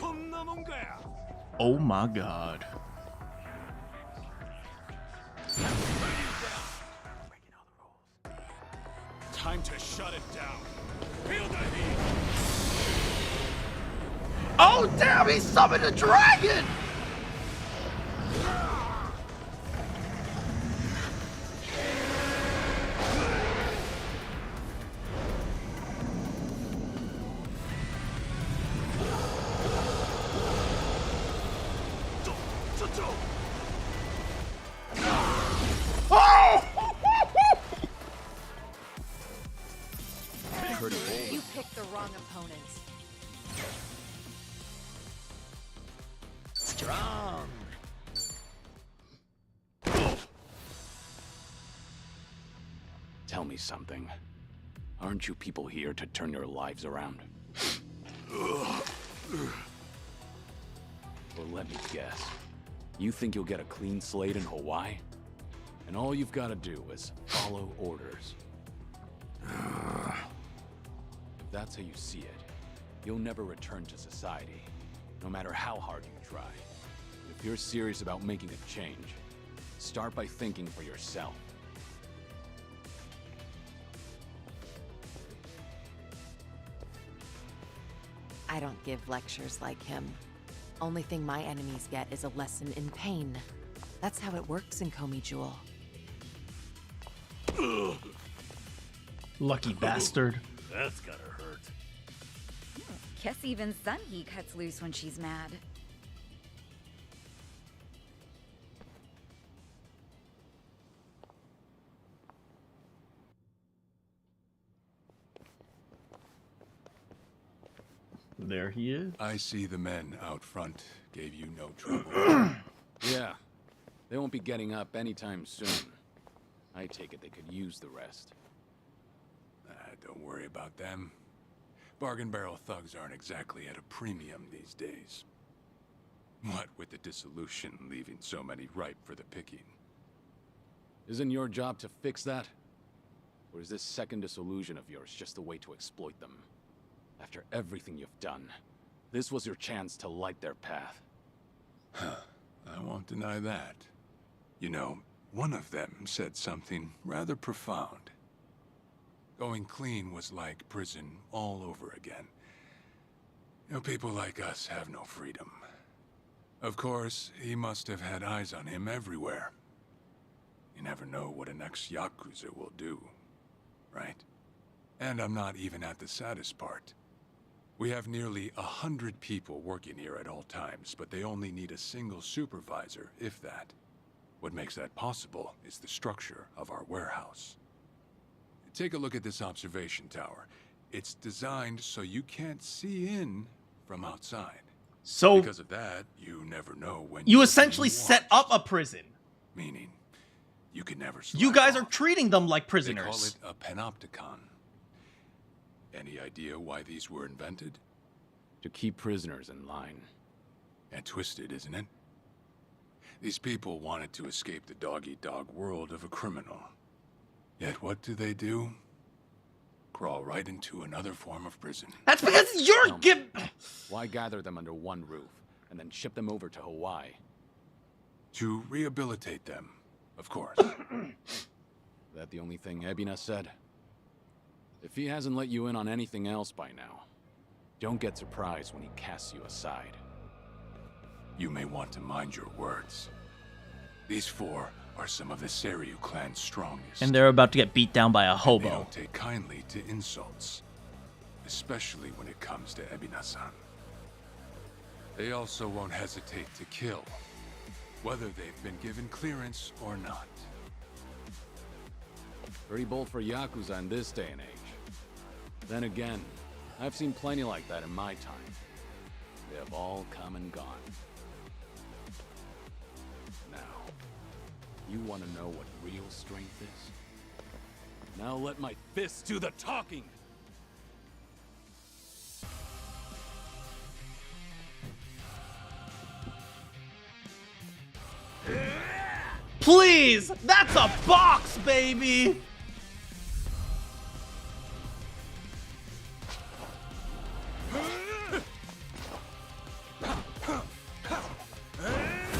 Oh my god. Time to shut it down. Feel the heat! Oh damn, he summoned a dragon! You picked the wrong opponent. Strong. Tell me something. Aren't you people here to turn your lives around? Well, let me guess. You think you'll get a clean slate in Hawaii? And all you've got to do is follow orders. If that's how you see it, you'll never return to society, no matter how hard you try. If you're serious about making a change, start by thinking for yourself. I don't give lectures like him. Only thing my enemies get is a lesson in pain. That's how it works in Komi Jewel. Lucky bastard. That's gotta hurt. Guess even Sunhee cuts loose when she's mad. There he is. I see the men out front gave you no trouble. Yeah, they won't be getting up anytime soon. I take it they could use the rest. Don't worry about them. Bargain barrel thugs aren't exactly at a premium these days. What with the dissolution leaving so many ripe for the picking. Isn't your job to fix that? Or is this second disillusion of yours just a way to exploit them? After everything you've done, this was your chance to light their path. I won't deny that. You know, one of them said something rather profound. Going clean was like prison all over again. You know, people like us have no freedom. Of course, he must have had eyes on him everywhere. You never know what an ex-Yakuza will do, right? And I'm not even at the saddest part. We have nearly 100 people working here at all times, but they only need a single supervisor, if that. What makes that possible is the structure of our warehouse. Take a look at this observation tower. It's designed so you can't see in from outside. So because of that, you never know when you you're essentially being set watched. up a prison. Meaning, you can never. You guys are off. treating them like They prisoners. call it a panopticon. Any idea why these were invented? To keep prisoners in line. And twisted, isn't it? These people wanted to escape the dog-eat-dog world of a criminal. Yet what do? Crawl right into another form of prison. That's because you're Why gather them under one roof and then ship them over to Hawaii? To rehabilitate them, of course. That the only thing Ebina said? If he hasn't let you in on anything else by now, don't get surprised when he casts you aside. You may want to mind your words. These four are some of the Seryu clan's strongest. And they're about to get beat down by a They hobo. don't take kindly to insults, especially when it comes to Ebina-san. They also won't hesitate to kill, whether they've been given clearance or not. Pretty bold for Yakuza in this day and age. Then again, I've seen plenty like that in my time. They have all come and gone. Now, you want to know what real strength is? Now let my fists do the talking! Please! That's a box, baby!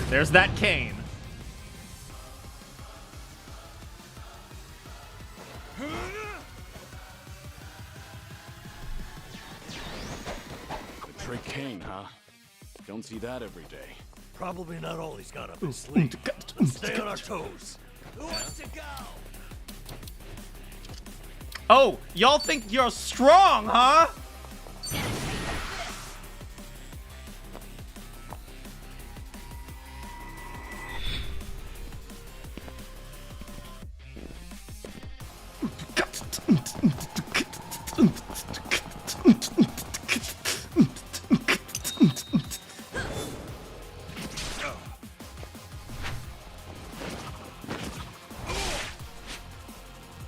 There's that cane. The trick cane, huh? Don't see that every day. Probably not all he's got up his sleeve. Let's stay on our toes. Who wants to go? Oh, y'all think you're strong, huh?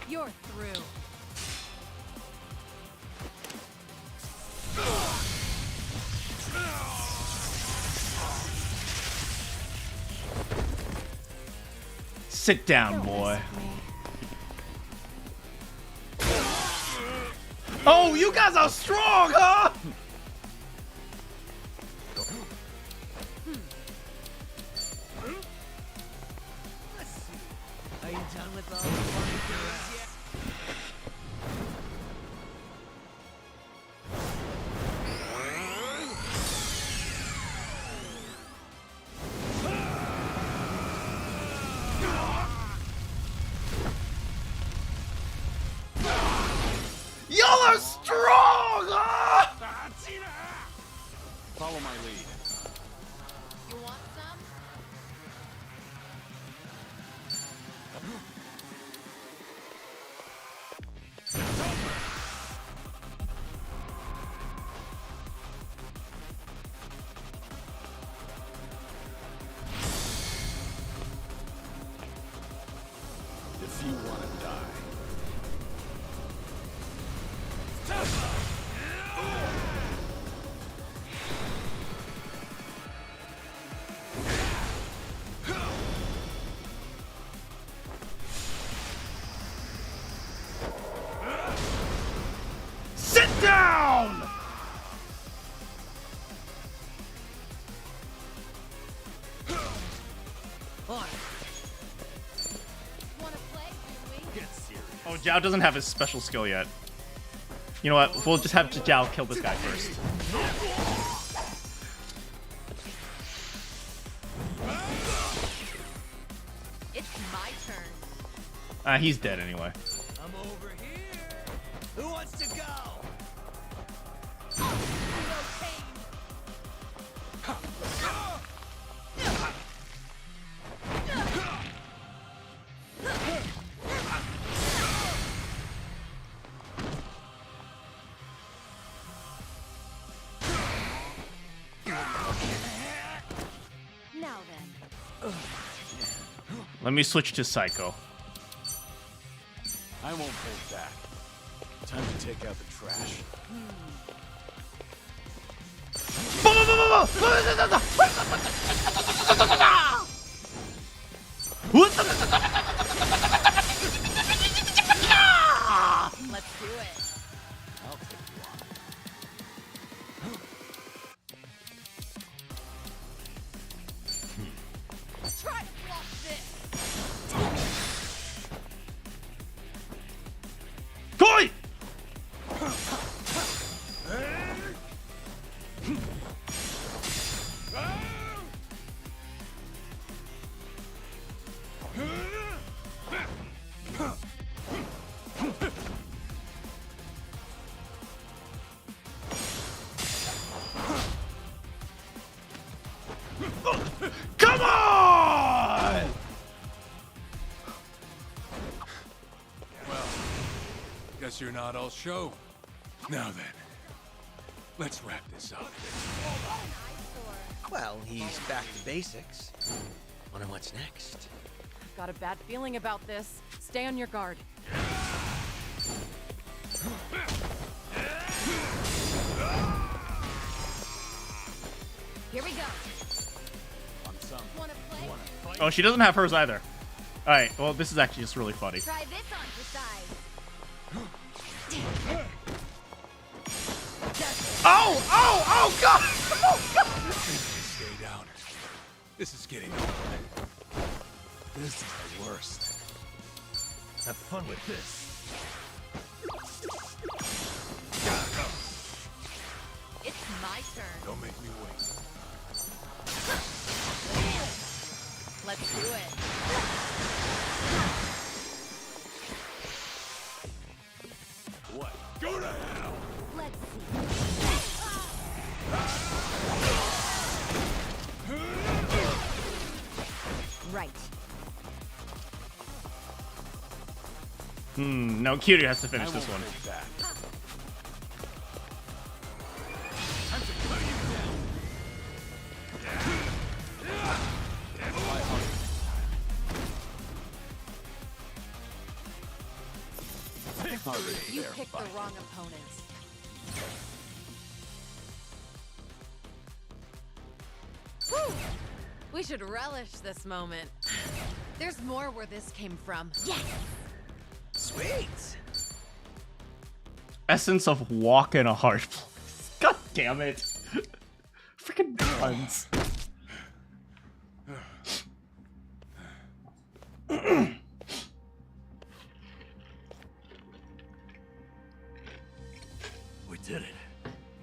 You're through. Sit down, boy. Oh, you guys are strong, huh? Are you done with all the fun yet? Y'all are strong, huh? Follow my lead. You want some? If you want to die. Sit down! Oh, Zhao doesn't have his special skill yet. You know what? We'll just have Zhao kill this guy first. It's my turn. He's dead anyway. I'm over here. Who wants to go? Let me switch to Psycho. I won't hold back. Time to take out the trash. Let's do it. I'll take you on. Try to block this. Koi! Come on! Well, guess you're not all show. Now then, let's wrap this up. Well, he's back to basics. Wonder what's next. I've got a bad feeling about this. Stay on your guard. Here we go. Wanna play? Oh, she doesn't have hers either. All right. Well, this is actually just really funny. Try this on for size. Oh! Oh! Oh God! Oh God! Stay down. This is getting old. This is the worst. Have fun with this. It's my turn. Don't make me wait. Let's do it. What? Go to hell! Let's see. Right. No, Kiryu has to finish this one. You picked the wrong opponents. Whew. We should relish this moment. There's more where this came from. Yes! Sweet! Essence of walk in a hard place. God damn it. Freaking guns. We did it.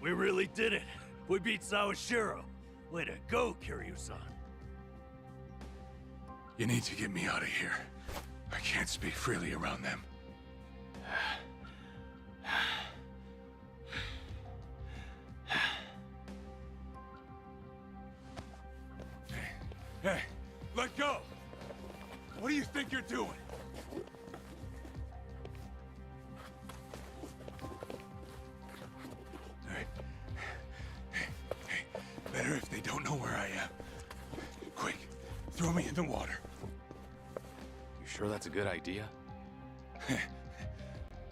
We really did it. We beat Sawashiro. Way to go, Kiryu-san. You need to get me out of here. I can't speak freely around them. Hey, let go! What do you think you're doing? Better if they don't know where I am. Quick, throw me in the water. You sure that's a good idea?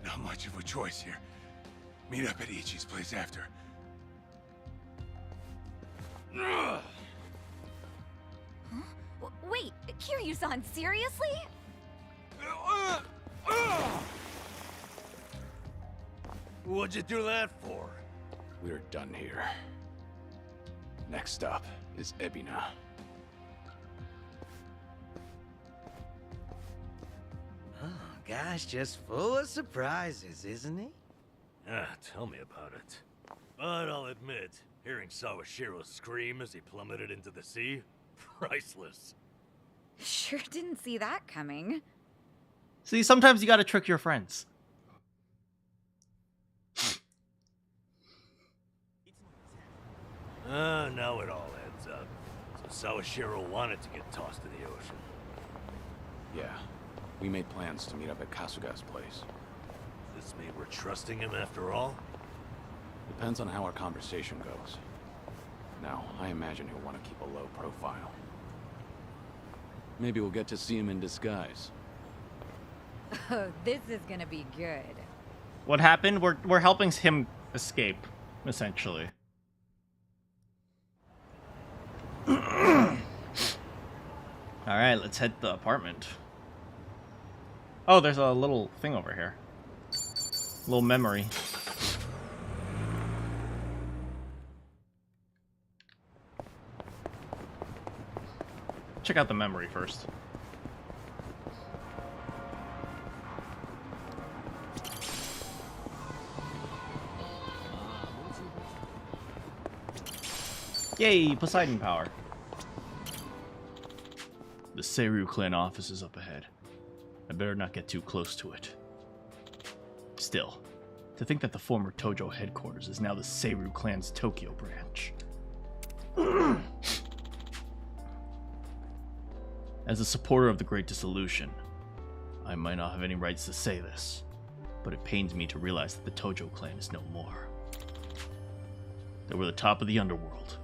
Not much of a choice here. Meet up at Ichi's place after. Huh? Wait, Kiryu-san, seriously? What'd you do that for? We're done here. Next up is Ebina. Oh, guy's just full of surprises, isn't he? Ah, tell me about it. But I'll admit, hearing Sawashiro scream as he plummeted into the sea, priceless. Sure didn't see that coming. See, sometimes you gotta trick your friends. Now it all adds up. So Sawashiro wanted to get tossed to the ocean. Yeah, we made plans to meet up at Kasuga's place. Does this mean we're trusting him after all? Depends on how our conversation goes. Now, I imagine he'll want to keep a low profile. Maybe we'll get to see him in disguise. Oh, this is gonna be good. What happened? We're helping him escape, essentially. All right, let's head to the apartment. Oh, there's a little thing over here. Little memory. Check out the memory first. Yay, Poseidon power. The Seiryu clan office is up ahead. I better not get too close to it. Still, to think that the former Tojo headquarters is now the Seiryu clan's Tokyo branch. As a supporter of the Great Dissolution, I might not have any rights to say this, but it pains me to realize that the Tojo clan is no more. They were the top of the underworld.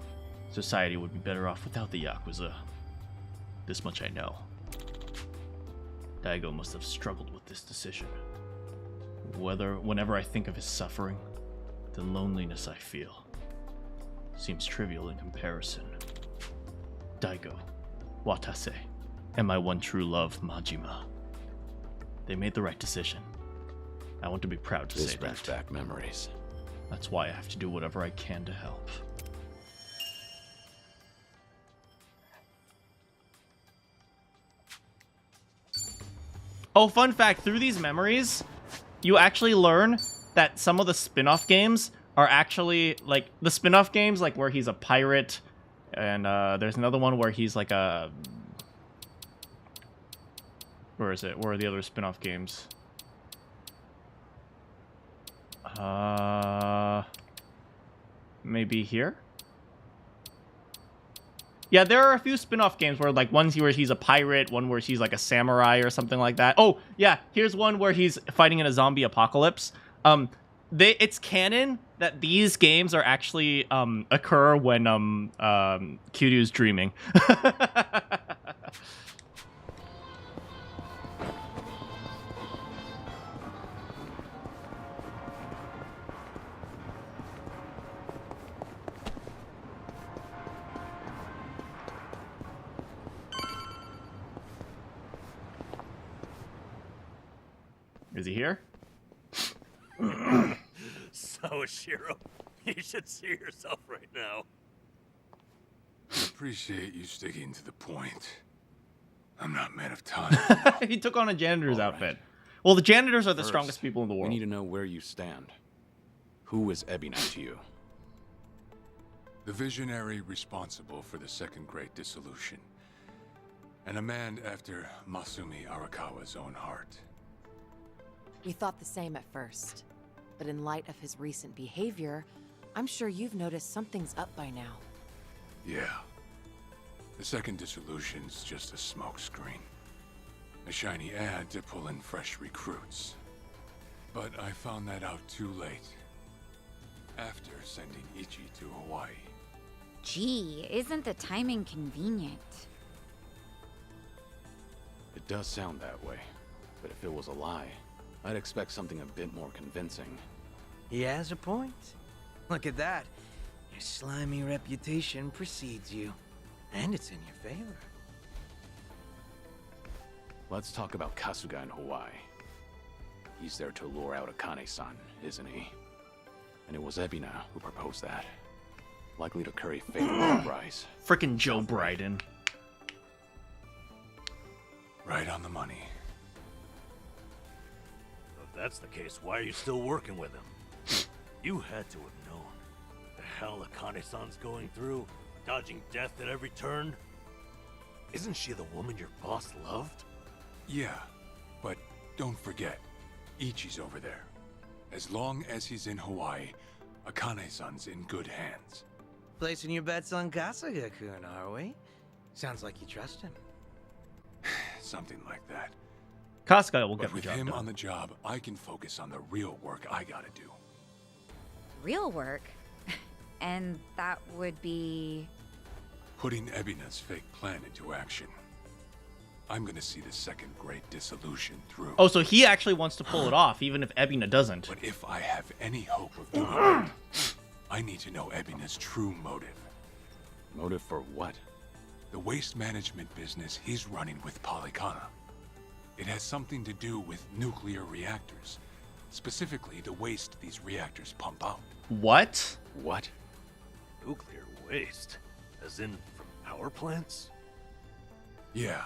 Society would be better off without the Yakuza. This much I know. Daigo must have struggled with this decision. Whenever I think of his suffering, the loneliness I feel seems trivial in comparison. Daigo, Watase, and my one true love, Majima. They made the right decision. I want to be proud to say that. This brings back memories. That's why I have to do whatever I can to help. Oh, fun fact, through these memories, you actually learn that some of the spin-off games are actually, like, the spin-off games, like, where he's a pirate, and there's another one where he's, like, a... Where is it? Where are the other spin-off games? Maybe here? Yeah, there are a few spin-off games where, like, one's where he's a pirate, one where he's, like, a samurai or something like that. Oh, yeah, here's one where he's fighting in a zombie apocalypse. It's canon that these games are actually, occur when, Kiryu's dreaming. Is he here? So, Shiro, you should see yourself right now. I appreciate you sticking to the point. I'm not man of time. He took on a janitor's outfit. Well, the janitors are the strongest people in the world. We need to know where you stand. Who is Ebina to you? The visionary responsible for the Second Great Dissolution. And a man after Masumi Arakawa's own heart. We thought the same at first. But in light of his recent behavior, I'm sure you've noticed something's up by now. Yeah. The Second Dissolution's just a smokescreen. A shiny ad to pull in fresh recruits. But I found that out too late. After sending Ichi to Hawaii. Gee, isn't the timing convenient? It does sound that way. But if it was a lie, I'd expect something a bit more convincing. He has a point. Look at that. Your slimy reputation precedes you. And it's in your favor. Let's talk about Kasuga in Hawaii. He's there to lure out Akane-san, isn't he? And it was Ebina who proposed that. Likely to curry favor with Bryce. Frickin' Joe Bryden. Right on the money. If that's the case, why are you still working with him? You had to have known. The hell Akane-san's going through, dodging death at every turn. Isn't she the woman your boss loved? Yeah, but don't forget, Ichi's over there. As long as he's in Hawaii, Akane-san's in good hands. Placing your bets on Kasuga-kun, are we? Sounds like you trust him. Something like that. Kasuga will get But with the job him done. on the job, I can focus on the real work I gotta do. Real work? And that would be... Putting Ebina's fake plan into action. I'm gonna see the second great dissolution through. Oh, so he actually wants to pull it off, even if Ebina doesn't. But if I have any hope of doing it, I need to know Ebina's true motive. Motive for what? The waste management business he's running with Polycana. It has something to do with nuclear reactors. Specifically, the waste these reactors pump out. What? What? Nuclear waste? As in from power plants? Yeah.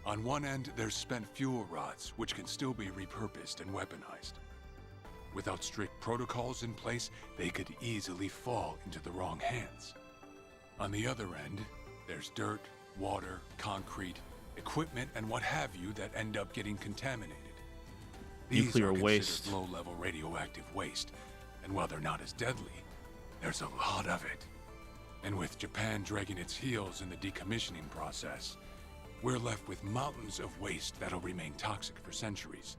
On one end, there's spent fuel rods, which can still be repurposed and weaponized. Without strict protocols in place, they could easily fall into the wrong hands. On the other end, there's dirt, water, concrete, equipment, and what have you that end up getting contaminated. These Nuclear are waste. considered low-level radioactive waste, and while they're not as deadly, there's a lot of it. And with Japan dragging its heels in the decommissioning process, we're left with mountains of waste that'll remain toxic for centuries.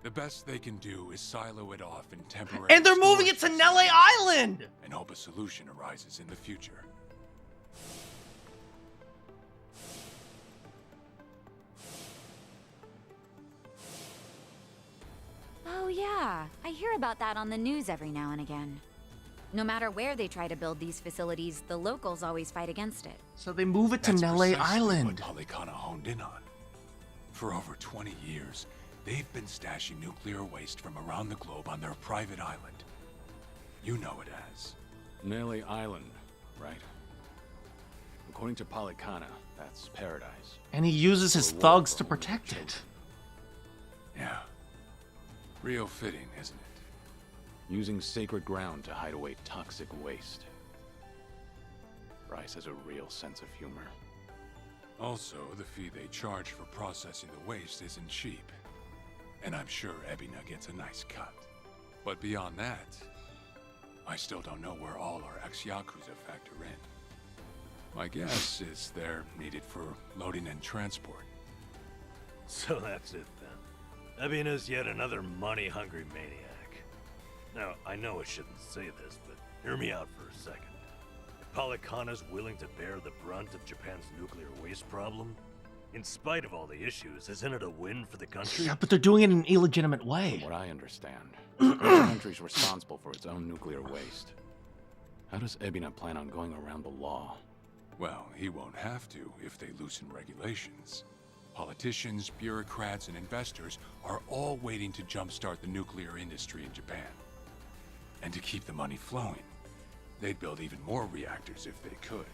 The best they can do is silo it off in temporary. And they're moving it to Nele Island! And hope a solution arises in the future. Oh yeah, I hear about that on the news every now and again. No matter where they try to build these facilities, the locals always fight against it. So they move it to That's Nele precisely Island. What Polycana honed in on. For over 20 years, they've been stashing nuclear waste from around the globe on their private island. You know it as Nele Island, right? According to Polycana, that's paradise. And he uses his thugs to protect it. Yeah. Real fitting, isn't it? Using sacred ground to hide away toxic waste. Bryce has a real sense of humor. Also, the fee they charge for processing the waste isn't cheap. And I'm sure Ebina gets a nice cut. But beyond that, I still don't know where all our ex-Yakuza factor in. My guess is they're needed for loading and transport. So that's it then. Ebina's yet another money-hungry maniac. Now, I know I shouldn't say this, but hear me out for a second. If Polycana's willing to bear the brunt of Japan's nuclear waste problem, in spite of all the issues, isn't it a win for the country? Yeah, but they're doing it in an illegitimate way. From what I understand, each country's responsible for its own nuclear waste. How does Ebina plan on going around the law? Well, he won't have to if they loosen regulations. Politicians, bureaucrats, and investors are all waiting to jumpstart the nuclear industry in Japan. And to keep the money flowing, they'd build even more reactors if they could.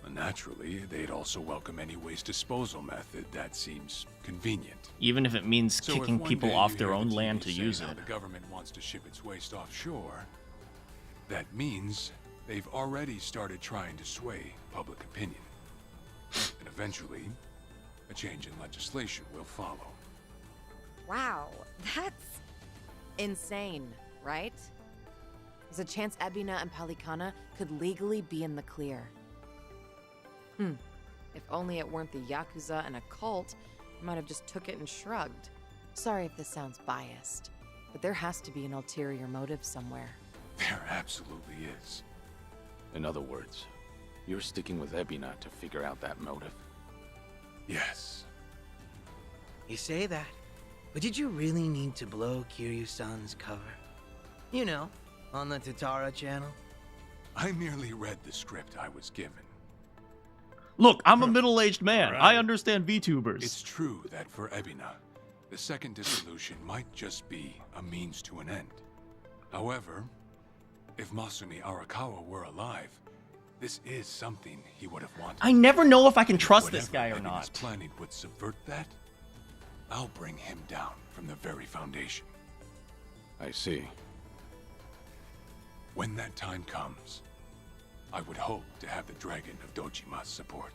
And naturally, they'd also welcome any waste disposal method that seems convenient. Even if it means So kicking if one people day off you their hear own the land TV to saying use how it. the government wants to ship its waste offshore, that means they've already started trying to sway public opinion. And eventually, a change in legislation will follow. Wow, that's insane, right? There's a chance Ebina and Polycana could legally be in the clear. If only it weren't the Yakuza and a cult, I might have just took it and shrugged. Sorry if this sounds biased, but there has to be an ulterior motive somewhere. There absolutely is. In other words, you're sticking with Ebina to figure out that motive. Yes. You say that, but did you really need to blow Kiryu-san's cover? You know, on the Tatara channel? I merely read the script I was given. Look, I'm a middle-aged man. Right. I understand VTubers. It's true that for Ebina, the second dissolution might just be a means to an end. However, if Masumi Arakawa were alive, this is something he would have wanted. I never know if I can trust this Whatever guy or Ebina's not. planning would subvert that, I'll bring him down from the very foundation. I see. When that time comes, I would hope to have the Dragon of Dojima's support.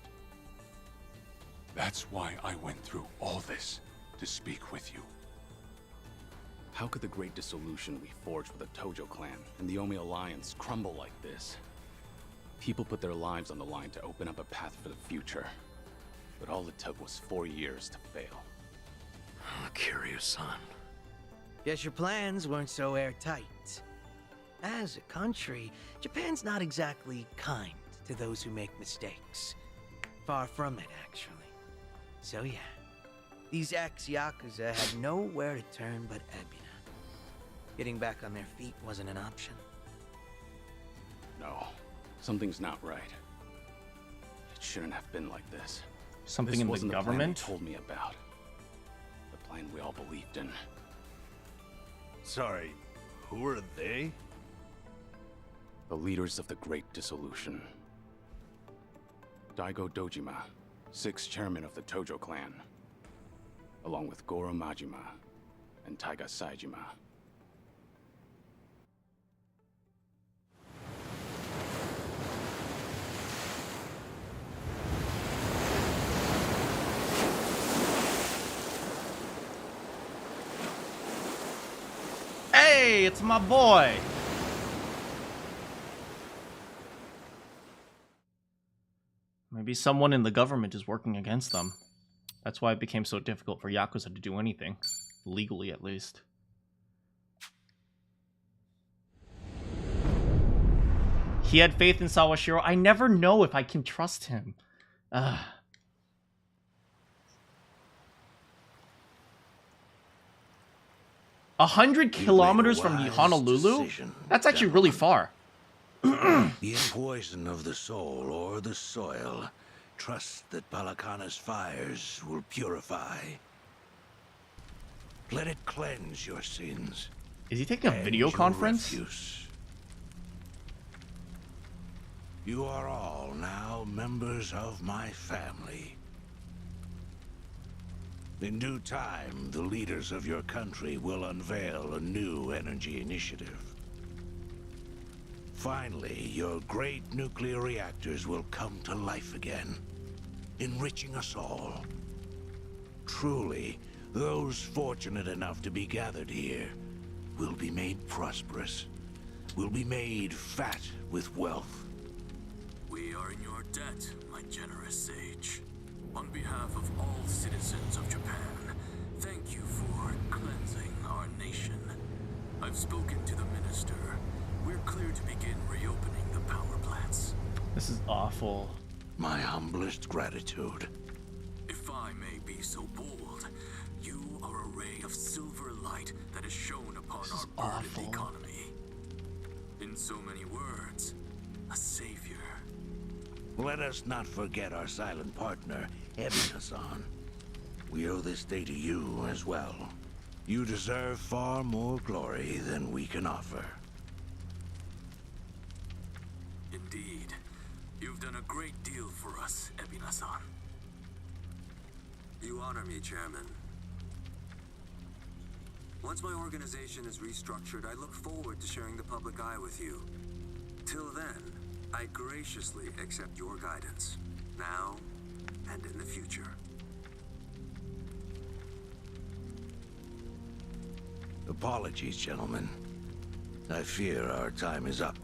That's why I went through all this to speak with you. How could the great dissolution we forged with the Tojo clan and the Omi Alliance crumble like this? People put their lives on the line to open up a path for the future. But all it took was 4 years to fail. Kiryu-san. Guess your plans weren't so airtight. As a country, Japan's not exactly kind to those who make mistakes. Far from it, actually. So yeah, these ex-Yakuza had nowhere to turn but Ebina. Getting back on their feet wasn't an option. No, something's not right. It shouldn't have been like this. Something this in the wasn't government? The plan they told me about. The plan we all believed in. Sorry, who are they? The leaders of the Great Dissolution. Daigo Dojima, 6th chairman of the Tojo clan, along with Goro Majima and Taiga Saejima. Hey, it's my boy! Maybe someone in the government is working against them. That's why it became so difficult for Yakuza to do anything. Legally, at least. He had faith in Sawashiro. I never know if I can trust him. Ugh. A 100 kilometers from Honolulu? That's actually really far. The poison of the soul or the soil. Trust that Palakana's fires will purify. Let it cleanse your sins. Is he taking a video conference? Refuse. You are all now members of my family. In due time, the leaders of your country will unveil a new energy initiative. Finally, your great nuclear reactors will come to life again, enriching us all. Truly, those fortunate enough to be gathered here will be made prosperous, will be made fat with wealth. We are in your debt, my generous sage. On behalf of all citizens of Japan, thank you for cleansing our nation. I've spoken to the minister. We're clear to begin reopening the power plants. This is awful. My humblest gratitude. If I may be so bold, you are a ray of silver light that is shone upon our burdened economy. In so many words, a savior. Let us not forget our silent partner, Ebina-san. We owe this day to you as well. You deserve far more glory than we can offer. Indeed. You've done a great deal for us, Ebina-san. You honor me, Chairman. Once my organization is restructured, I look forward to sharing the public eye with you. Till then, I graciously accept your guidance, now and in the future. Apologies, gentlemen. I fear our time is up.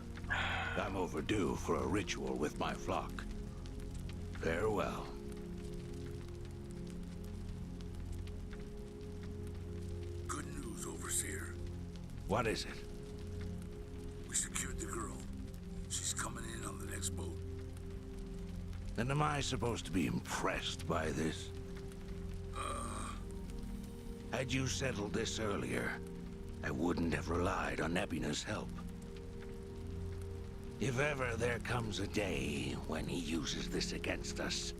I'm overdue for a ritual with my flock. Farewell. Good news, Overseer. What is it? We secured the girl. She's coming in on the next boat. And am I supposed to be impressed by this? Had you settled this earlier, I wouldn't have relied on Ebina's help. If ever there comes a day when he uses this against us,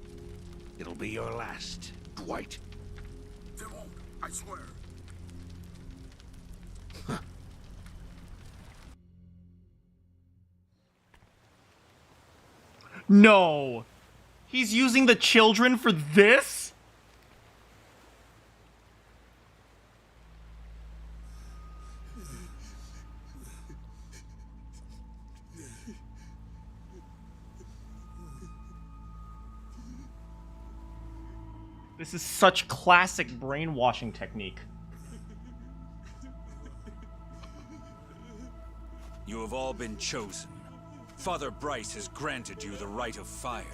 it'll be your last, Dwight. There won't, I swear. No! He's using the children for this? This is such classic brainwashing technique. You have all been chosen. Father Bryce has granted you the right of fire.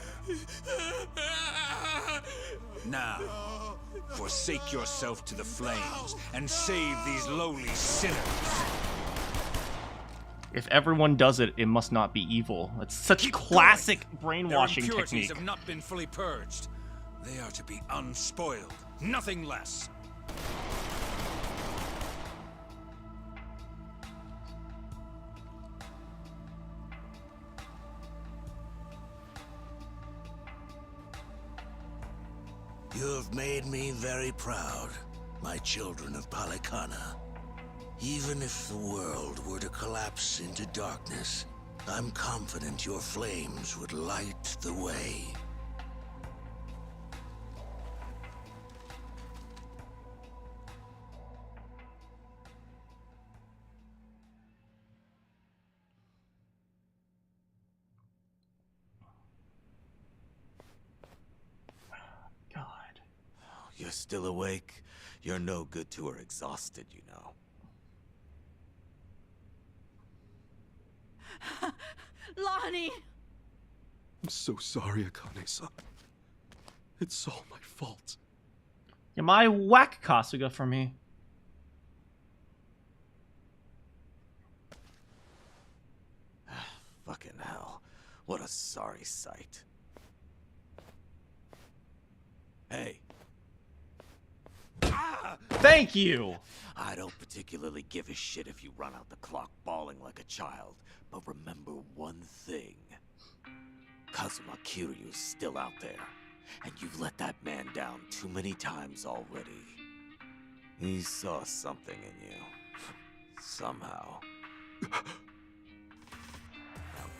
Now, forsake yourself to the flames and save these lowly sinners. If everyone does it, it must not be evil. It's such classic brainwashing Their impurities technique. have not been fully purged. They are to be unspoiled, nothing less. You have made me very proud, my children of Palikana. Even if the world were to collapse into darkness, I'm confident your flames would light the way. You're still awake? You're no good to her exhausted, you know. Lonnie! I'm so sorry, Akane-san. It's all my fault. You might whack Kasuga for me. Fucking hell. What a sorry sight. Hey. Thank you! I don't particularly give a shit if you run out the clock bawling like a child, but remember one thing. Kazuma Kiryu's still out there, and you've let that man down too many times already. He saw something in you. Somehow. Now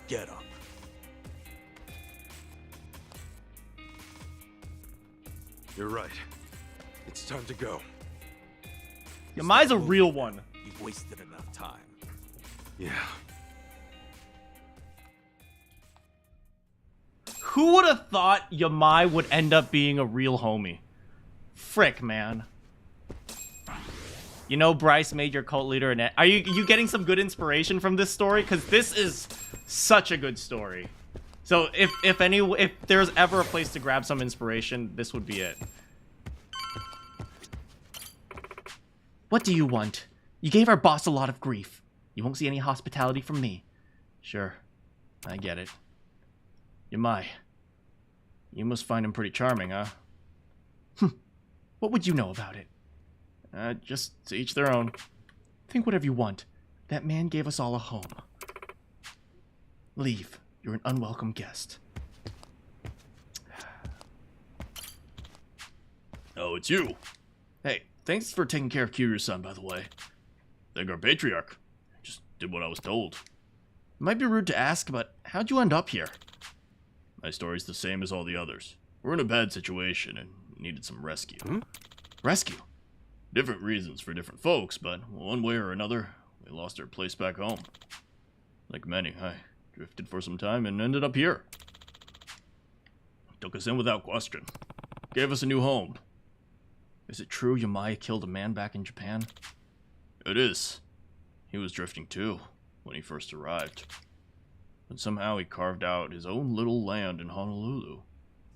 get up. You're right. It's time to go. Yamai's a real one. You've wasted enough time. Yeah. Who would have thought Yamai would end up being a real homie? Frick, man. You know Bryce made your cult leader an... Are you getting some good inspiration from this story? Because this is such a good story. So if there's ever a place to grab some inspiration, this would be it. What do you want? You gave our boss a lot of grief. You won't see any hospitality from me. Sure, I get it. Yamai, you must find him pretty charming, huh? What would you know about it? Just to each their own. Think whatever you want. That man gave us all a home. Leave. You're an unwelcome guest. Oh, it's you. Hey, thanks for taking care of Kiryu-san, by the way. Thank our patriarch. Just did what I was told. It might be rude to ask, but how'd you end up here? My story's the same as all the others. We're in a bad situation and needed some rescue. Rescue? Different reasons for different folks, but one way or another, we lost our place back home. Like many, I drifted for some time and ended up here. Took us in without question. Gave us a new home. Is it true Yamai killed a man back in Japan? It is. He was drifting too, when he first arrived. But somehow he carved out his own little land in Honolulu,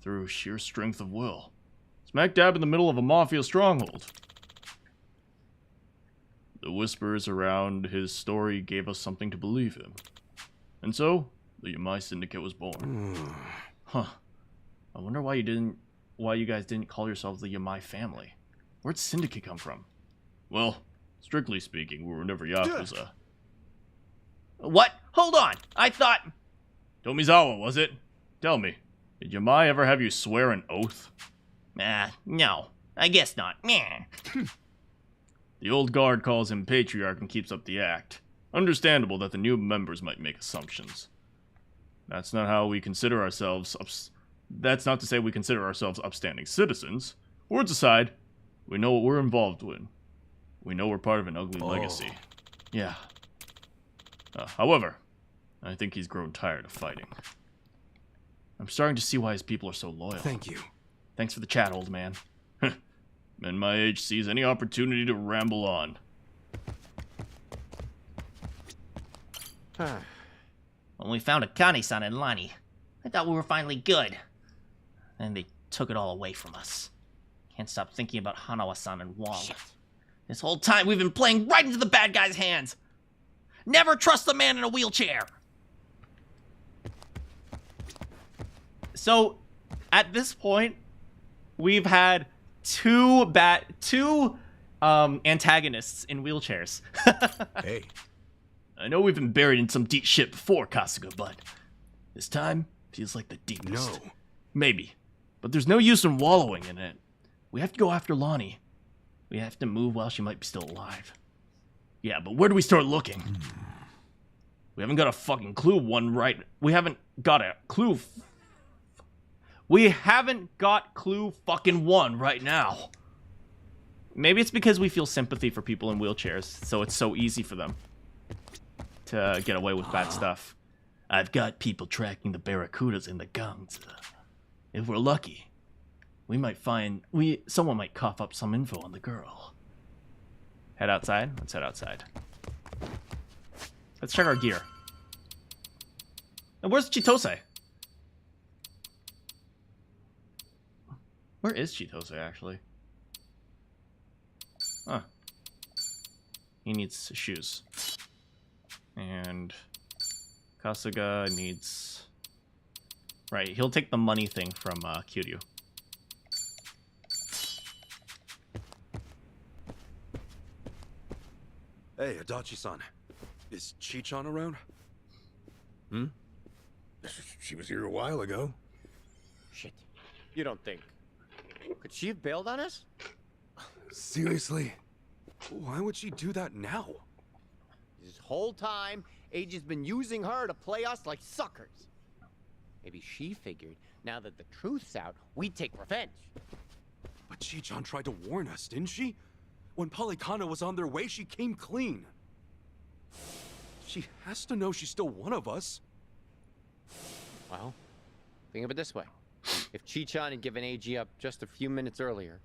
through sheer strength of will. Smack dab in the middle of a mafia stronghold. The whispers around his story gave us something to believe in. And so, the Yamai Syndicate was born. Huh. I wonder why you guys didn't call yourselves the Yamai family. Where'd Syndicate come from? Well, strictly speaking, we were never Yakuza. What? Hold on! I thought... Tomizawa, was it? Tell me, did Yamai ever have you swear an oath? No. I guess not. The old guard calls him Patriarch and keeps up the act. Understandable that the new members might make assumptions. That's not how we consider ourselves... That's not to say we consider ourselves upstanding citizens. Words aside, we know what we're involved in. We know we're part of an ugly legacy. Yeah. However, I think he's grown tired of fighting. I'm starting to see why his people are so loyal. Thank you. Thanks for the chat, old man. Men my age seize any opportunity to ramble on. When we found Akane-san and Lani, I thought we were finally good. Then they took it all away from us. Can't stop thinking about Hanawa-san and Wong. Shit. This whole time we've been playing right into the bad guy's hands. Never trust a man in a wheelchair. So, at this point, we've had two antagonists in wheelchairs. Hey. I know we've been buried in some deep shit before, Kasuga, but this time feels like the deepest. No. Maybe. But there's no use in wallowing in it. We have to go after Lonnie. We have to move while she might be still alive. Yeah, but where do we start looking? We haven't got a fucking clue We haven't got a clue. We haven't got clue fucking one right now. Maybe it's because we feel sympathy for people in wheelchairs, so it's so easy for them to get away with bad stuff. I've got people tracking the barracudas in the gangs. If we're lucky, we might find someone might cough up some info on the girl. Head outside? Let's head outside. Let's check our gear. And where's Chitose? Where is Chitose, actually? Huh. He needs shoes. And Kasuga needs... Right, he'll take the money thing from Kiryu. Hey, Adachi-san. Is Chi-chan around? Hmm? She was here a while ago. Shit. You don't think... Could she have bailed on us? Seriously? Why would she do that now? This whole time, Age's been using her to play us like suckers. Maybe she figured, now that the truth's out, we'd take revenge. But Chi-chan tried to warn us, didn't she? When Polycana was on their way, she came clean. She has to know she's still one of us. Well, think of it this way. If Chi-chan had given AG up just a few minutes earlier,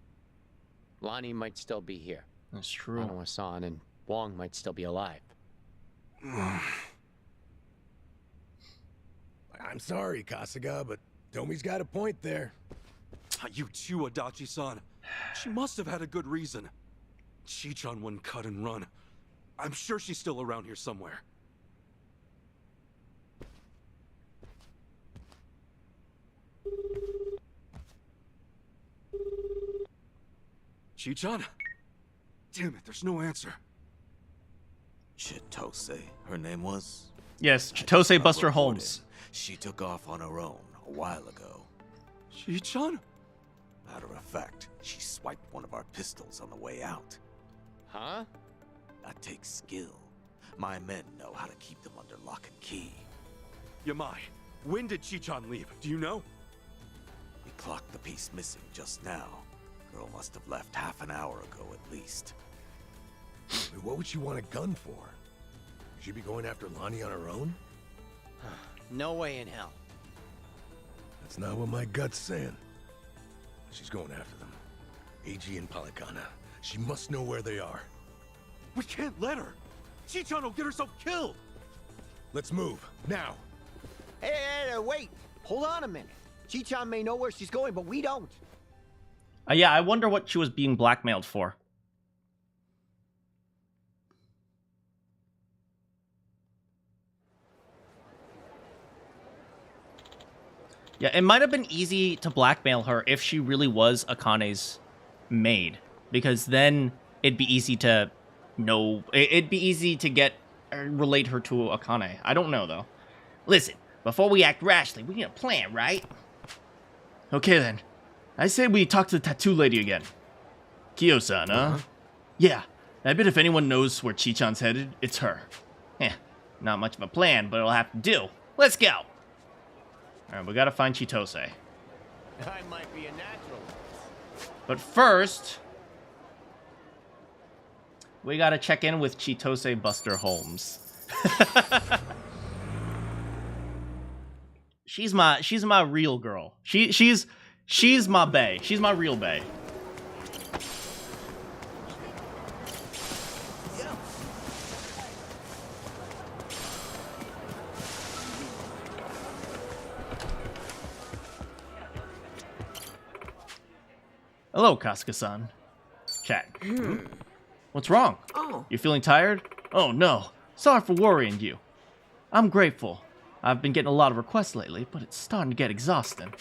Lonnie might still be here. That's true. Anawa-san and Wong might still be alive. I'm sorry, Kasuga, but Tomi's got a point there. You too, Adachi-san. She must have had a good reason. Chi-chan wouldn't cut and run. I'm sure she's still around here somewhere. Chi-chan? Damn it, there's no answer. Chitose, her name was? Yes, Chitose Buster Holmes. She took off on her own a while ago. Chi-chan? Matter of fact, she swiped one of our pistols on the way out. Huh? That takes skill. My men know how to keep them under lock and key. Yamai, when did Chi-chan leave? Do you know? We clocked the piece missing just now. Girl must have left half an hour ago at least. What would she want a gun for? Would she be going after Lonnie on her own? No way in hell. That's not what my gut's saying. She's going after them. AG and Polycana. She must know where they are. We can't let her! Chi-chan will get herself killed! Let's move, now! Hey, wait! Hold on a minute. Chi-chan may know where she's going, but we don't. Yeah, I wonder what she was being blackmailed for. Yeah, it might have been easy to blackmail her if she really was Akane's maid, because then it'd be easy to know, it'd be easy to relate her to Akane. I don't know, though. Listen, before we act rashly, we need a plan, right? Okay, then. I say we talk to the tattoo lady again. Kyo-san, huh? Yeah, I bet if anyone knows where Chi-chan's headed, it's her. Not much of a plan, but it'll have to do. Let's go! Alright, we gotta find Chitose. I might be a natural. But first, we gotta check in with Chitose Buster Holmes. She's my real girl. She's my bae. She's my real bae. Hello, Kasuga-san. Chat. What's wrong? Oh. You feeling tired? Oh no. Sorry for worrying you. I'm grateful. I've been getting a lot of requests lately, but it's starting to get exhausting.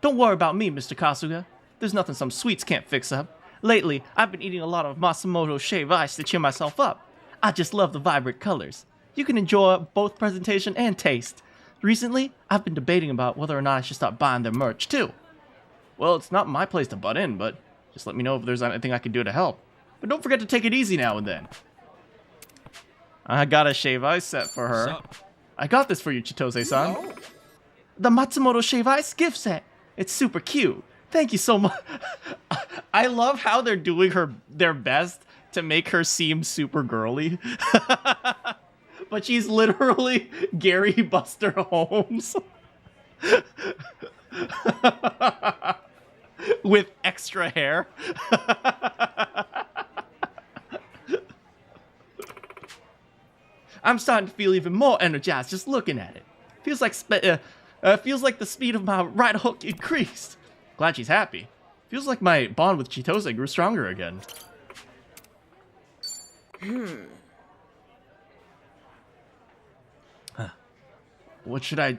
Don't worry about me, Mr. Kasuga. There's nothing some sweets can't fix up. Lately, I've been eating a lot of Matsumoto shave ice to cheer myself up. I just love the vibrant colors. You can enjoy both presentation and taste. Recently, I've been debating about whether or not I should start buying their merch, too. Well, it's not my place to butt in, but just let me know if there's anything I can do to help. But don't forget to take it easy now and then. I got a shave ice set for her. I got this for you, Chitose-san. Oh. The Matsumoto shave ice gift set. It's super cute. Thank you so much. I love how they're doing their best to make her seem super girly. But she's literally Gary Buster Holmes. With extra hair. I'm starting to feel even more energized just looking at it. Feels like the speed of my right hook increased. Glad she's happy. Feels like my bond with Chitose grew stronger again. What should I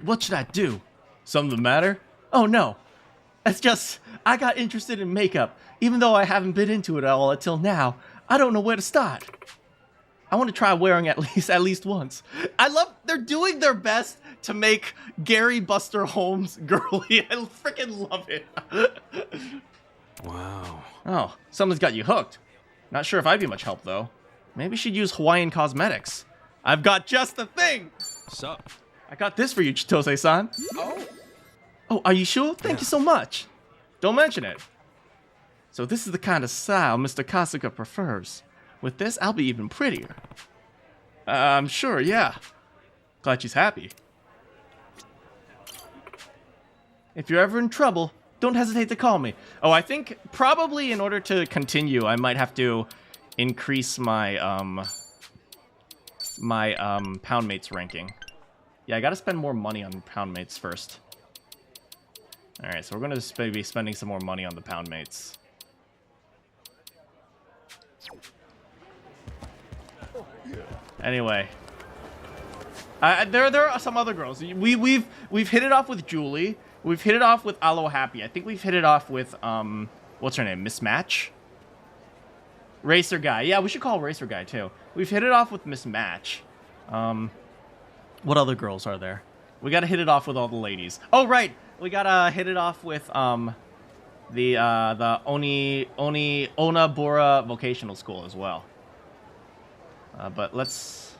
do? Something the matter? Oh no. It's just, I got interested in makeup. Even though I haven't been into it all until now, I don't know where to start. I want to try wearing at least once. I love, they're doing their best to make Gary Buster Holmes girly. I freaking love it. Wow. Oh, someone's got you hooked. Not sure if I'd be much help though. Maybe she'd use Hawaiian cosmetics. I've got just the thing. Sup? I got this for you, Chitose-san. Oh, are you sure? Thank you so much. Don't mention it. So this is the kind of style Mr. Kasuga prefers. With this, I'll be even prettier. I'm sure, yeah. Glad she's happy. If you're ever in trouble, don't hesitate to call me. Oh, I think probably in order to continue, I might have to increase my, pound mates ranking. Yeah, I gotta spend more money on pound mates first. Alright, so we're gonna be spending some more money on the pound mates. Anyway, there are some other girls. We've hit it off with Julie. We've hit it off with Aloe Happy. I think we've hit it off with what's her name? Mismatch. Racer Guy. Yeah, we should call Racer Guy too. We've hit it off with Mismatch. What other girls are there? We gotta hit it off with all the ladies. Oh right, we gotta hit it off with the Onabura Vocational School as well. But let's...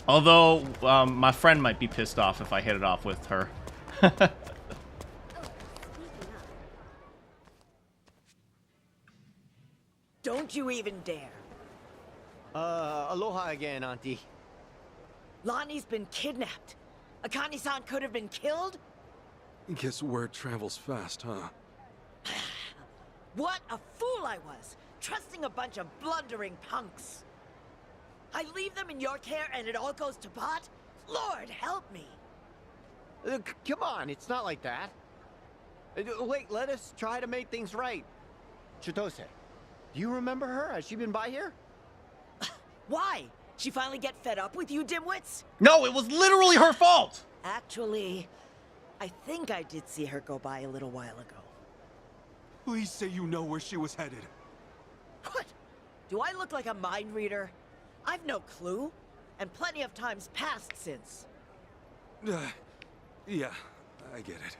Although, my friend might be pissed off if I hit it off with her. Don't you even dare. Aloha again, Auntie. Lonnie's been kidnapped. Akane-san could have been killed? Guess word travels fast, huh? What a fool I was, trusting a bunch of blundering punks. I leave them in your care and it all goes to pot? Lord, help me. Come on, it's not like that. Wait, let us try to make things right. Chitose, do you remember her? Has she been by here? Why? She finally get fed up with you dimwits? No, it was literally her fault! Actually, I think I did see her go by a little while ago. Please say you know where she was headed. What? Do I look like a mind reader? I've no clue, and plenty of times passed since. Yeah, I get it.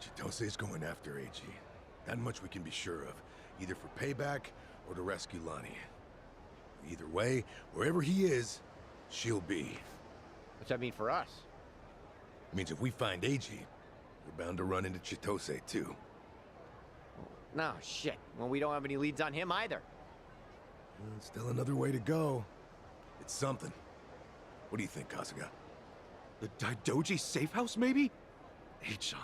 Chitose's going after AG. That much we can be sure of. Either for payback or to rescue Lonnie. Either way, wherever he is, she'll be. What's that mean for us? It means if we find AG, we're bound to run into Chitose too. No, shit. Well, we don't have any leads on him either. Still another way to go. It's something. What do you think, Kasuga? The Daidoji safe house, maybe? H-chan.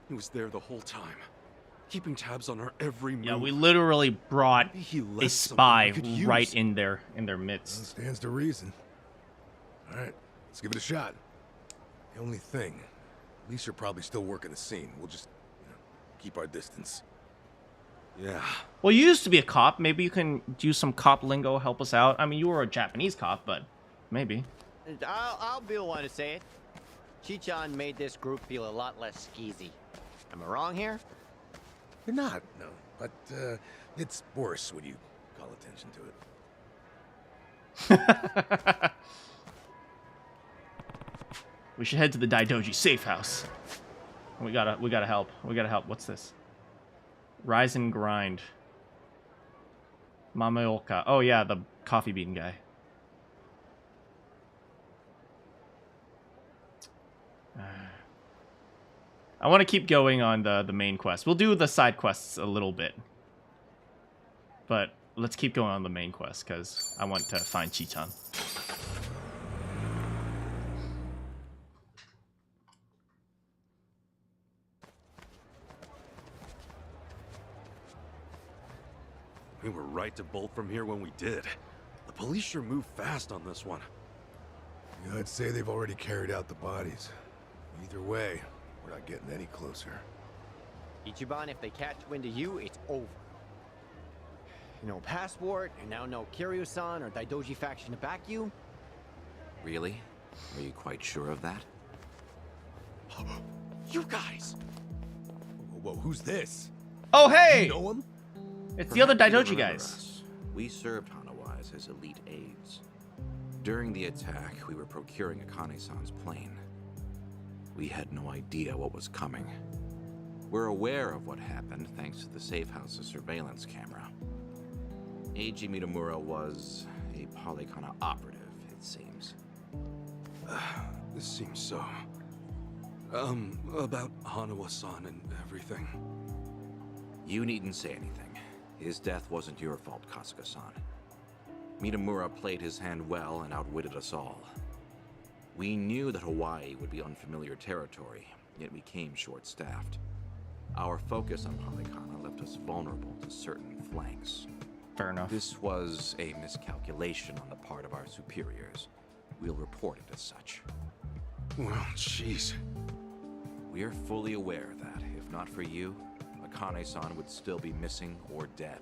He was there the whole time. Keeping tabs on our every move. Yeah, we literally brought a spy right in their midst. Well, stands to reason. All right, let's give it a shot. The only thing, At least you're probably still working the scene. We'll just, keep our distance. Yeah. Well, you used to be a cop. Maybe you can use some cop lingo, help us out. I mean, you were a Japanese cop, but maybe. I'll be the one to say it. Chichan made this group feel a lot less skeezy. Am I wrong here? You're not, no. But, it's worse when you call attention to it. We should head to the Daidoji safe house. We gotta help. We gotta help. What's this? Rise and grind. Mameoka. Oh yeah, the coffee bean guy. I want to keep going on the main quest. We'll do the side quests a little bit. But let's keep going on the main quest, because I want to find Chichan. We were right to bolt from here when we did. The police sure moved fast on this one. Yeah, I'd say they've already carried out the bodies. Either way, we're not getting any closer. Ichiban, if they catch wind of you, it's over. No passport, and now no Kiryu-san or Daidoji faction to back you. Really? Are you quite sure of that? You guys! Whoa, who's this? Oh, hey! You know him? It's the other Perhaps you Daidoji remember guys. us. We served Hanawa as his elite aides. During the attack, we were procuring Akane-san's plane. We had no idea what was coming. We're aware of what happened thanks to the safe house's surveillance camera. Eiji Mitamura was a Polycana operative, it seems. This seems so... about Hanawa-san and everything. You needn't say anything. His death wasn't your fault, Kasuga-san. Mitamura played his hand well and outwitted us all. We knew that Hawaii would be unfamiliar territory, yet we came short-staffed. Our focus on Polycana left us vulnerable to certain flanks. Fair enough. This was a miscalculation on the part of our superiors. We'll report it as such. Well, jeez. We're fully aware that, if not for you, Akane-san would still be missing or dead.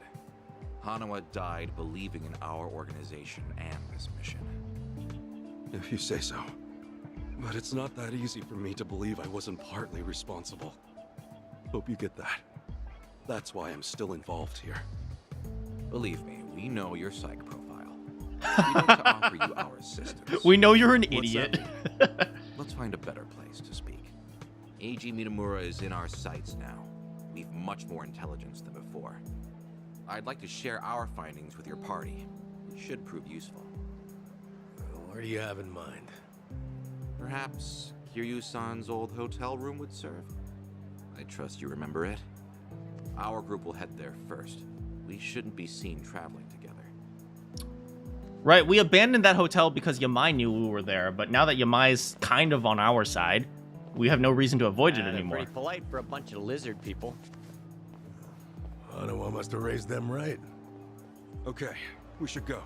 Hanawa died believing in our organization and this mission. If you say so. But it's not that easy for me to believe I wasn't partly responsible. Hope you get that. That's why I'm still involved here. Believe me, we know your psych profile. We'd like to offer you our assistance. We know you're an What's idiot. that? Let's find a better place to speak. Eiji Mitamura is in our sights now. We've much more intelligence than before. I'd like to share our findings with your party. It should prove useful. What do you have in mind? Perhaps Kiryu-san's old hotel room would serve? I trust you remember it. Our group will head there first. We shouldn't be seen traveling together. Right, we abandoned that hotel because Yamai knew we were there, but now that Yamai's kind of on our side, we have no reason to avoid it anymore. Pretty polite for a bunch of lizard people. Hanawa must have raised them right. Okay, we should go.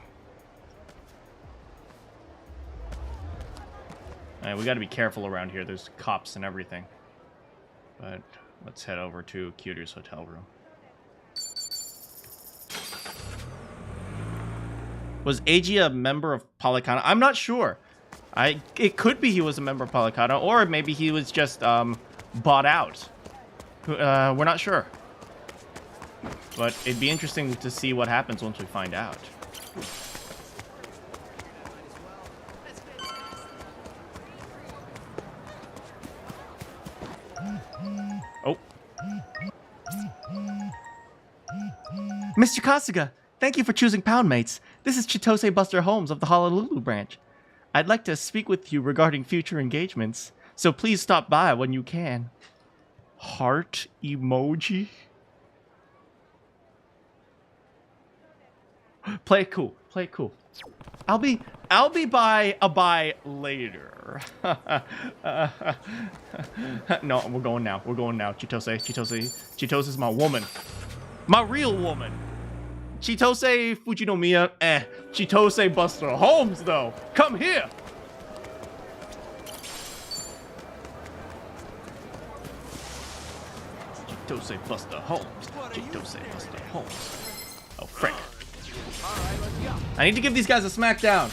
Alright, we gotta be careful around here. There's cops and everything. But let's head over to Kiryu's hotel room. Was Eiji a member of Polycana? I'm not sure. It could be he was a member of Polycana, or maybe he was just bought out. We're not sure. But it'd be interesting to see what happens once we find out. Oh. Mr. Kasuga, thank you for choosing Poundmates. This is Chitose Buster Holmes of the Honolulu branch. I'd like to speak with you regarding future engagements, so please stop by when you can. Heart emoji? Play it cool. Play it cool. I'll be by later. No, we're going now. We're going now. Chitose is my woman. My real woman. Chitose Fujinomiya, Chitose Buster Holmes, though. Come here. Chitose Buster Holmes. Chitose Buster Holmes. Oh, frick. I need to give these guys a smackdown.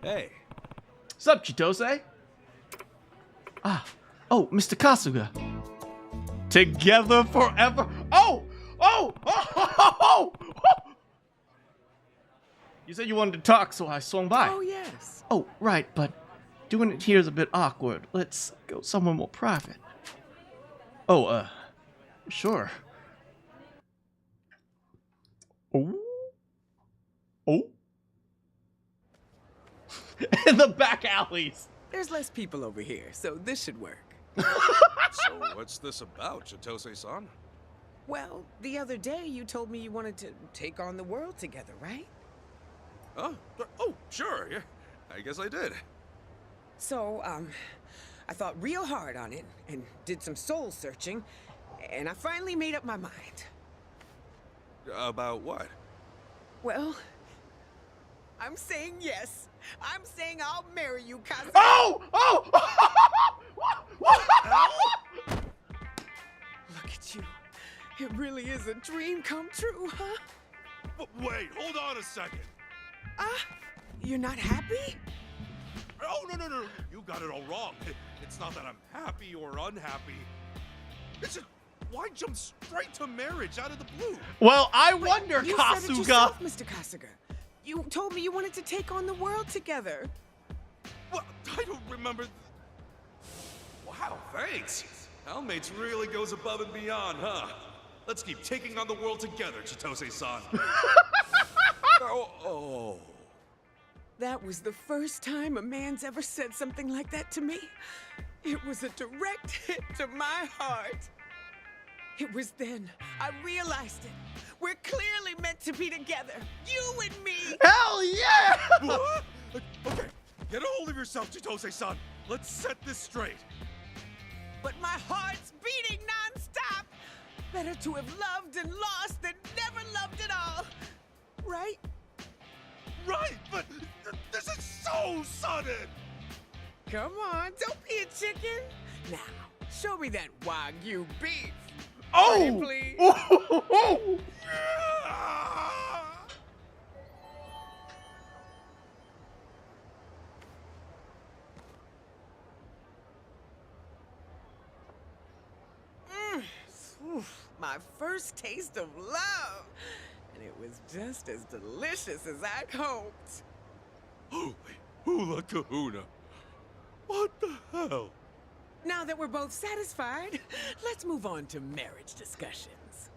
Hey. Sup, Chitose? Ah. Oh, Mr. Kasuga. Together forever. Oh! Oh! Oh! Oh! Oh! You said you wanted to talk, so I swung by. Oh, yes. Oh, right, but doing it here is a bit awkward. Let's go somewhere more private. Oh, sure. Oh. Oh. In the back alleys. There's less people over here, so this should work. So what's this about, Chitose-san? Well, the other day you told me you wanted to take on the world together, right? Oh, sure, yeah. I guess I did. So, I thought real hard on it and did some soul searching, and I finally made up my mind. About what? Well, I'm saying yes. I'm saying I'll marry you, Kazuma. Oh! Oh! Look at you. It really is a dream come true, huh? Wait, hold on a second. You're not happy? Oh, no. You got it all wrong. It's not that I'm happy or unhappy. It's just, why jump straight to marriage out of the blue? Well, I wonder, you Kasuga. said it yourself, Mr. Kasuga. You told me you wanted to take on the world together. What? I don't remember. Wow, thanks. Hellmates really goes above and beyond, huh? Let's keep taking on the world together, Chitose-san. Oh. That was the first time a man's ever said something like that to me. It was a direct hit to my heart. It was then I realized it. We're clearly meant to be together. You and me. Hell yeah! What? Okay, get a hold of yourself, Chitose-san. Let's set this straight. But my heart's beating non-stop. Better to have loved and lost than never loved at all. Right? Right, but this is so sudden. Come on, don't be a chicken. Now, show me that Wagyu beef. Oh! Please. Oh! My first taste of love. And it was just as delicious as I'd hoped. Holy hula kahuna. What the hell? Now that we're both satisfied, let's move on to marriage discussions.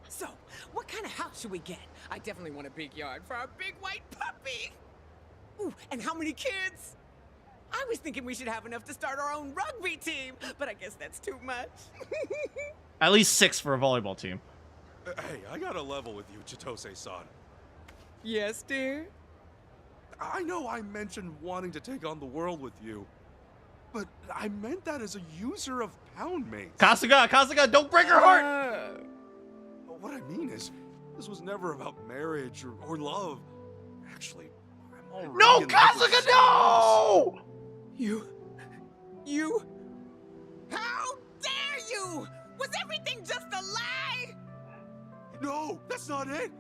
So, what kind of house should we get? I definitely want a big yard for our big white puppy. Ooh, and how many kids? I was thinking we should have enough to start our own rugby team, but I guess that's too much. At least 6 for a volleyball team. Hey, I gotta level with you, Chitose-san. Yes, dear? I know I mentioned wanting to take on the world with you, but I meant that as a user of pound mates. Kasuga, don't break her heart! What I mean is, this was never about marriage or love. Actually, I'm already No, in love with Kasuga, no! You... How dare you! Was everything just a lie? No, that's not it.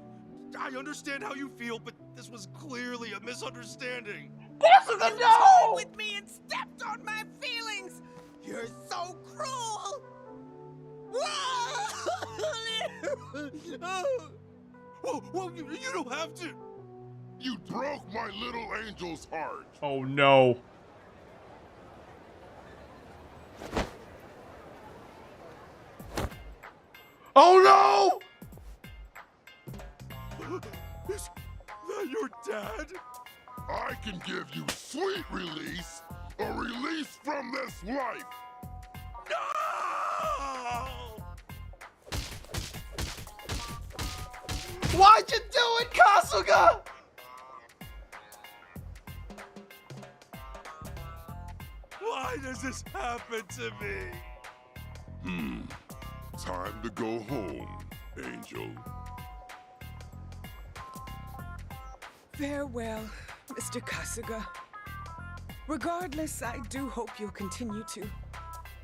I understand how you feel, but this was clearly a misunderstanding. Kasuga, You no! toyed with me and stepped on my feelings. You're so cruel. Whoa, you don't have to. You broke my little angel's heart. Oh no. Oh no! Is that your dad? I can give you sweet release, a release from this life. No! Why'd you do it, Kasuga? Why does this happen to me? Time to go home, Angel. Farewell, Mr. Kasuga. Regardless, I do hope you'll continue to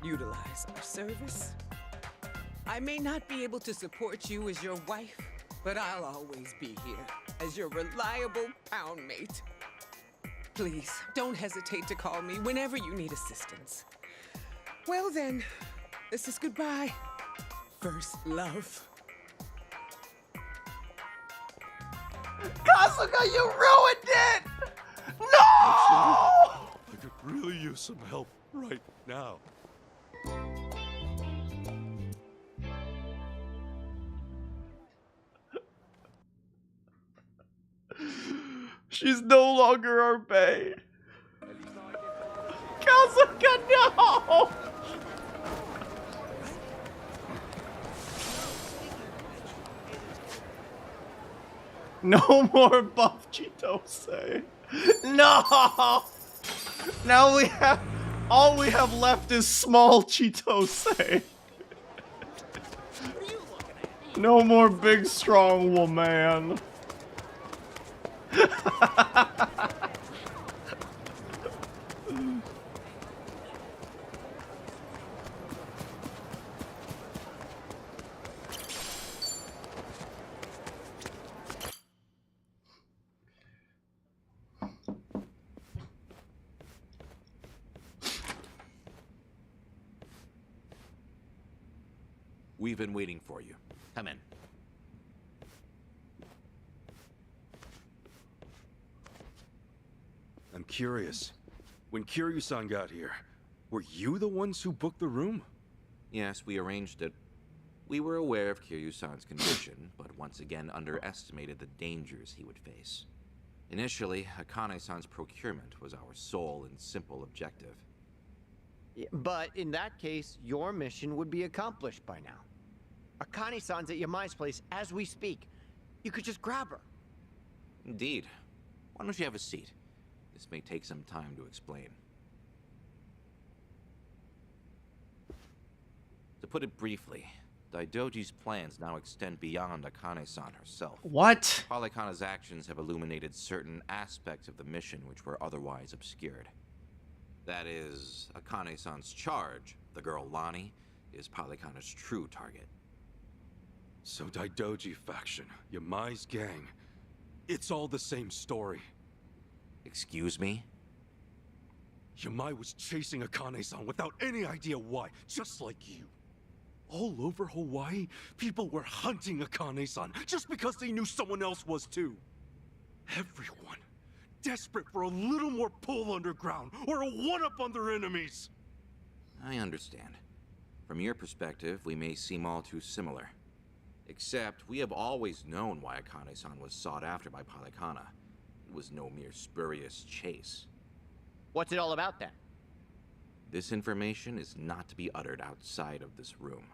utilize our service. I may not be able to support you as your wife, but I'll always be here as your reliable poundmate. Please, don't hesitate to call me whenever you need assistance. Well then, this is goodbye. First love. Kasuga, you ruined it! No! I could really use some help right now. She's no longer our bae. Kasuga, no! No more buff Chitose. No! Now we have... all we have left is small Chitose. No more big strong woman. We've been waiting for you. Come in. I'm curious. When Kiryu-san got here, were you the ones who booked the room? Yes, we arranged it. We were aware of Kiryu-san's condition, but once again underestimated the dangers he would face. Initially, Akane-san's procurement was our sole and simple objective. But in that case, your mission would be accomplished by now. Akane-san's at Yamai's place as we speak. You could just grab her. Indeed. Why don't you have a seat? This may take some time to explain. To put it briefly, Daidoji's plans now extend beyond Akane-san herself. What? Palikana's actions have illuminated certain aspects of the mission which were otherwise obscured. That is, Akane-san's charge, the girl Lani, is Palikana's true target. So Daidoji faction, Yamai's gang, it's all the same story. Excuse me? Yamai was chasing Akane-san without any idea why, just like you. All over Hawaii, people were hunting Akane-san just because they knew someone else was too. Everyone, desperate for a little more pull underground or a one-up on their enemies. I understand. From your perspective, we may seem all too similar. Except, we have always known why Akane-san was sought after by Palikana. It was no mere spurious chase. What's it all about then? This information is not to be uttered outside of this room.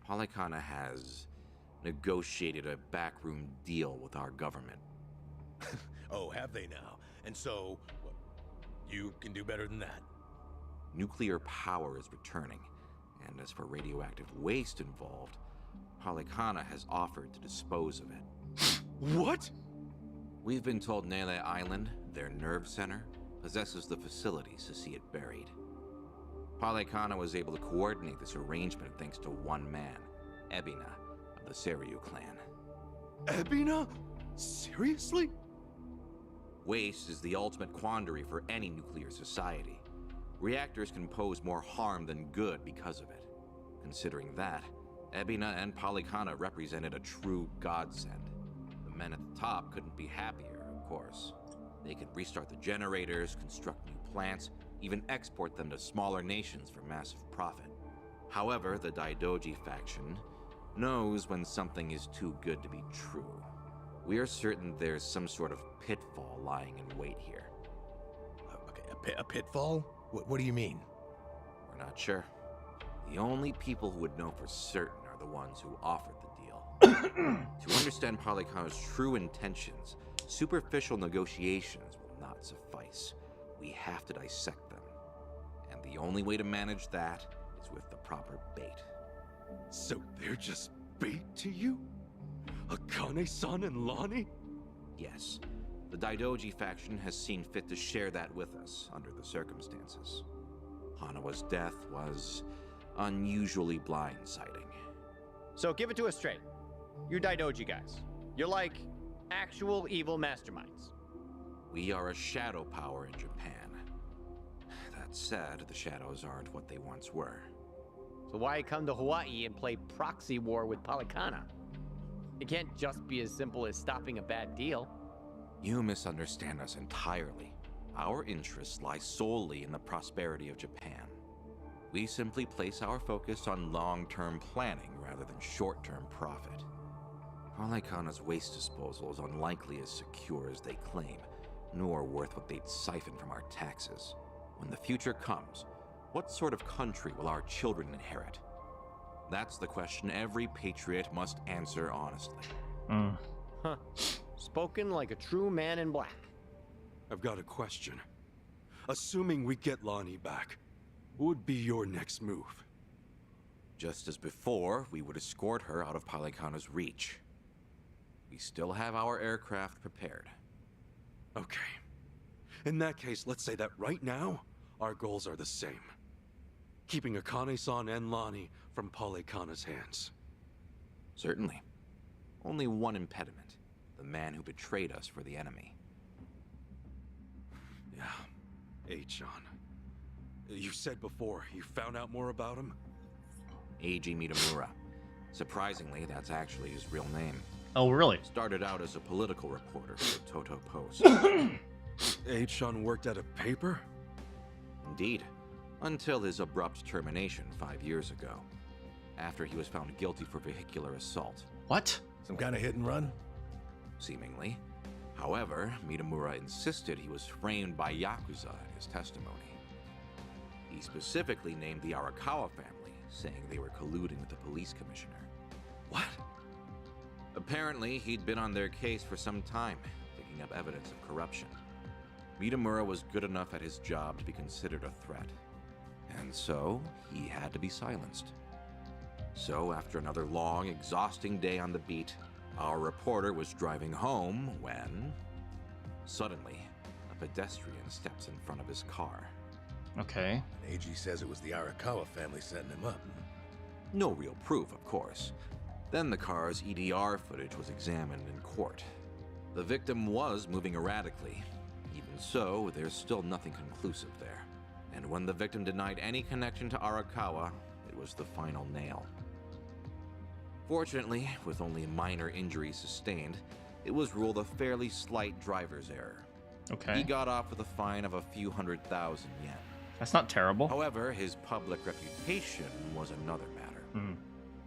Palikana has negotiated a backroom deal with our government. Oh, have they now? And so, you can do better than that? Nuclear power is returning, and as for radioactive waste involved, Palikana has offered to dispose of it. What? We've been told Nele Island, their nerve center, possesses the facilities to see it buried. Palikana was able to coordinate this arrangement thanks to one man, Ebina, of the Seiryu clan. Ebina? Seriously? Waste is the ultimate quandary for any nuclear society. Reactors can pose more harm than good because of it. Considering that, Ebina and Palikana represented a true godsend. The men at the top couldn't be happier, of course. They could restart the generators, construct new plants, even export them to smaller nations for massive profit. However, the Daidoji faction knows when something is too good to be true. We are certain there's some sort of pitfall lying in wait here. Okay, a pitfall? What do you mean? We're not sure. The only people who would know for certain are the ones who offered the deal. To understand Palikana's true intentions, superficial negotiations will not suffice. We have to dissect them. And the only way to manage that is with the proper bait. So they're just bait to you? Akane-san and Lonnie? Yes. The Daidoji faction has seen fit to share that with us under the circumstances. Hanawa's death was unusually blindsiding. So give it to us straight. You're Daidoji guys. You're like actual evil masterminds. We are a shadow power in Japan. That said, the shadows aren't what they once were. So why come to Hawaii and play proxy war with Polycana? It can't just be as simple as stopping a bad deal. You misunderstand us entirely. Our interests lie solely in the prosperity of Japan. We simply place our focus on long-term planning rather than short-term profit. Polycana's waste disposal is unlikely as secure as they claim, nor worth what they'd siphon from our taxes. When the future comes, what sort of country will our children inherit? That's the question every patriot must answer honestly. Huh. Spoken like a true man in black. I've got a question. Assuming we get Lonnie back, what would be your next move? Just as before, we would escort her out of Polycana's reach. We still have our aircraft prepared. Okay. In that case, let's say that right now, our goals are the same. Keeping Akane-san and Lonnie from Polycana's hands. Certainly. Only one impediment. The man who betrayed us for the enemy. Yeah. Eichan. You said before, you found out more about him? Eiji Mitamura. Surprisingly, that's actually his real name. Oh, really? Started out as a political reporter for the Toto Post. Eichan worked at a paper? Indeed. Until his abrupt termination 5 years ago. After he was found guilty for vehicular assault. What? Some kind of hit and run? Seemingly. However, Mitamura insisted he was framed by Yakuza in his testimony. He specifically named the Arakawa family, saying they were colluding with the police commissioner. What? Apparently, he'd been on their case for some time, picking up evidence of corruption. Mitamura was good enough at his job to be considered a threat. And so, he had to be silenced. So, after another long, exhausting day on the beat, our reporter was driving home when... suddenly, a pedestrian steps in front of his car. Okay. AG says it was the Arakawa family setting him up. No real proof, of course. Then the car's EDR footage was examined in court. The victim was moving erratically. Even so, there's still nothing conclusive there. And when the victim denied any connection to Arakawa, it was the final nail. Fortunately, with only minor injuries sustained, it was ruled a fairly slight driver's error. Okay. He got off with a fine of a few 100,000 yen. That's not terrible. However, his public reputation was another matter.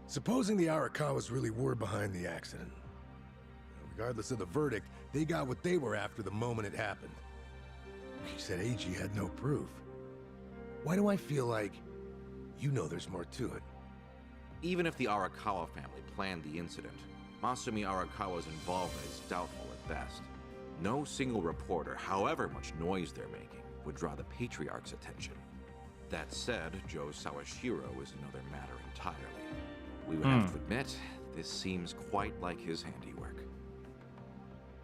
Supposing the Arakawas really were behind the accident. Regardless of the verdict, they got what they were after the moment it happened. You said AG had no proof. Why do I feel like you know there's more to it? Even if the Arakawa family planned the incident, Masumi Arakawa's involvement is doubtful at best. No single reporter, however much noise they're making, would draw the Patriarch's attention. That said, Joe Sawashiro is another matter entirely. We would have to admit, this seems quite like his handiwork.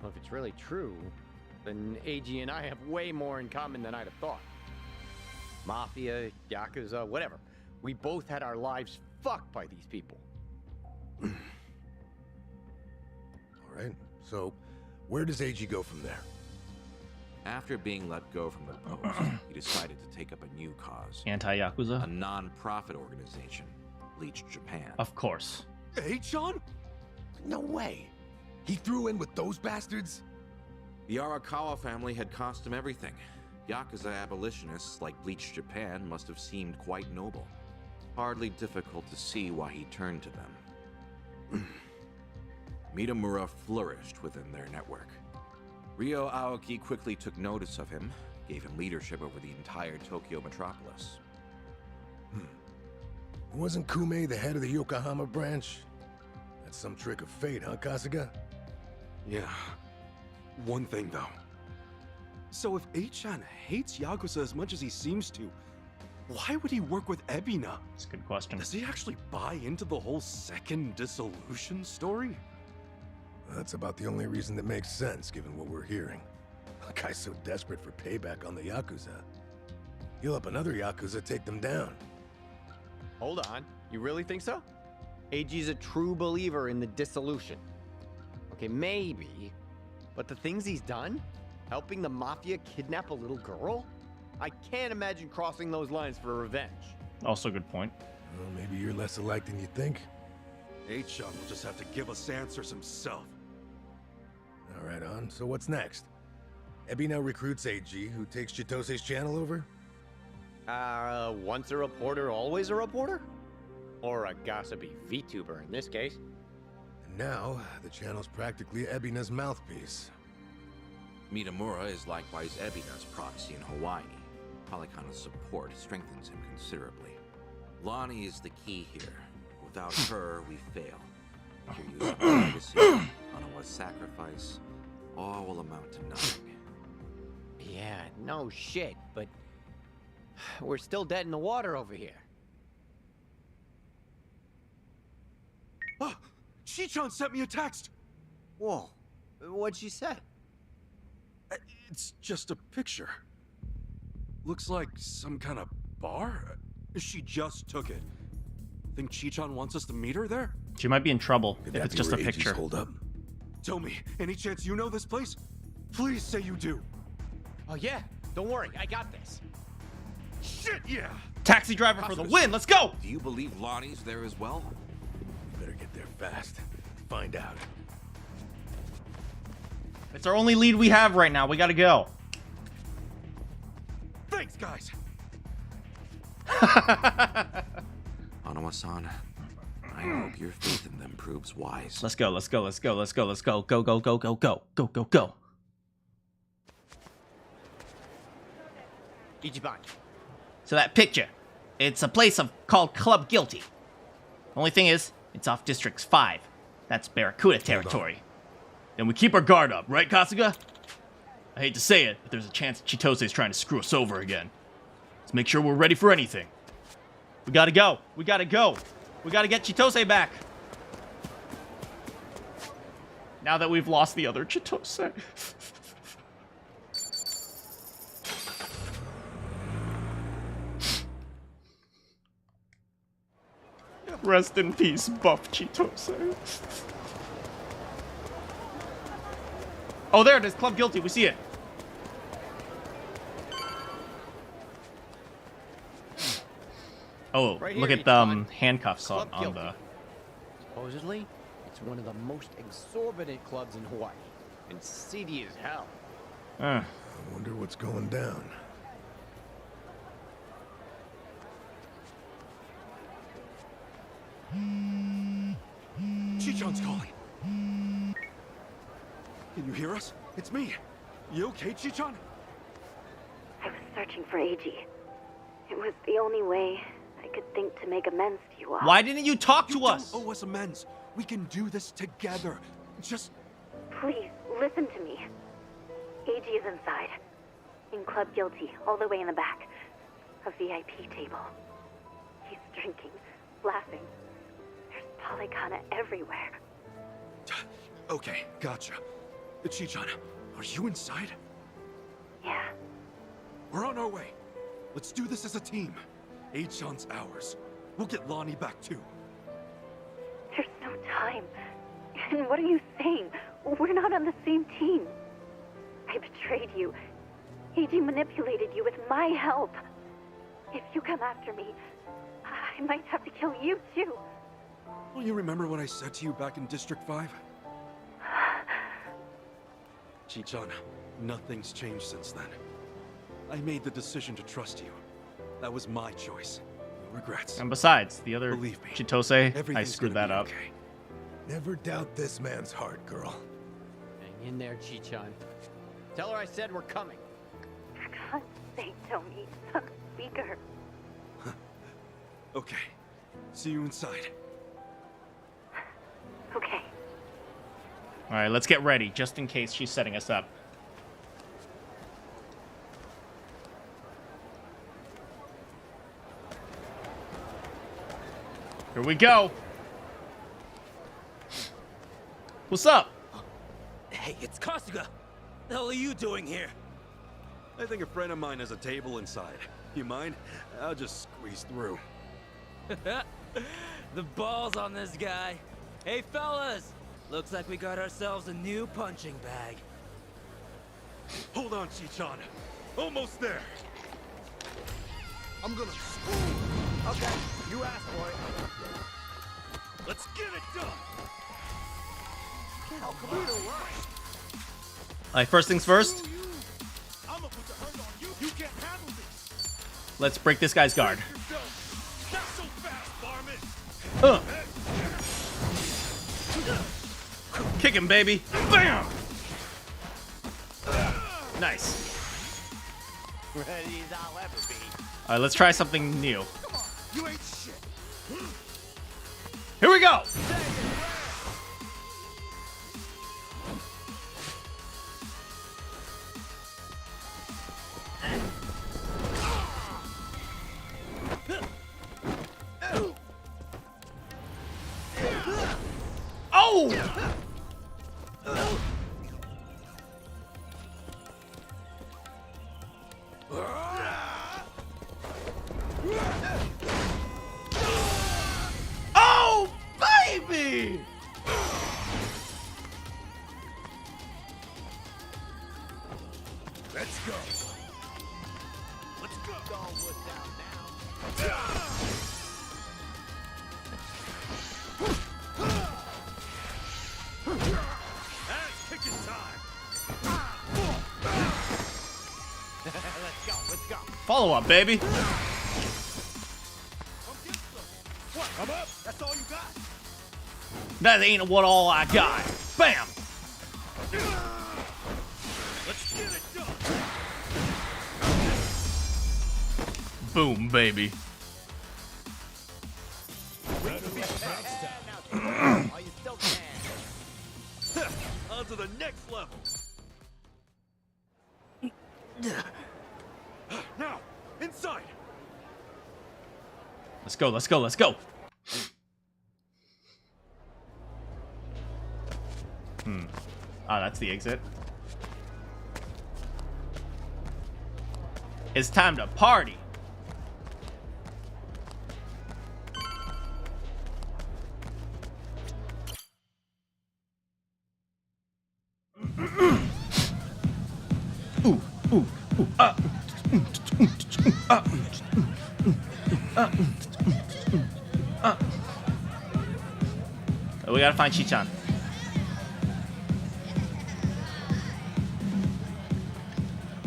Well, if it's really true, then AG and I have way more in common than I'd have thought. Mafia, Yakuza, whatever. We both had our lives fucked by these people. All right, so where does AG go from there? After being let go from the post, he decided to take up a new cause. Anti-Yakuza? A non-profit organization, Bleach Japan. Of course. Eichan? No way. He threw in with those bastards? The Arakawa family had cost him everything. Yakuza abolitionists like Bleach Japan must have seemed quite noble. Hardly difficult to see why he turned to them. Mitamura flourished within their network. Ryo Aoki quickly took notice of him, gave him leadership over the entire Tokyo metropolis. Wasn't Kume the head of the Yokohama branch? That's some trick of fate, huh, Kasuga? Yeah. One thing, though. So if Eichan hates Yakuza as much as he seems to, Why would he work with Ebina? That's a good question. Does he actually buy into the whole second dissolution story? That's about the only reason that makes sense, given what we're hearing. A guy's so desperate for payback on the Yakuza. He'll help another Yakuza take them down. Hold on. You really think so? AG's a true believer in the dissolution. Okay, maybe. But the things he's done? Helping the Mafia kidnap a little girl? I can't imagine crossing those lines for revenge. Also a good point. Well, maybe you're less alike than you think. H-Shun will just have to give us answers himself. All right, on. So what's next? Ebina recruits AG, who takes Chitose's channel over? Once a reporter, always a reporter? Or a gossipy VTuber in this case. And now, the channel's practically Ebina's mouthpiece. Mitamura is likewise Ebina's proxy in Hawaii. Polycona's support strengthens him considerably. Lonnie is the key here. Without her, we fail. Kiryu's legacy, Onawa's sacrifice, all will amount to nothing. Yeah, no shit, but we're still dead in the water over here. Oh, Chi-chan sent me a text! Whoa, what'd she say? It's just a picture. Looks like some kind of bar? She just took it. Think Chi-chan wants us to meet her there? She might be in trouble if it's just a picture. Hold up. Tell me, any chance you know this place? Please say you do. Oh yeah, don't worry, I got this. Shit, yeah! Taxi driver for the win, let's go! Do you believe Lonnie's there as well? Better get there fast. Find out. It's our only lead we have right now, we gotta go. Thanks, guys! Onawa-san, I hope your faith in them proves wise. Let's go, let's go, let's go, let's go, let's go. Go, go, go, go, go, go, go, go. Ichiban. So that picture, it's a place called Club Guilty. Only thing is, it's off District 5. That's Barracuda territory. Then we keep our guard up, right, Kasuga? I hate to say it, but there's a chance Chitose's trying to screw us over again. Let's make sure we're ready for anything. We gotta go. We gotta go. We gotta get Chitose back. Now that we've lost the other Chitose. Rest in peace, buff Chitose. Oh, there it is. Club Guilty. We see it. Oh, Right look here, at the handcuffs on Guilty. the... Supposedly, it's one of the most exorbitant clubs in Hawaii. And seedy as hell. I wonder what's going down. Chi-chan's calling. Can you hear us? It's me. You okay, Chi-chan? I was searching for AG. It was the only way I could think to make amends to you all. Why didn't you talk to us? Don't owe us amends. We can do this together. Just... Please, listen to me. AG is inside. In Club Guilty, all the way in the back. A VIP table. He's drinking, laughing. There's Polycana everywhere. Okay, gotcha. Chi-chan, are you inside? Yeah. We're on our way. Let's do this as a team. H-chan's ours. We'll get Lonnie back too. There's no time. And what are you saying? We're not on the same team. I betrayed you. AG manipulated you with my help. If you come after me, I might have to kill you too. Well, you remember what I said to you back in District 5? Chi-chan, nothing's changed since then. I made the decision to trust you. That was my choice. No regrets. And besides, the other Believe me, Chitose, I everything's screwed gonna that be up. okay. Never doubt this man's heart, girl. Hang in there, Chi-chan. Tell her I said we're coming. For God's sake, Tony. Talk weaker. Okay. See you inside. Okay. All right, let's get ready, just in case she's setting us up. Here we go. What's up? Hey, it's Kasuga. The hell are you doing here? I think a friend of mine has a table inside. You mind? I'll just squeeze through. The balls on this guy. Hey, fellas. Looks like we got ourselves a new punching bag. Hold on, Chichan. Almost there. I'm gonna. Okay, you asked for it. Let's get it done. How come we don't work? Alright, first things first. I'm gonna put the hurt on you. You can't handle this. Let's break this guy's guard. Not so fast, varmint. Kick him, baby. Bam! Nice. Ready as I'll ever be. Alright, let's try something new. Come on, you ain't shit. Here we go! Oh! Oh, baby! Let's go. Let's go. Ass kicking time. Let's go. Follow up, baby. What? I'm up. That's all you got. That ain't what all I got. Bam! Let's get it done. Boom, baby. Are you still can? On to the next level. Now, inside. Let's go, let's go, let's go. Ah, that's the exit. It's time to party. Ooh, ooh, ooh, we gotta find Chichan.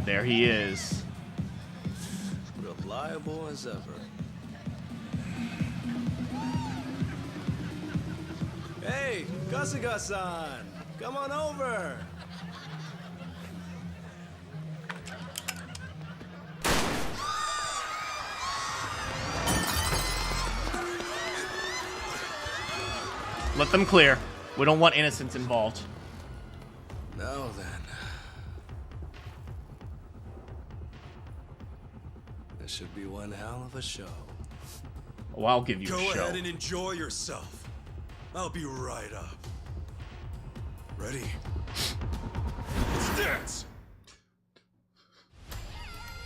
There he is. Reliable as ever. Hey, Kasuga-san! Come on over! Let them clear. We don't want innocents involved. Now then. This should be one hell of a show. Oh, I'll give you Go a show. ahead and enjoy yourself. I'll be right up. Ready? Let's dance!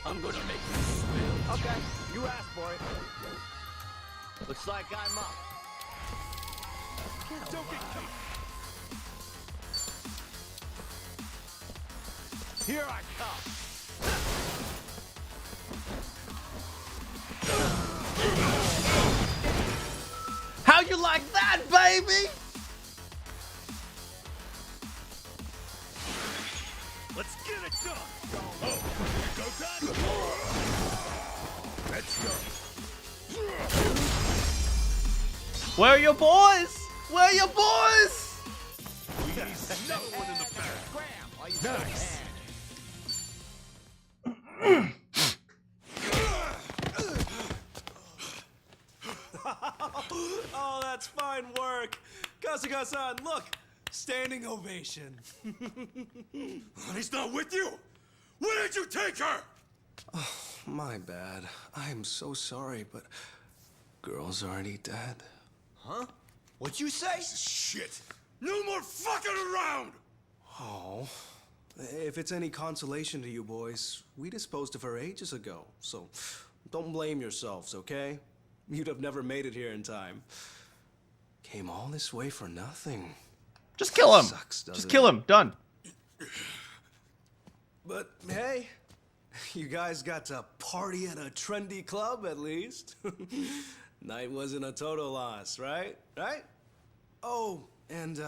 I'm gonna make you spill. Okay, you asked for it. Looks like I'm up. Don't get caught. Here I come. How you like that, baby? Let's get it done. Oh, go time. Let's go. Where are your boys? Where are your boys? Yes, no one in the back. Nice. Oh, that's fine work. Kasuga-san, look. Standing ovation. He's not with you. Where did you take her? Oh, my bad. I am so sorry, but girl's already dead. Huh? What'd you say? Shit! No more fucking around! Oh, if it's any consolation to you boys, we disposed of her ages ago, so don't blame yourselves, okay? You'd have never made it here in time. Came all this way for nothing. Just kill him. Sucks, Just kill him. Done. But hey, you guys got to party at a trendy club at least. Night wasn't a total loss, right? Right? Oh, and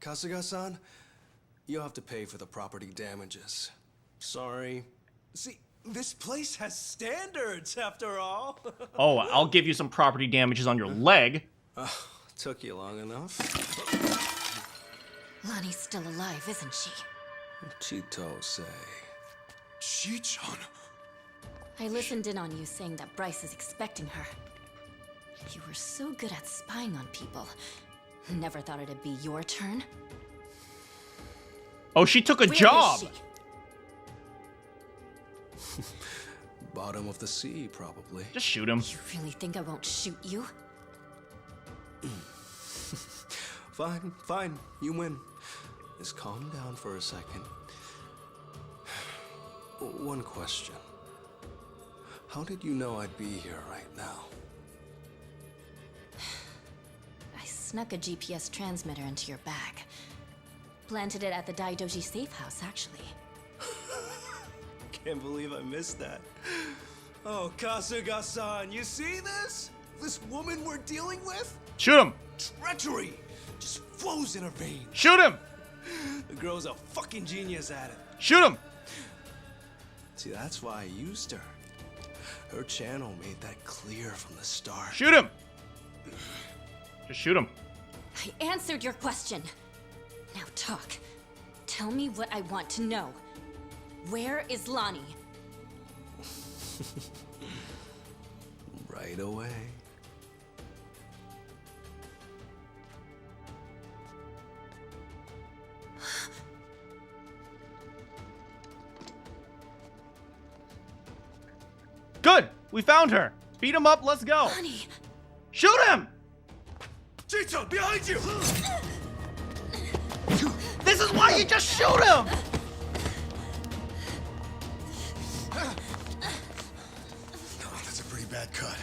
Kasuga-san, you'll have to pay for the property damages. Sorry. See, this place has standards after all. Oh, I'll give you some property damages on your leg. Took you long enough. Lonnie's still alive, isn't she? Chito say. Chi-chan? I listened in on you saying that Bryce is expecting her. You were so good at spying on people. Never thought it'd be your turn. Oh, she took a Where job. is she? Bottom of the sea, probably. Just shoot him. You really think I won't shoot you? Fine, fine. You win. Just calm down for a second. One question. How did you know I'd be here right now? I snuck a GPS transmitter into your bag. Planted it at the Daidoji safe house, actually. Can't believe I missed that. Oh, Kasuga-san, you see this? This woman we're dealing with? Shoot him. Treachery just flows in her veins. Shoot him. The girl's a fucking genius at it. Shoot him. See, that's why I used her. Her channel made that clear from the start. Shoot him. Just shoot him. I answered your question. Now talk. Tell me what I want to know. Where is Lonnie? Right away. Good. We found her. Beat him up. Let's go. Lonnie. Shoot him. Chito, behind you! This is why you just shoot him. Oh, that's a pretty bad cut.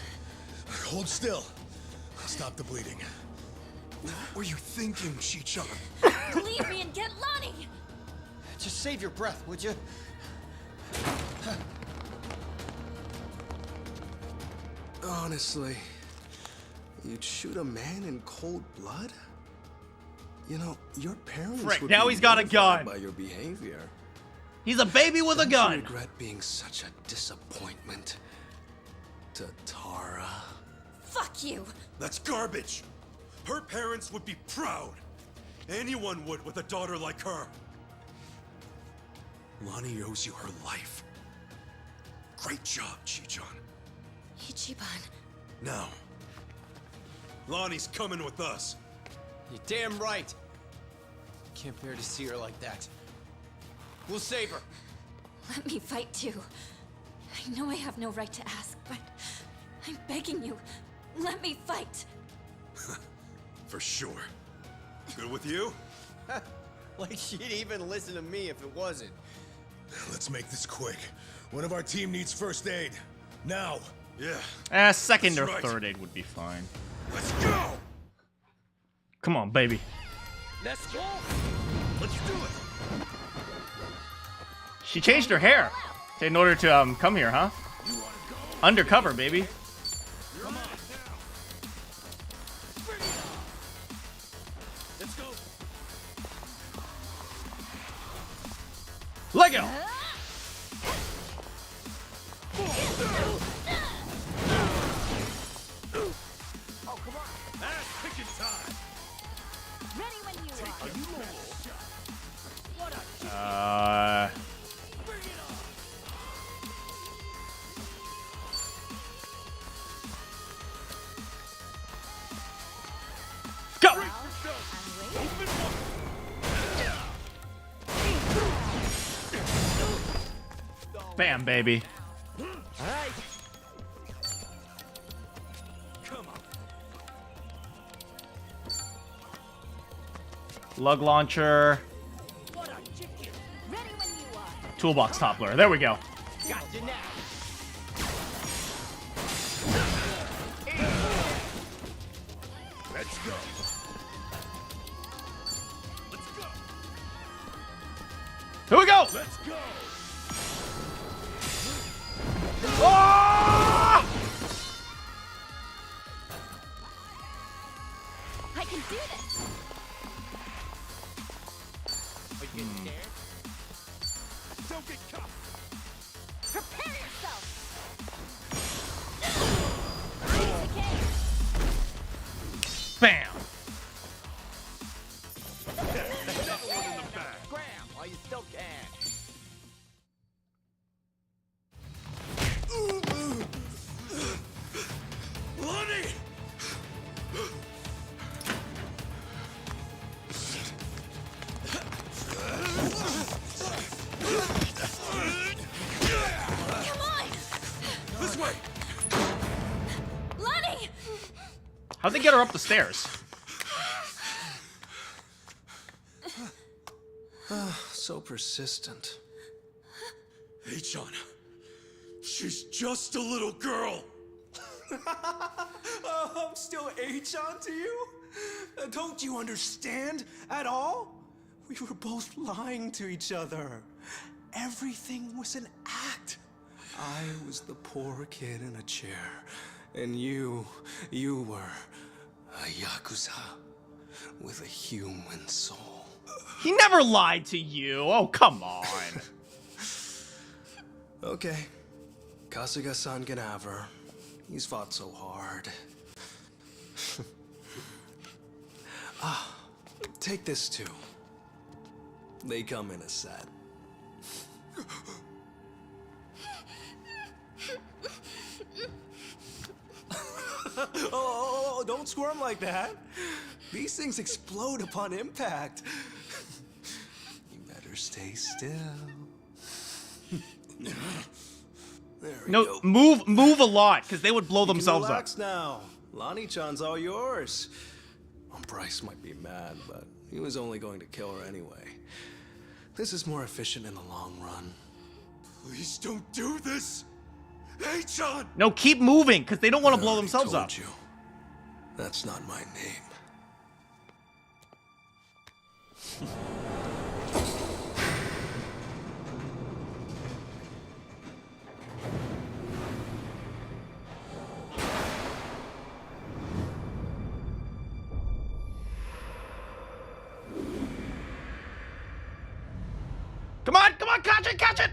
Hold still. Stop the bleeding. What were you thinking, Chi-chan? Leave me and get Lonnie! Just save your breath, would you? Honestly, you'd shoot a man in cold blood? You know, your parents Frick, would now be he's got a mortified gun. by your behavior. He's a baby with a Don't you gun. regret being such a disappointment to Tara? Fuck you! That's garbage. Her parents would be proud. Anyone would with a daughter like her. Lonnie owes you her life. Great job, Chi-chan. Ichiban. Now, Lonnie's coming with us. You're damn right. Can't bear to see her like that. We'll save her. Let me fight too. I know I have no right to ask, but I'm begging you. Let me fight. For sure. Good with you? Like she'd even listen to me if it wasn't. Let's make this quick. One of our team needs first aid. Now. Yeah. Second That's or right. third aid would be fine. Let's go! Come on, baby. Let's go! Let's do it! She changed her hair in order to come here, huh? Undercover, baby. Come on. Let's go. Lego. Oh, come on. Ass kicking time. Ready when you are. Go. Bam, baby. All right. Come on. Lug launcher. Toolbox toppler. There we go. Gotcha now. Let's go. Here we go. Let's go. Ah! I can do this. Are you getting scared? Don't get caught. Prepare yourself. Bam. Graham, while you still can. Lonnie! Come on! This way! Lonnie! How'd they get her up the stairs? So persistent. Hey, John. She's just a little girl. I'm still H-on to you? Don't you understand at all? We were both lying to each other. Everything was an act. I was the poor kid in a chair, and you were a Yakuza with a human soul. He never lied to you. Oh, come on. Okay. Kasuga-san can have her. He's fought so hard. Take this too. They come in a set. Oh, don't squirm like that. These things explode upon impact. You better stay still. No, move a lot, because they would blow themselves up. Relax now. Lonnie-chan's all yours. Well, Bryce might be mad, but he was only going to kill her anyway. This is more efficient in the long run. Please don't do this. Hey, John! No, keep moving, because they don't want to blow themselves told up. You. That's not my name. Come on, catch it, catch it!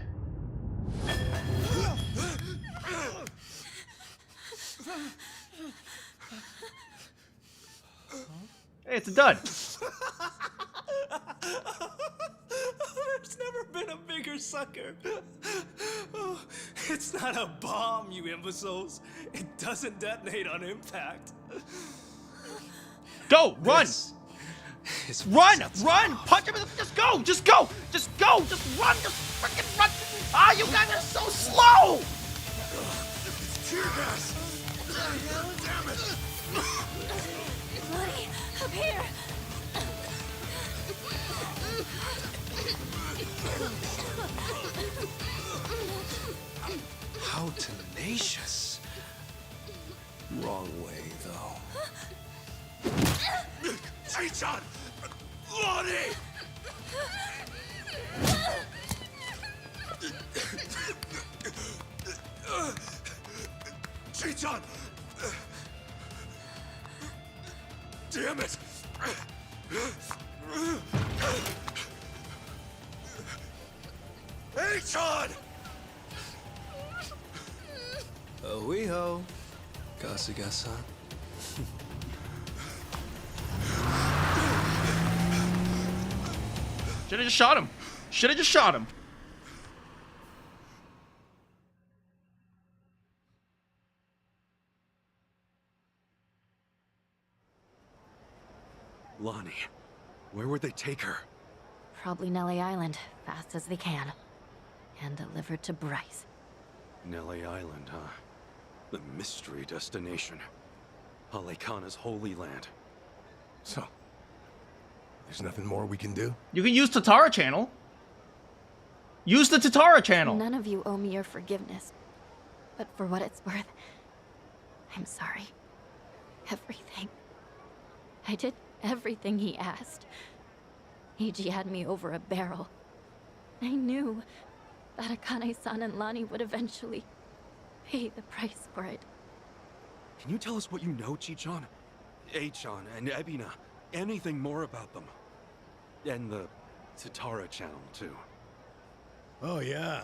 Hey, it's a dud. There's never been a bigger sucker. Oh, it's not a bomb, you imbeciles. It doesn't detonate on impact. Go, run! Run! Run! Punch him in the... Just go! Just go! Just go! Just run! Just freaking run! Ah, you guys are so slow! It's tear gas! Damn it! Lonnie, up here! How tenacious. Wrong way, though. Hey, John! Lonnie! Chi-chan! Damn it! Hey, John! Oh-wee-ho, Kasuga-san. Should've just shot him. Should've just shot him. Lonnie, where would they take her? Probably Nelly Island, fast as they can. And delivered to Bryce. Nelly Island, huh? The mystery destination. Palekana's holy land. So, There's nothing more we can do? You can use Tatara channel. Use the Tatara channel. None of you owe me your forgiveness. But for what it's worth, I'm sorry. Everything. I did everything he asked. Eiji had me over a barrel. I knew that Akane-san and Lani would eventually pay the price for it. Can you tell us what you know, Chichan? Achan and Ebina. Anything more about them? And the Tatara channel, too. Oh, yeah.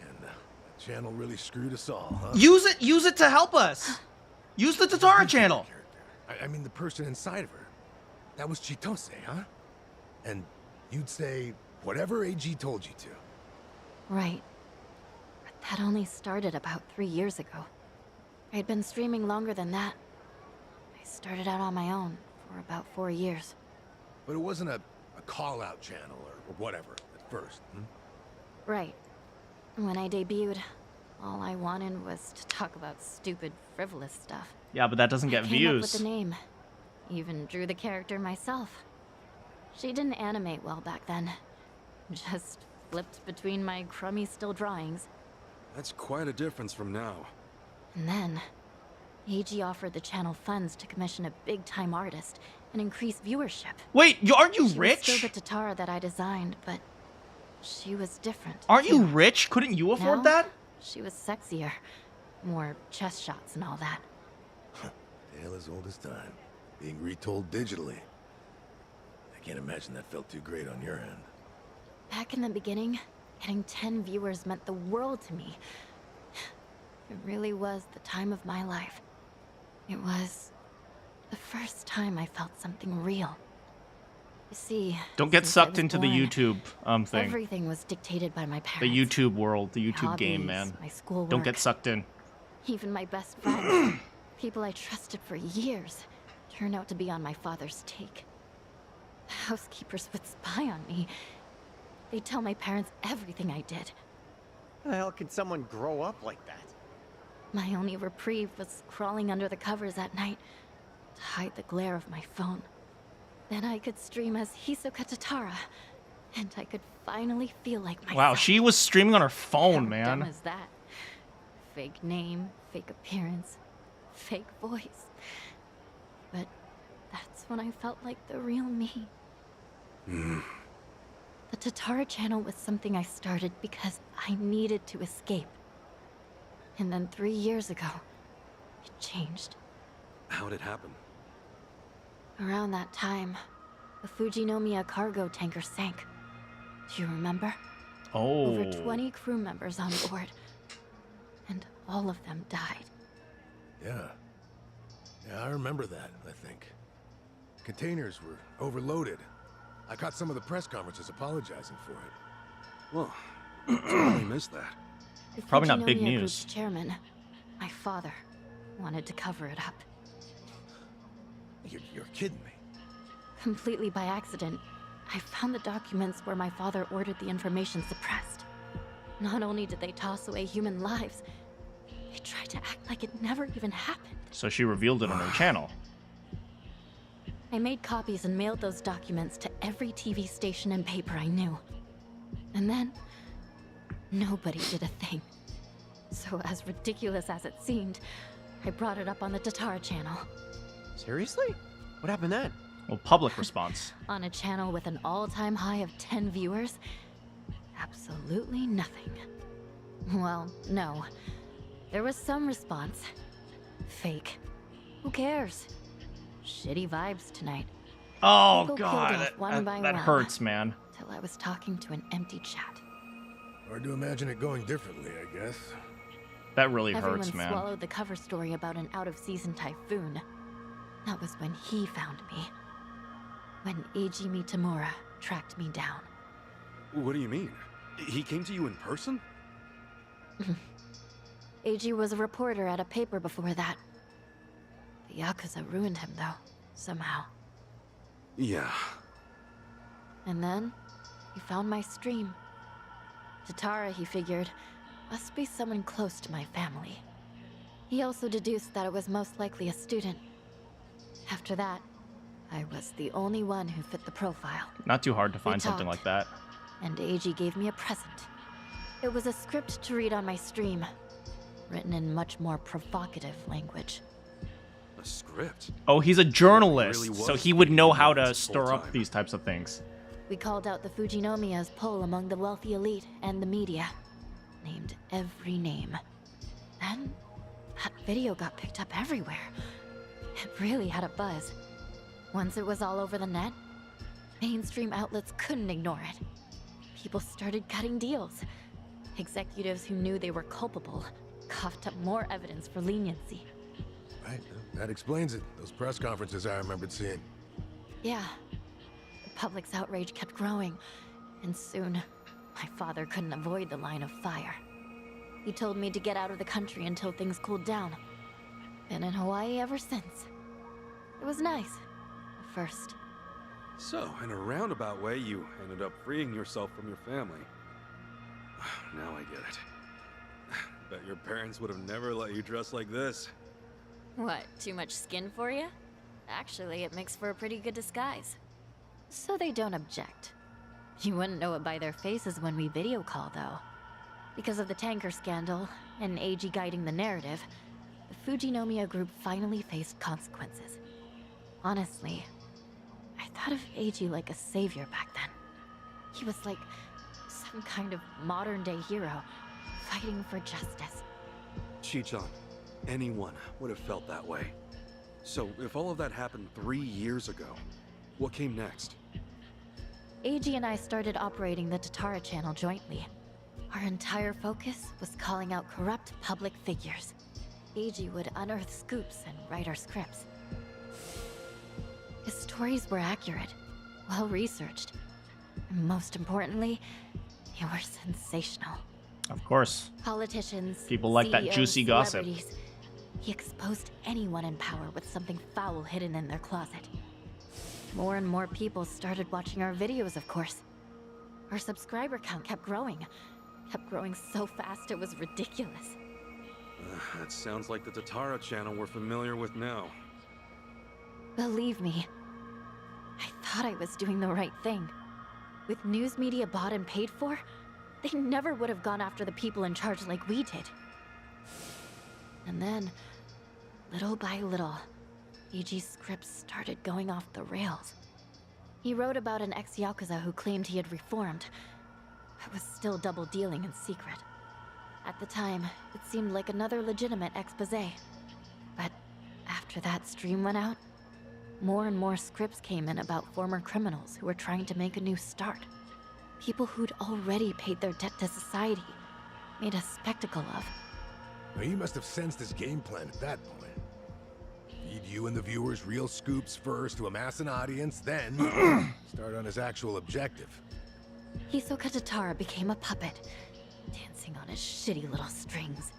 And that channel really screwed us all, huh? Use it to help us. Use the Tatara channel. I mean, the person inside of her. That was Chitose, huh? And you'd say whatever AG told you to. Right. But that only started about 3 years ago. I'd been streaming longer than that. I started out on my own for about 4 years. But it wasn't a call-out channel or whatever at first, hmm? Right. When I debuted, all I wanted was to talk about stupid, frivolous stuff. Yeah, but that doesn't get I came up with views. the name. Even drew the character myself. She didn't animate well back then. Just flipped between my crummy still drawings. That's quite a difference from now. And then, Eiji offered the channel funds to commission a big-time artist and increase viewership. Wait, aren't you She rich? was still the Tatara that I designed, but she was different. Aren't you too. rich? Couldn't you afford Now, that? She was sexier. More chest shots and all that. Tale as old as time. Being retold digitally. I can't imagine that felt too great on your end. Back in the beginning, getting 10 viewers meant the world to me. It really was the time of my life. It was the first time I felt something real. You see, Don't get since I sucked was into the born, YouTube thing. Everything was dictated by my The parents. YouTube world, the YouTube game, Hobbies, man. my schoolwork. Don't get sucked in. Even my best friends, people I trusted for years, turned out to be on my father's take. The housekeepers would spy on me. They'd tell my parents everything I did. How the hell can someone grow up like that? My only reprieve was crawling under the covers at night to hide the glare of my phone. Then I could stream as Hisoka Tatara, and I could finally feel like myself. Wow, she was streaming on her phone, How dumb man. is that? Fake name, fake appearance, fake voice. But that's when I felt like the real me. The Tatara channel was something I started because I needed to escape. And then 3 years ago, it changed. How'd it happen? Around that time, the Fujinomiya cargo tanker sank. Do you remember? Oh. Over 20 crew members on board. And all of them died. Yeah. Yeah, I remember that, I think. Containers were overloaded. I caught some of the press conferences apologizing for it. Well, totally missed that. The Probably not big Fujinomiya news. Group's chairman, my father, wanted to cover it up. You're kidding me. Completely by accident, I found the documents where my father ordered the information suppressed. Not only did they toss away human lives, they tried to act like it never even happened. So she revealed it on her channel. I made copies and mailed those documents to every TV station and paper I knew. And then, nobody did a thing. So as ridiculous as it seemed, I brought it up on the Tatara channel. Seriously? What happened then? Well, public response. On a channel with an all-time high of 10 viewers, absolutely nothing. Well, no. There was some response. Fake. Who cares? Shitty vibes tonight. Oh, People God. killed off one by That one, hurts, man. Till I was talking to an empty chat. Hard to imagine it going differently, I guess. That really Everyone hurts, man. swallowed the cover story about an out-of-season typhoon. That was when he found me. When Eiji Mitamura tracked me down. What do you mean? He came to you in person? Eiji was a reporter at a paper before that. The Yakuza ruined him, though, somehow. Yeah. And then, he found my stream. Tatara, he figured, must be someone close to my family. He also deduced that it was most likely a student. After that, I was the only one who fit the profile. Not too hard to We find something talked, like that. And AG gave me a present. It was a script to read on my stream, written in much more provocative language. A script? Oh, he's a journalist, Really so was he would know how to this whole stir up time. these types of things. We called out the Fujinomiya's poll among the wealthy elite and the media. Named every name. Then, that video got picked up everywhere. It really had a buzz. Once it was all over the net, mainstream outlets couldn't ignore it. People started cutting deals. Executives who knew they were culpable coughed up more evidence for leniency. Right, that explains it. Those press conferences I remembered seeing. Yeah. The public's outrage kept growing, and soon, my father couldn't avoid the line of fire. He told me to get out of the country until things cooled down. Been in Hawaii ever since. It was nice, at first. So, in a roundabout way, you ended up freeing yourself from your family. Now I get it. Bet your parents would have never let you dress like this. What, too much skin for you? Actually, it makes for a pretty good disguise. So they don't object. You wouldn't know it by their faces when we video call, though. Because of the tanker scandal, and AG guiding the narrative, the Fujinomiya group finally faced consequences. Honestly, I thought of AG like a savior back then. He was like some kind of modern-day hero, fighting for justice. Chichan, anyone would have felt that way. So, if all of that happened 3 years ago, what came next? AG and I started operating the Tatara channel jointly. Our entire focus was calling out corrupt public figures. AG would unearth scoops and write our scripts. His stories were accurate, well-researched, and most importantly, they were sensational. Of course. Politicians, People like that CEOs, juicy gossip. celebrities. He exposed anyone in power with something foul hidden in their closet. More and more people started watching our videos, of course. Our subscriber count kept growing so fast it was ridiculous. That sounds like the Tatara channel we're familiar with now. Believe me, I thought I was doing the right thing. With news media bought and paid for, they never would have gone after the people in charge like we did. And then, little by little, AG's scripts started going off the rails. He wrote about an ex-Yakuza who claimed he had reformed, but was still double-dealing in secret. At the time, it seemed like another legitimate exposé. But after that stream went out, more and more scripts came in about former criminals who were trying to make a new start. People who'd already paid their debt to society, made a spectacle of. Now, you must have sensed his game plan at that point. Feed you and the viewers real scoops first to amass an audience, then start on his actual objective. Hisoka Tatara became a puppet, dancing on his shitty little strings.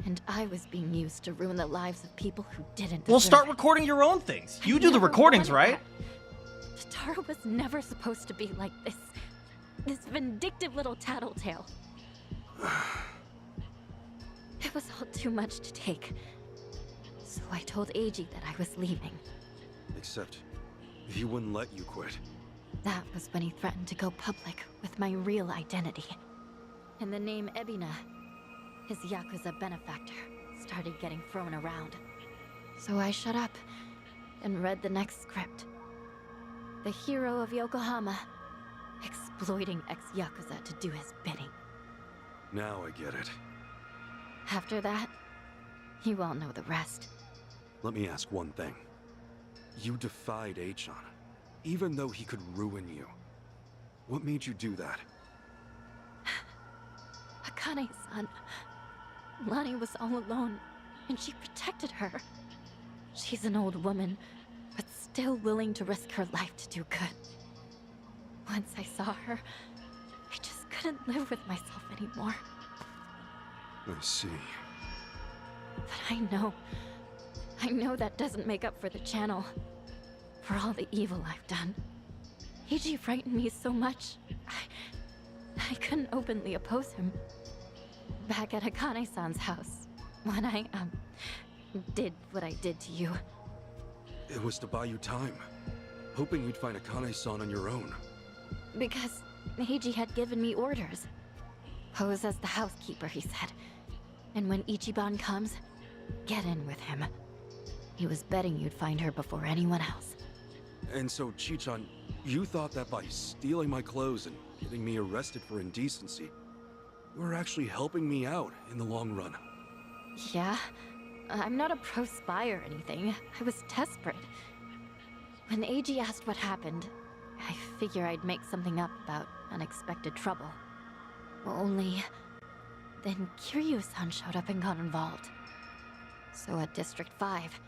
And I was being used to ruin the lives of people who didn't Well, deserve start it. recording your own things. You I do the never recordings, wanted right? that. Tatara was never supposed to be like this. This vindictive little tattletale. It was all too much to take. So I told AG that I was leaving. Except, he wouldn't let you quit. That was when he threatened to go public with my real identity. And the name Ebina, his Yakuza benefactor, started getting thrown around. So I shut up and read the next script. The hero of Yokohama, exploiting ex-Yakuza to do his bidding. Now I get it. After that, you all know the rest. Let me ask one thing. You defied Achan, even though he could ruin you. What made you do that? Akane-san, Lani was all alone, and she protected her. She's an old woman, but still willing to risk her life to do good. Once I saw her, I just couldn't live with myself anymore. I see. But I know that doesn't make up for the channel. For all the evil I've done. Eiji frightened me so much, I couldn't openly oppose him. Back at Akane-san's house, when I, did what I did to you. It was to buy you time. hoping you'd find Akane-san on your own. Because Meiji had given me orders. Pose as the housekeeper, he said. And when Ichiban comes, get in with him. He was betting you'd find her before anyone else. And so, Chichan, you thought that by stealing my clothes and getting me arrested for indecency, you were actually helping me out in the long run. Yeah, I'm not a pro spy or anything. I was desperate. When AG asked what happened, I figure I'd make something up about unexpected trouble. Only... then Kiryu-san showed up and got involved. So at District 5,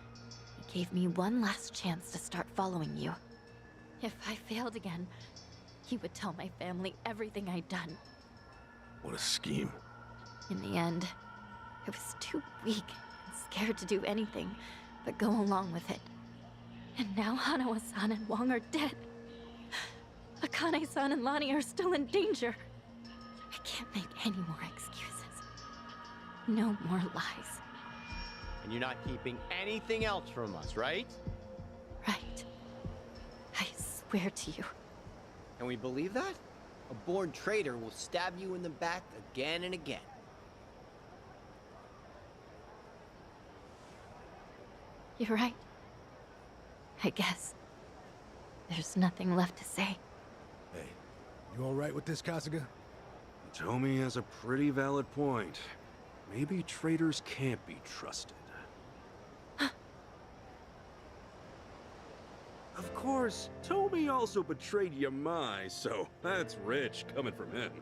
he gave me one last chance to start following you. If I failed again, he would tell my family everything I'd done. What a scheme. In the end, I was too weak and scared to do anything but go along with it. And now Hanawa-san and Wong are dead. Akane-san and Lani are still in danger. I can't make any more excuses. No more lies. And you're not keeping anything else from us, right? Right. I swear to you. Can we believe that? A born traitor will stab you in the back again and again. You're right. I guess. There's nothing left to say. Hey, you alright with this, Kasuga? Tomi has a pretty valid point. Maybe traitors can't be trusted. Of course, Tomi also betrayed Yamai, so that's rich coming from him.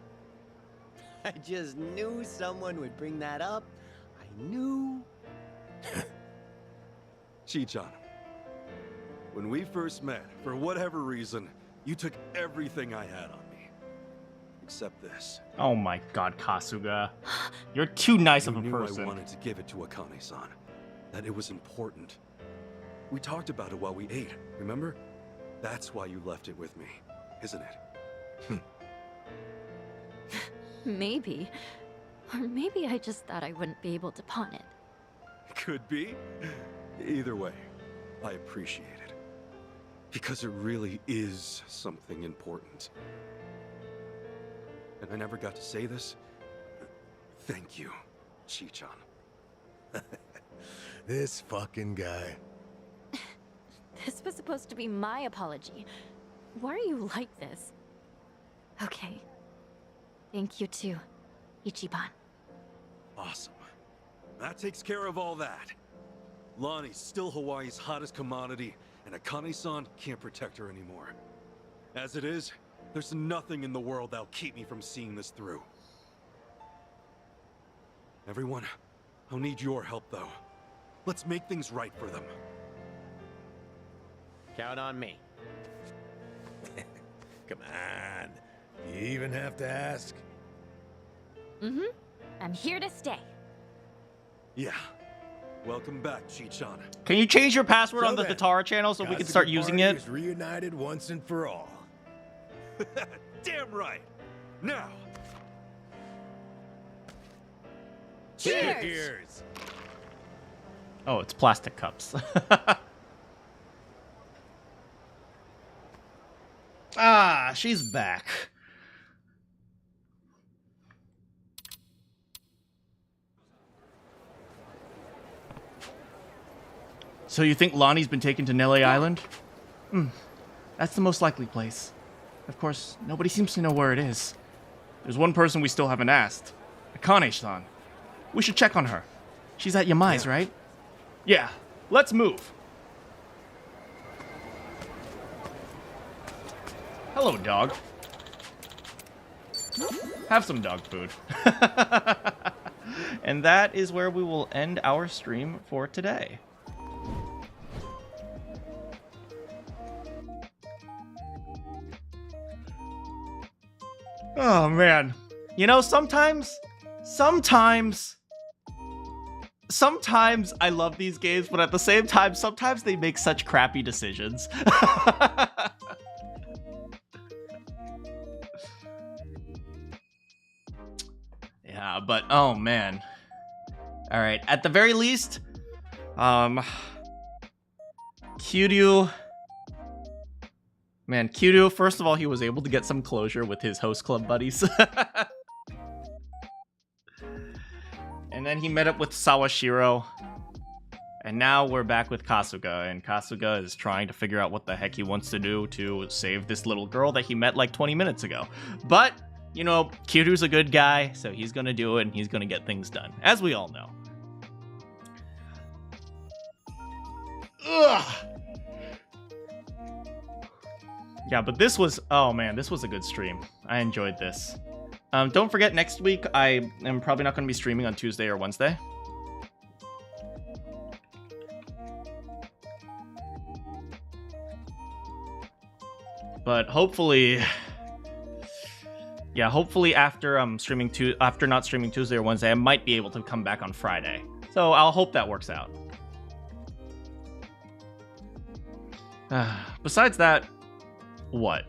I just knew someone would bring that up. I knew. Chichan, when we first met, for whatever reason, you took everything I had on me. Except this. Oh my god, Kasuga. You're too nice of a knew person. I wanted to give it to Akane-san. That it was important. We talked about it while we ate, remember? That's why you left it with me, isn't it? Maybe. Or maybe I just thought I wouldn't be able to pawn it. Could be. Either way, I appreciate it. Because it really is something important. And I never got to say this. Thank you, Chichan. This fucking guy. This was supposed to be my apology. Why are you like this? Okay. Thank you too, Ichiban. Awesome. That takes care of all that. Lonnie's still Hawaii's hottest commodity, and Akane-san can't protect her anymore. As it is, there's nothing in the world that'll keep me from seeing this through. Everyone, I'll need your help though. Let's make things right for them. Count on me. Come on. You even have to ask? Mm-hmm. I'm here to stay. Yeah. Welcome back, Chichan. Can you change your password So on the then, Tatara channel so we can Kasuga start using Party it? is reunited once and for all. Damn right. Now. Cheers! Oh, it's plastic cups. Ah, she's back. So you think Lonnie's been taken to Nele Island? That's the most likely place. Of course, nobody seems to know where it is. There's one person we still haven't asked. Akane-san. We should check on her. She's at Yamai's, right? Yeah, let's move. Hello, dog. Have some dog food. And that is where we will end our stream for today. Oh, man. You know, sometimes I love these games, but at the same time, sometimes they make such crappy decisions. Yeah, but oh man. All right, at the very least, Kiryu Man, Kiryu, first of all, he was able to get some closure with his host club buddies. And then he met up with Sawashiro. And now we're back with Kasuga, and Kasuga is trying to figure out what the heck he wants to do to save this little girl that he met like 20 minutes ago. But, you know, Kiryu's a good guy, so he's gonna do it, and he's gonna get things done, as we all know. Ugh! Yeah, but this was, oh man, this was a good stream. I enjoyed this. Don't forget, next week I am probably not going to be streaming on Tuesday or Wednesday. But hopefully, yeah, hopefully after after not streaming Tuesday or Wednesday, I might be able to come back on Friday. So I'll hope that works out. Besides that, what?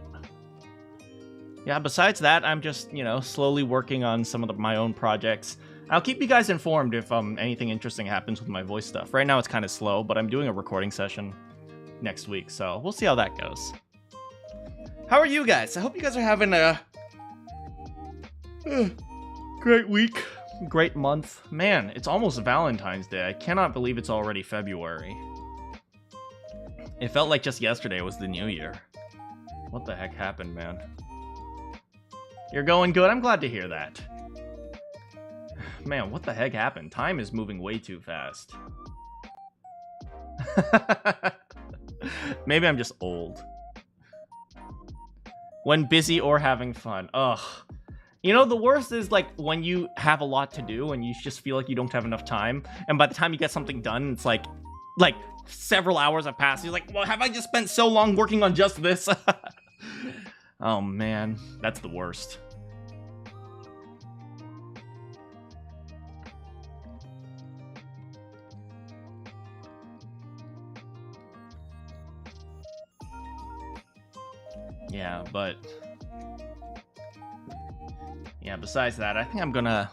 Yeah, besides that, I'm just, you know, slowly working on some of my own projects. I'll keep you guys informed if anything interesting happens with my voice stuff. Right now it's kind of slow, but I'm doing a recording session next week, so we'll see how that goes. How are you guys? I hope you guys are having a great week, great month. Man, it's almost Valentine's Day. I cannot believe it's already February. It felt like just yesterday was the new year. What the heck happened, man? You're going good? I'm glad to hear that. Man, what the heck happened? Time is moving way too fast. Maybe I'm just old. When busy or having fun. Ugh. You know, the worst is like when you have a lot to do and you just feel like you don't have enough time. And by the time you get something done, it's like several hours have passed. You're like, well, have I just spent so long working on just this? Oh man, that's the worst. Yeah, but yeah, besides that, I think I'm gonna,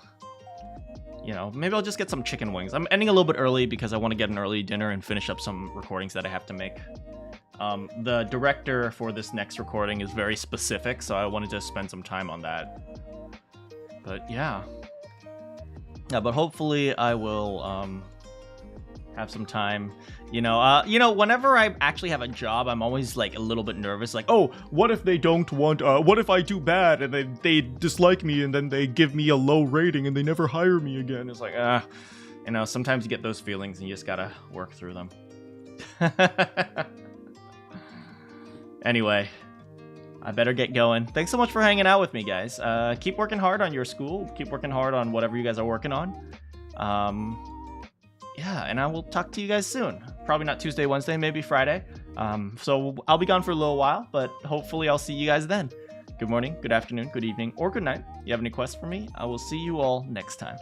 you know, maybe I'll just get some chicken wings. I'm ending a little bit early because I want to get an early dinner and finish up some recordings that I have to make. The director for this next recording is very specific, so I wanted to spend some time on that. But yeah. Yeah, but hopefully I will have some time. You know, whenever I actually have a job, I'm always like a little bit nervous. Like, oh, what if they don't want, what if I do bad and they dislike me and then they give me a low rating and they never hire me again? It's like, you know, sometimes you get those feelings and you just gotta work through them. Anyway, I better get going. Thanks so much for hanging out with me, guys. Keep working hard on your school. Keep working hard on whatever you guys are working on. Yeah, and I will talk to you guys soon. Probably not Tuesday, Wednesday, maybe Friday. So I'll be gone for a little while, but hopefully I'll see you guys then. Good morning, good afternoon, good evening, or good night. If you have any questions for me, I will see you all next time.